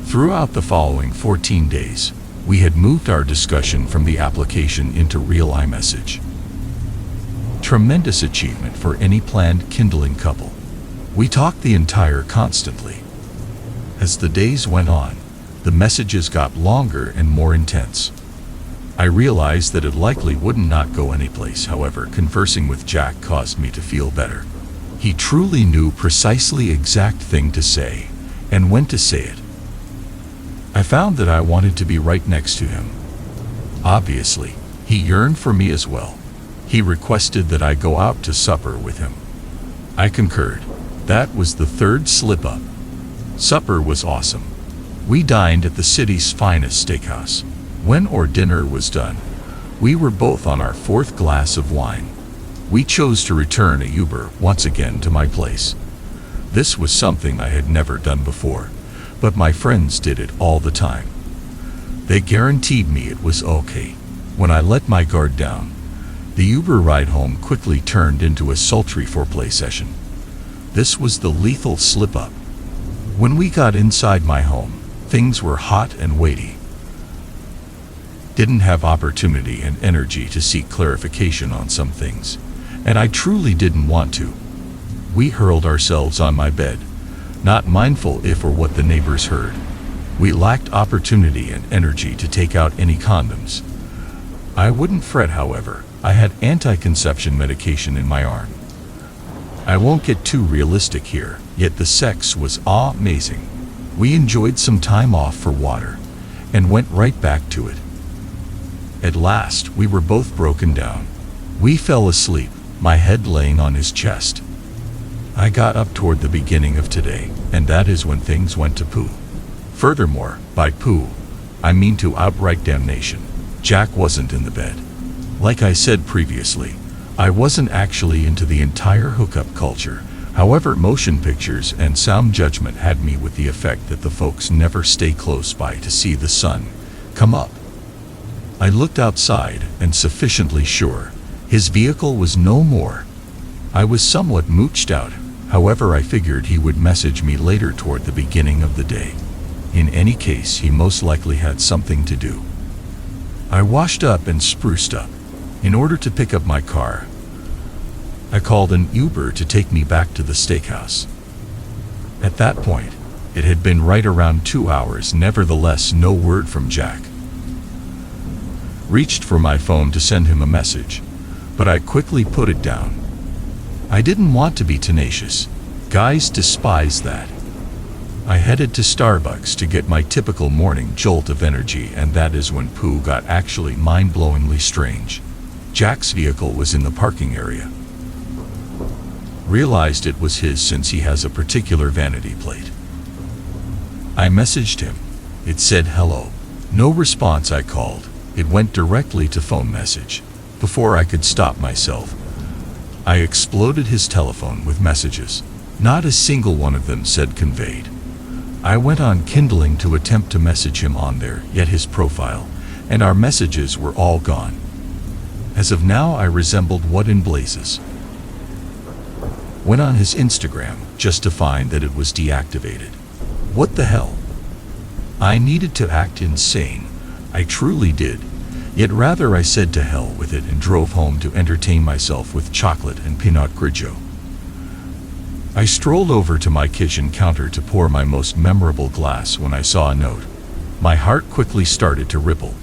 Speaker 1: Throughout the following 14 days, we had moved our discussion from the application into real iMessage. Tremendous achievement for any planned kindling couple. We talked the entire constantly. As the days went on, the messages got longer and more intense. I realized that it likely would not go anyplace. However, conversing with Jack caused me to feel better. He truly knew precisely exact thing to say, and when to say it. I found that I wanted to be right next to him. Obviously, he yearned for me as well. He requested that I go out to supper with him. I concurred. That was the third slip-up. Supper was awesome. We dined at the city's finest steakhouse. When our dinner was done, we were both on our fourth glass of wine. We chose to return a Uber once again to my place. This was something I had never done before, but my friends did it all the time. They guaranteed me it was okay. When I let my guard down, the Uber ride home quickly turned into a sultry foreplay session. This was the lethal slip-up. When we got inside my home, things were hot and weighty. Didn't have opportunity and energy to seek clarification on some things, and I truly didn't want to. We hurled ourselves on my bed, not mindful if or what the neighbors heard. We lacked opportunity and energy to take out any condoms. I wouldn't fret, however. I had anti-conception medication in my arm. I won't get too realistic here, yet the sex was amazing. We enjoyed some time off for water, and went right back to it. At last, we were both broken down. We fell asleep, my head laying on his chest. I got up toward the beginning of today, and that is when things went to poo. Furthermore, by poo, I mean to outright damnation. Jack wasn't in the bed. Like I said previously, I wasn't actually into the entire hookup culture. However, motion pictures and sound judgment had me with the effect that the folks never stay close by to see the sun come up. I looked outside, and sufficiently sure, his vehicle was no more. I was somewhat mooched out, however I figured he would message me later toward the beginning of the day. In any case, he most likely had something to do. I washed up and spruced up. In order to pick up my car, I called an Uber to take me back to the steakhouse. At that point, it had been right around 2 hours, nevertheless no word from Jack. Reached for my phone to send him a message, but I quickly put it down. I didn't want to be tenacious. Guys despise that. I headed to Starbucks to get my typical morning jolt of energy, and that is when poo got actually mind-blowingly strange. Jack's vehicle was in the parking area. Realized it was his since he has a particular vanity plate. I messaged him. It said hello. No response. I called. It went directly to phone message. Before I could stop myself, I exploded his telephone with messages. Not a single one of them said conveyed. I went on kindling to attempt to message him on there, yet his profile and our messages were all gone. As of now, I resembled what in blazes. Went on his Instagram just to find that it was deactivated. What the hell? I needed to act insane. I truly did. Yet rather I said to hell with it and drove home to entertain myself with chocolate and Pinot Grigio. I strolled over to my kitchen counter to pour my most memorable glass when I saw a note. My heart quickly started to ripple.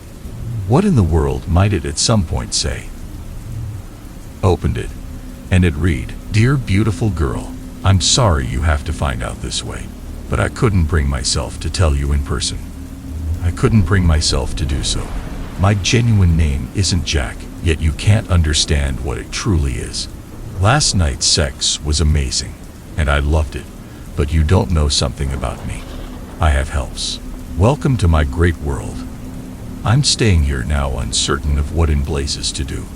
Speaker 1: What in the world might it at some point say? Opened it, and it read, "Dear beautiful girl, I'm sorry you have to find out this way, but I couldn't bring myself to tell you in person. I couldn't bring myself to do so. My genuine name isn't Jack, yet you can't understand what it truly is. Last night's sex was amazing, and I loved it, But you don't know something about me. I have helps. Welcome to my great world. I'm staying here now, uncertain of what in blazes to do.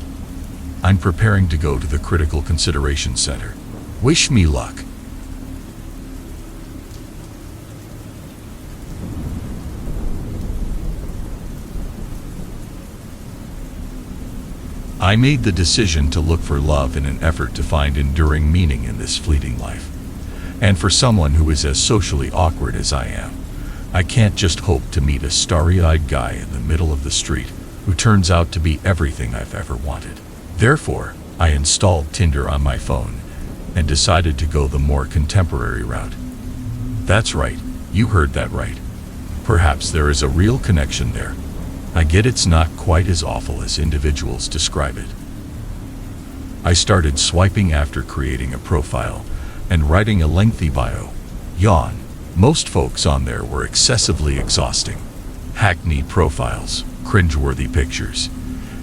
Speaker 1: I'm preparing to go to the Critical Consideration Center. Wish me luck. I made the decision to look for love in an effort to find enduring meaning in this fleeting life. And for someone who is as socially awkward as I am, I can't just hope to meet a starry-eyed guy in the middle of the street who turns out to be everything I've ever wanted. Therefore, I installed Tinder on my phone and decided to go the more contemporary route. That's right, you heard that right. Perhaps there is a real connection there. I get it's not quite as awful as individuals describe it. I started swiping after creating a profile and writing a lengthy bio. Yawn. Most folks on there were excessively exhausting. Hackneyed profiles, cringeworthy pictures,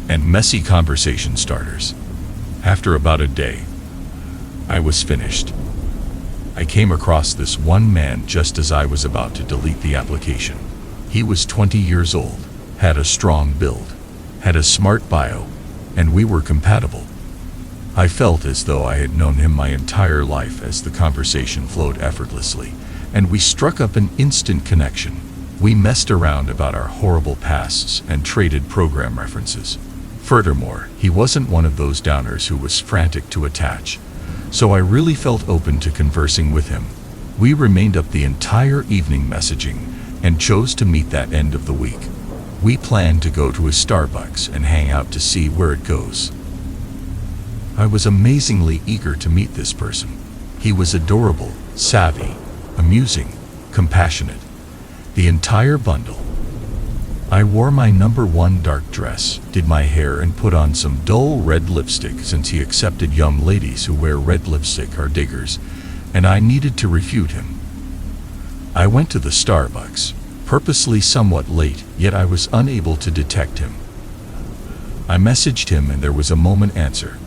Speaker 1: and messy conversation starters. After about a day, I was finished. I came across this one man just as I was about to delete the application. He was 20 years old, had a strong build, had a smart bio, and we were compatible. I felt as though I had known him my entire life as the conversation flowed effortlessly, and we struck up an instant connection. We messed around about our horrible pasts and traded program references. Furthermore, he wasn't one of those downers who was frantic to attach, so I really felt open to conversing with him. We remained up the entire evening messaging and chose to meet that end of the week. We planned to go to a Starbucks and hang out to see where it goes. I was amazingly eager to meet this person. He was adorable, savvy, amusing, compassionate, the entire bundle. I wore my #1 dark dress, did my hair, and put on some dull red lipstick since he accepted young ladies who wear red lipstick are diggers, and I needed to refute him. I went to the Starbucks, purposely somewhat late, yet I was unable to detect him. I messaged him and there was a moment answer.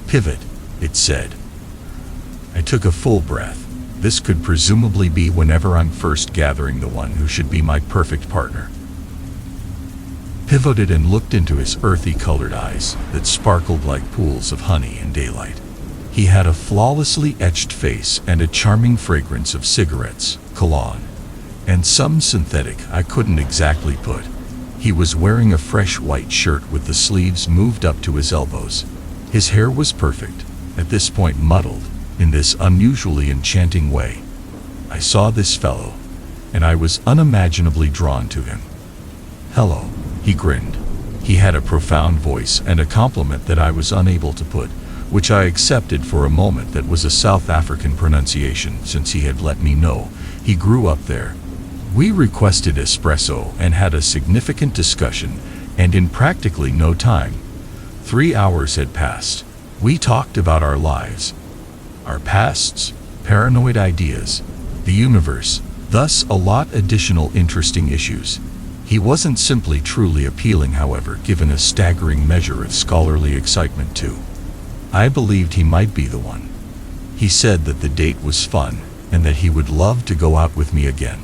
Speaker 1: Pivot, it said. I took a full breath. This could presumably be whenever I'm first gathering the one who should be my perfect partner. Pivoted and looked into his earthy colored eyes that sparkled like pools of honey in daylight. He had a flawlessly etched face and a charming fragrance of cigarettes, cologne, and some synthetic I couldn't exactly put. He was wearing a fresh white shirt with the sleeves moved up to his elbows. His hair was perfect, at this point muddled, in this unusually enchanting way. I saw this fellow, and I was unimaginably drawn to him. Hello, he grinned. He had a profound voice and a compliment that I was unable to put, which I accepted for a moment that was a South African pronunciation since he had let me know he grew up there. We requested espresso and had a significant discussion, and in practically no time, 3 hours had passed. We talked about our lives, our pasts, paranoid ideas, the universe, thus a lot additional interesting issues. He wasn't simply truly appealing, however, given a staggering measure of scholarly excitement too. I believed he might be the one. He said that the date was fun, and that he would love to go out with me again.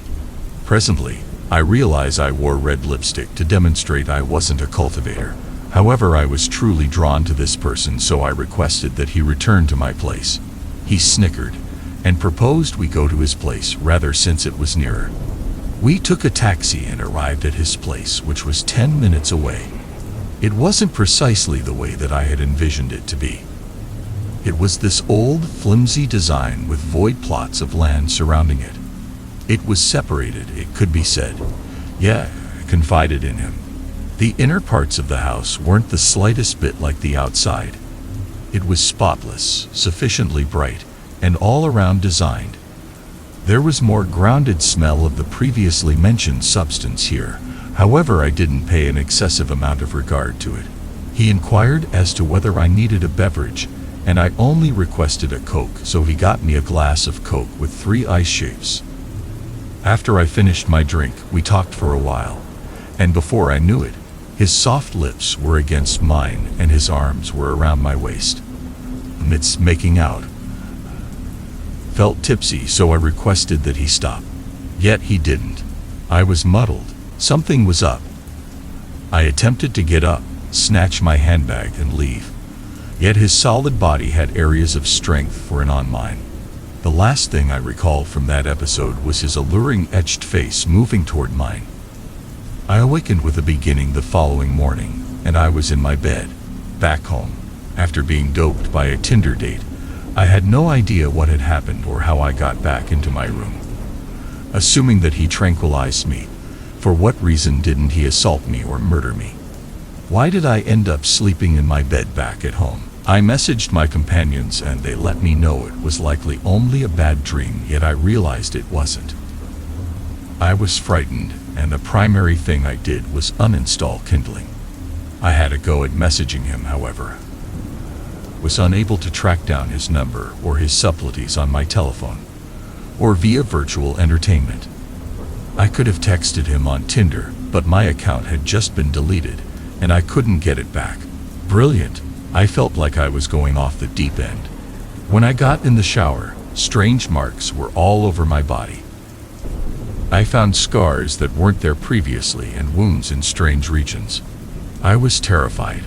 Speaker 1: Presently, I realize I wore red lipstick to demonstrate I wasn't a cultivator. However, I was truly drawn to this person, so I requested that he return to my place. He snickered, and proposed we go to his place rather, since it was nearer. We took a taxi and arrived at his place, which was 10 minutes away. It wasn't precisely the way that I had envisioned it to be. It was this old, flimsy design with void plots of land surrounding it. It was separated, it could be said. Yeah, I confided in him. The inner parts of the house weren't the slightest bit like the outside. It was spotless, sufficiently bright, and all around designed. There was more grounded smell of the previously mentioned substance here. However, I didn't pay an excessive amount of regard to it. He inquired as to whether I needed a beverage, and I only requested a Coke, so he got me a glass of Coke with 3 ice shapes. After I finished my drink, we talked for a while, and before I knew it, his soft lips were against mine and his arms were around my waist. Amidst making out, felt tipsy, so I requested that he stop. Yet he didn't. I was muddled. Something was up. I attempted to get up, snatch my handbag, and leave. Yet his solid body had areas of strength for an on-mine. The last thing I recall from that episode was his alluring etched face moving toward mine. I awakened with a beginning the following morning, and I was in my bed, back home. After being doped by a Tinder date, I had no idea what had happened or how I got back into my room. Assuming that he tranquilized me, for what reason didn't he assault me or murder me? Why did I end up sleeping in my bed back at home? I messaged my companions and they let me know it was likely only a bad dream, yet I realized it wasn't. I was frightened, and the primary thing I did was uninstall Kindling. I had a go at messaging him, however. Was unable to track down his number or his subtleties on my telephone, or via virtual entertainment. I could have texted him on Tinder, but my account had just been deleted, and I couldn't get it back. Brilliant. I felt like I was going off the deep end. When I got in the shower, strange marks were all over my body. I found scars that weren't there previously and wounds in strange regions. I was terrified,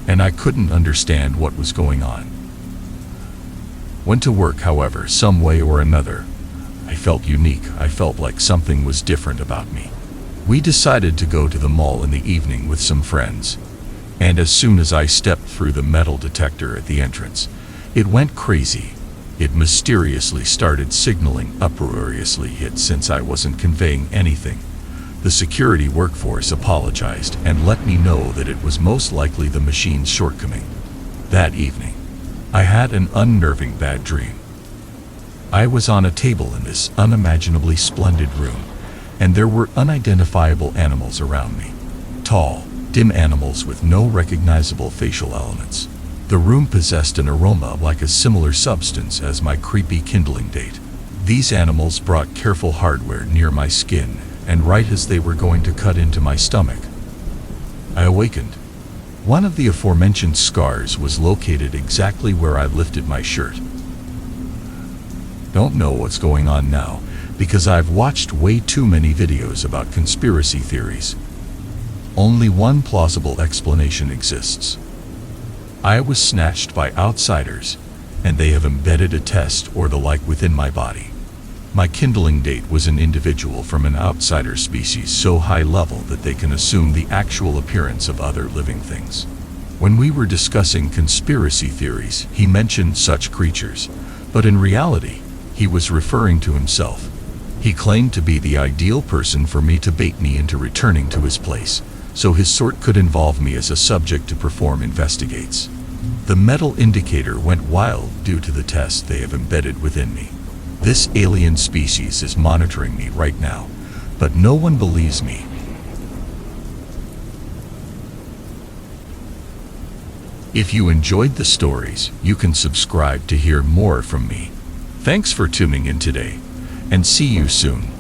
Speaker 1: and I couldn't understand what was going on. Went to work, however, some way or another. I felt unique. I felt like something was different about me. We decided to go to the mall in the evening with some friends, and as soon as I stepped through the metal detector at the entrance, it went crazy. It mysteriously started signaling uproariously, yet since I wasn't conveying anything, the security workforce apologized and let me know that it was most likely the machine's shortcoming. That evening, I had an unnerving bad dream. I was on a table in this unimaginably splendid room, and there were unidentifiable animals around me. Tall, dim animals with no recognizable facial elements. The room possessed an aroma like a similar substance as my creepy Kindling date. These animals brought careful hardware near my skin, and right as they were going to cut into my stomach, I awakened. One of the aforementioned scars was located exactly where I lifted my shirt. Don't know what's going on now, because I've watched way too many videos about conspiracy theories. Only one plausible explanation exists. I was snatched by outsiders, and they have embedded a test or the like within my body. My Kindling date was an individual from an outsider species so high level that they can assume the actual appearance of other living things. When we were discussing conspiracy theories, he mentioned such creatures, but in reality, he was referring to himself. He claimed to be the ideal person for me to bait me into returning to his place, so his sort could involve me as a subject to perform investigates. The metal indicator went wild due to the test they have embedded within me. This alien species is monitoring me right now, but no one believes me. If you enjoyed the stories, you can subscribe to hear more from me. Thanks for tuning in today, and see you soon.